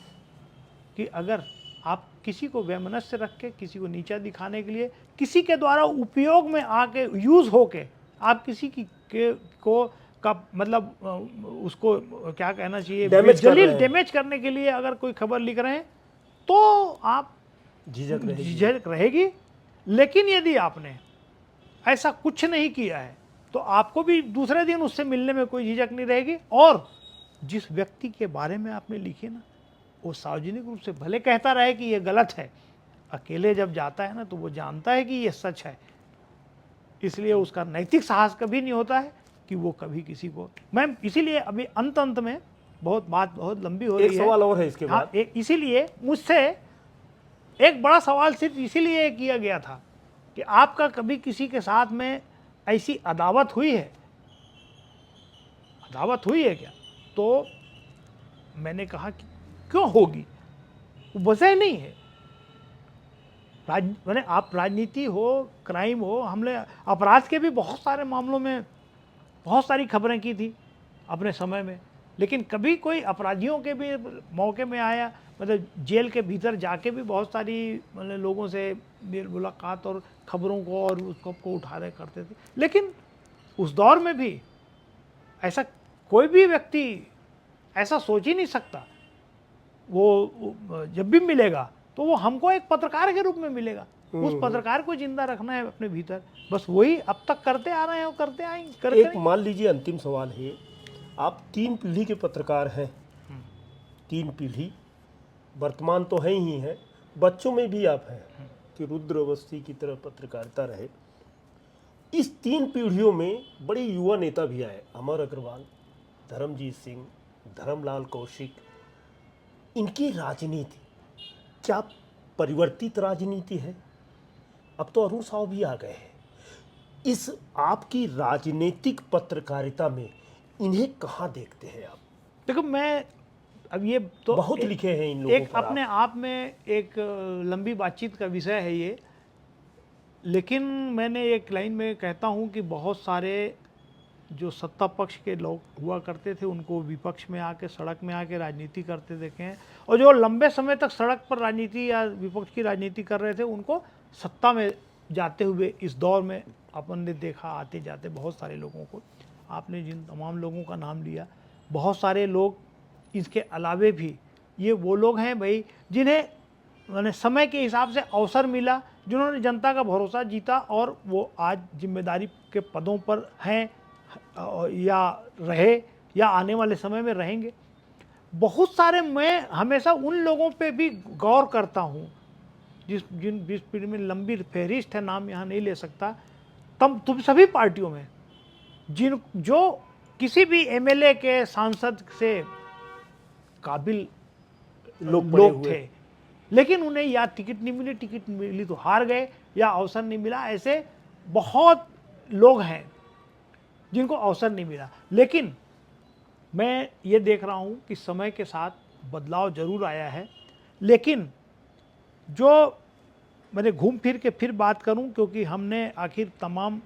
कि अगर आप किसी को वैमनस्य रख के, किसी को नीचा दिखाने के लिए, किसी के द्वारा उपयोग में आके यूज़ होके आप किसी को का मतलब उसको क्या कहना चाहिए, डैमेज करने के लिए अगर कोई खबर लिख रहे हैं तो आप झिझक रहेगी। लेकिन यदि आपने ऐसा कुछ नहीं किया है तो आपको भी दूसरे दिन उससे मिलने में कोई झिझक नहीं रहेगी। और जिस व्यक्ति के बारे में आपने लिखी ना, वो सार्वजनिक रूप से भले कहता रहे कि ये गलत है, अकेले जब जाता है ना तो वो जानता है कि ये सच है। इसलिए उसका नैतिक साहस कभी नहीं होता है कि वो कभी किसी को, मैं इसीलिए अभी अंत में बहुत लंबी हो रही है। एक सवाल और है इसके बाद। हाँ, इसीलिए मुझसे एक बड़ा सवाल सिर्फ इसीलिए किया गया था कि आपका कभी किसी के साथ में ऐसी अदावत हुई है, क्या? तो मैंने कहा कि क्यों होगी, वजह नहीं है। मैंने आप राजनीति हो, क्राइम हो, हमने अपराध के भी बहुत सारे मामलों में बहुत सारी खबरें की थी अपने समय में। लेकिन कभी कोई अपराधियों के भी मौके में आया, मतलब जेल के भीतर जाके भी बहुत सारी मतलब लोगों से मुलाकात और खबरों को और उसको उठा रहे करते थे। लेकिन उस दौर में भी ऐसा कोई भी व्यक्ति ऐसा सोच ही नहीं सकता। वो जब भी मिलेगा तो वो हमको एक पत्रकार के रूप में मिलेगा। उस पत्रकार को जिंदा रखना है अपने भीतर, बस वही अब तक करते आ रहे हैं और करते आएंगे। एक मान लीजिए अंतिम सवाल है, आप 3 पीढ़ी के पत्रकार हैं, 3 पीढ़ी, वर्तमान तो है ही है, बच्चों में भी आप हैं कि रुद्र अवस्थी की तरह पत्रकारिता रहे। इस 3 पीढ़ियों में बड़े युवा नेता भी आए, अमर अग्रवाल, धर्मजीत सिंह, धर्मलाल कौशिक। इनकी राजनीति क्या परिवर्तित राजनीति है? अब तो अरुण साव भी आ गए हैं। इस आपकी राजनीतिक पत्रकारिता में इन्हें कहाँ देखते हैं आप? देखो, मैं अब ये तो बहुत लिखे हैं इन लोगों एक पर अपने आप में एक लंबी बातचीत का विषय है ये। लेकिन मैंने एक लाइन में कहता हूँ कि बहुत सारे जो सत्ता पक्ष के लोग हुआ करते थे उनको विपक्ष में आके, सड़क में आके राजनीति करते देखे हैं, और जो लंबे समय तक सड़क पर राजनीति या विपक्ष की राजनीति कर रहे थे उनको सत्ता में जाते हुए इस दौर में अपन ने देखा आते जाते बहुत सारे लोगों को। आपने जिन तमाम लोगों का नाम लिया, बहुत सारे लोग इसके अलावे भी ये वो लोग हैं भाई जिन्हें मैंने समय के हिसाब से अवसर मिला, जिन्होंने जनता का भरोसा जीता और वो आज जिम्मेदारी के पदों पर हैं या रहे या आने वाले समय में रहेंगे। बहुत सारे, मैं हमेशा उन लोगों पे भी गौर करता हूँ जिस पीढ़ी में लंबी फहरिस्त है, नाम यहाँ नहीं ले सकता, तुम सभी पार्टियों में जो किसी भी एमएलए के, सांसद से काबिल लोग थे, लेकिन उन्हें या टिकट नहीं मिली, टिकट मिली तो हार गए, या अवसर नहीं मिला। ऐसे बहुत लोग हैं जिनको अवसर नहीं मिला। लेकिन मैं ये देख रहा हूँ कि समय के साथ बदलाव जरूर आया है। लेकिन जो मैंने घूम फिर के फिर बात करूं, क्योंकि हमने आखिर तमाम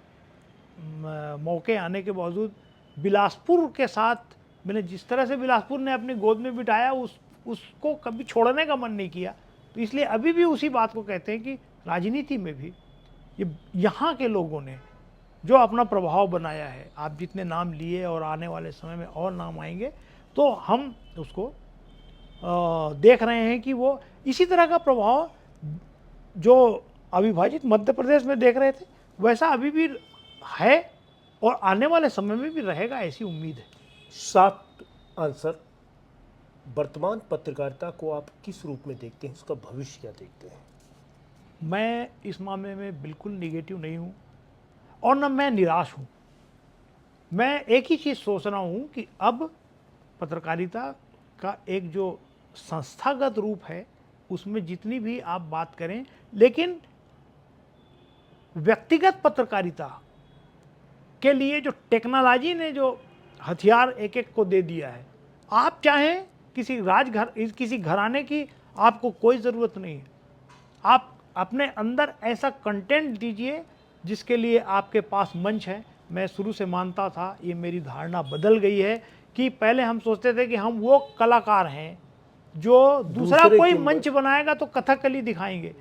मौके आने के बावजूद बिलासपुर के साथ, मैंने जिस तरह से बिलासपुर ने अपनी गोद में बिठाया उसको कभी छोड़ने का मन नहीं किया। तो इसलिए अभी भी उसी बात को कहते हैं कि राजनीति में भी ये यहाँ के लोगों ने जो अपना प्रभाव बनाया है, आप जितने नाम लिए और आने वाले समय में और नाम आएंगे, तो हम उसको देख रहे हैं कि वो इसी तरह का प्रभाव जो अविभाजित मध्य प्रदेश में देख रहे थे वैसा अभी भी है और आने वाले समय में भी रहेगा, ऐसी उम्मीद है। शॉर्ट आंसर, वर्तमान पत्रकारिता को आप किस रूप में देखते हैं, उसका भविष्य क्या देखते हैं? मैं इस मामले में बिल्कुल निगेटिव नहीं हूँ और न मैं निराश हूँ। मैं एक ही चीज़ सोच रहा हूँ कि अब पत्रकारिता का एक जो संस्थागत रूप है उसमें जितनी भी आप बात करें, लेकिन व्यक्तिगत पत्रकारिता के लिए जो टेक्नोलॉजी ने जो हथियार एक एक को दे दिया है, आप चाहें किसी घराने की आपको कोई ज़रूरत नहीं है। आप अपने अंदर ऐसा कंटेंट दीजिए जिसके लिए आपके पास मंच है। मैं शुरू से मानता था, ये मेरी धारणा बदल गई है कि पहले हम सोचते थे कि हम वो कलाकार हैं जो दूसरा दूसरे कोई के मंच बनाएगा तो कथकली दिखाएंगे।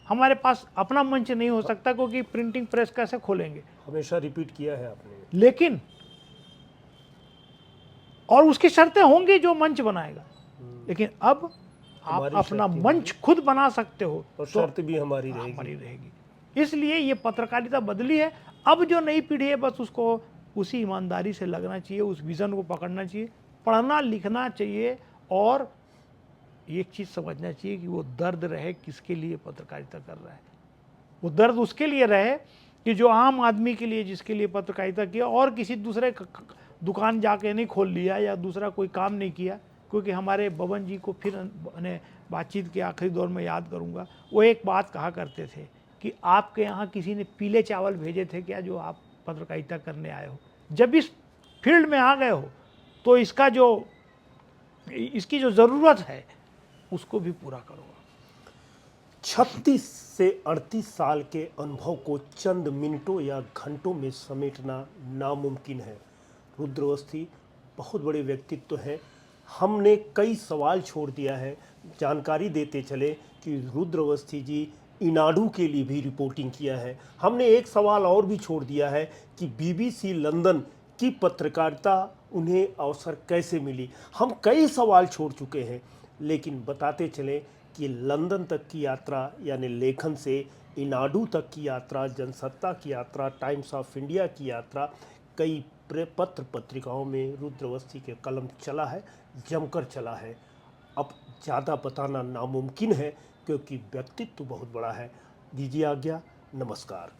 हमारे पास अपना मंच नहीं हो सकता क्योंकि प्रिंटिंग प्रेस कैसे खोलेंगे। हमेशा रिपीट किया है आपने। लेकिन और उसकी शर्तें होंगी जो मंच बनाएगा, लेकिन अब आप हमारी अपना शर्तें मंच खुद बना सकते हो और तो शर्त भी हमारी हमारी रहेगी। रहेगी। इसलिए ये पत्रकारिता बदली है। अब जो नई पीढ़ी है बस उसको उसी ईमानदारी से लगना चाहिए, उस विज़न को पकड़ना चाहिए, पढ़ना लिखना चाहिए और एक चीज़ समझना चाहिए कि वो दर्द रहे किसके लिए पत्रकारिता कर रहा है। वो दर्द उसके लिए रहे कि जो आम आदमी के लिए, जिसके लिए पत्रकारिता किया, और किसी दूसरे दुकान जाके नहीं खोल लिया या दूसरा कोई काम नहीं किया। क्योंकि हमारे बबन जी को फिर मैंने बातचीत के आखिरी दौर में याद करूंगा, वो एक बात कहा करते थे कि आपके यहाँ किसी ने पीले चावल भेजे थे क्या जो आप पत्रकारिता करने आए हो? जब इस फील्ड में आ गए हो तो इसकी जो ज़रूरत है उसको भी पूरा करो। 36 से 38 साल के अनुभव को चंद मिनटों या घंटों में समेटना नामुमकिन है। रुद्र अवस्थी बहुत बड़े व्यक्तित्व हैं। हमने कई सवाल छोड़ दिया है। जानकारी देते चले कि रुद्र अवस्थी जी इनाडू के लिए भी रिपोर्टिंग किया है। हमने एक सवाल और भी छोड़ दिया है कि बीबीसी लंदन की पत्रकारिता उन्हें अवसर कैसे मिली। हम कई सवाल छोड़ चुके हैं, लेकिन बताते चले कि लंदन तक की यात्रा यानी लेखन से इनाडू तक की यात्रा, जनसत्ता की यात्रा, टाइम्स ऑफ इंडिया की यात्रा, कई पत्र पत्रिकाओं में रुद्र अवस्थी के कलम चला है, जमकर चला है। अब ज़्यादा बताना नामुमकिन है क्योंकि व्यक्तित्व बहुत बड़ा है। दीजिए आज्ञा, नमस्कार।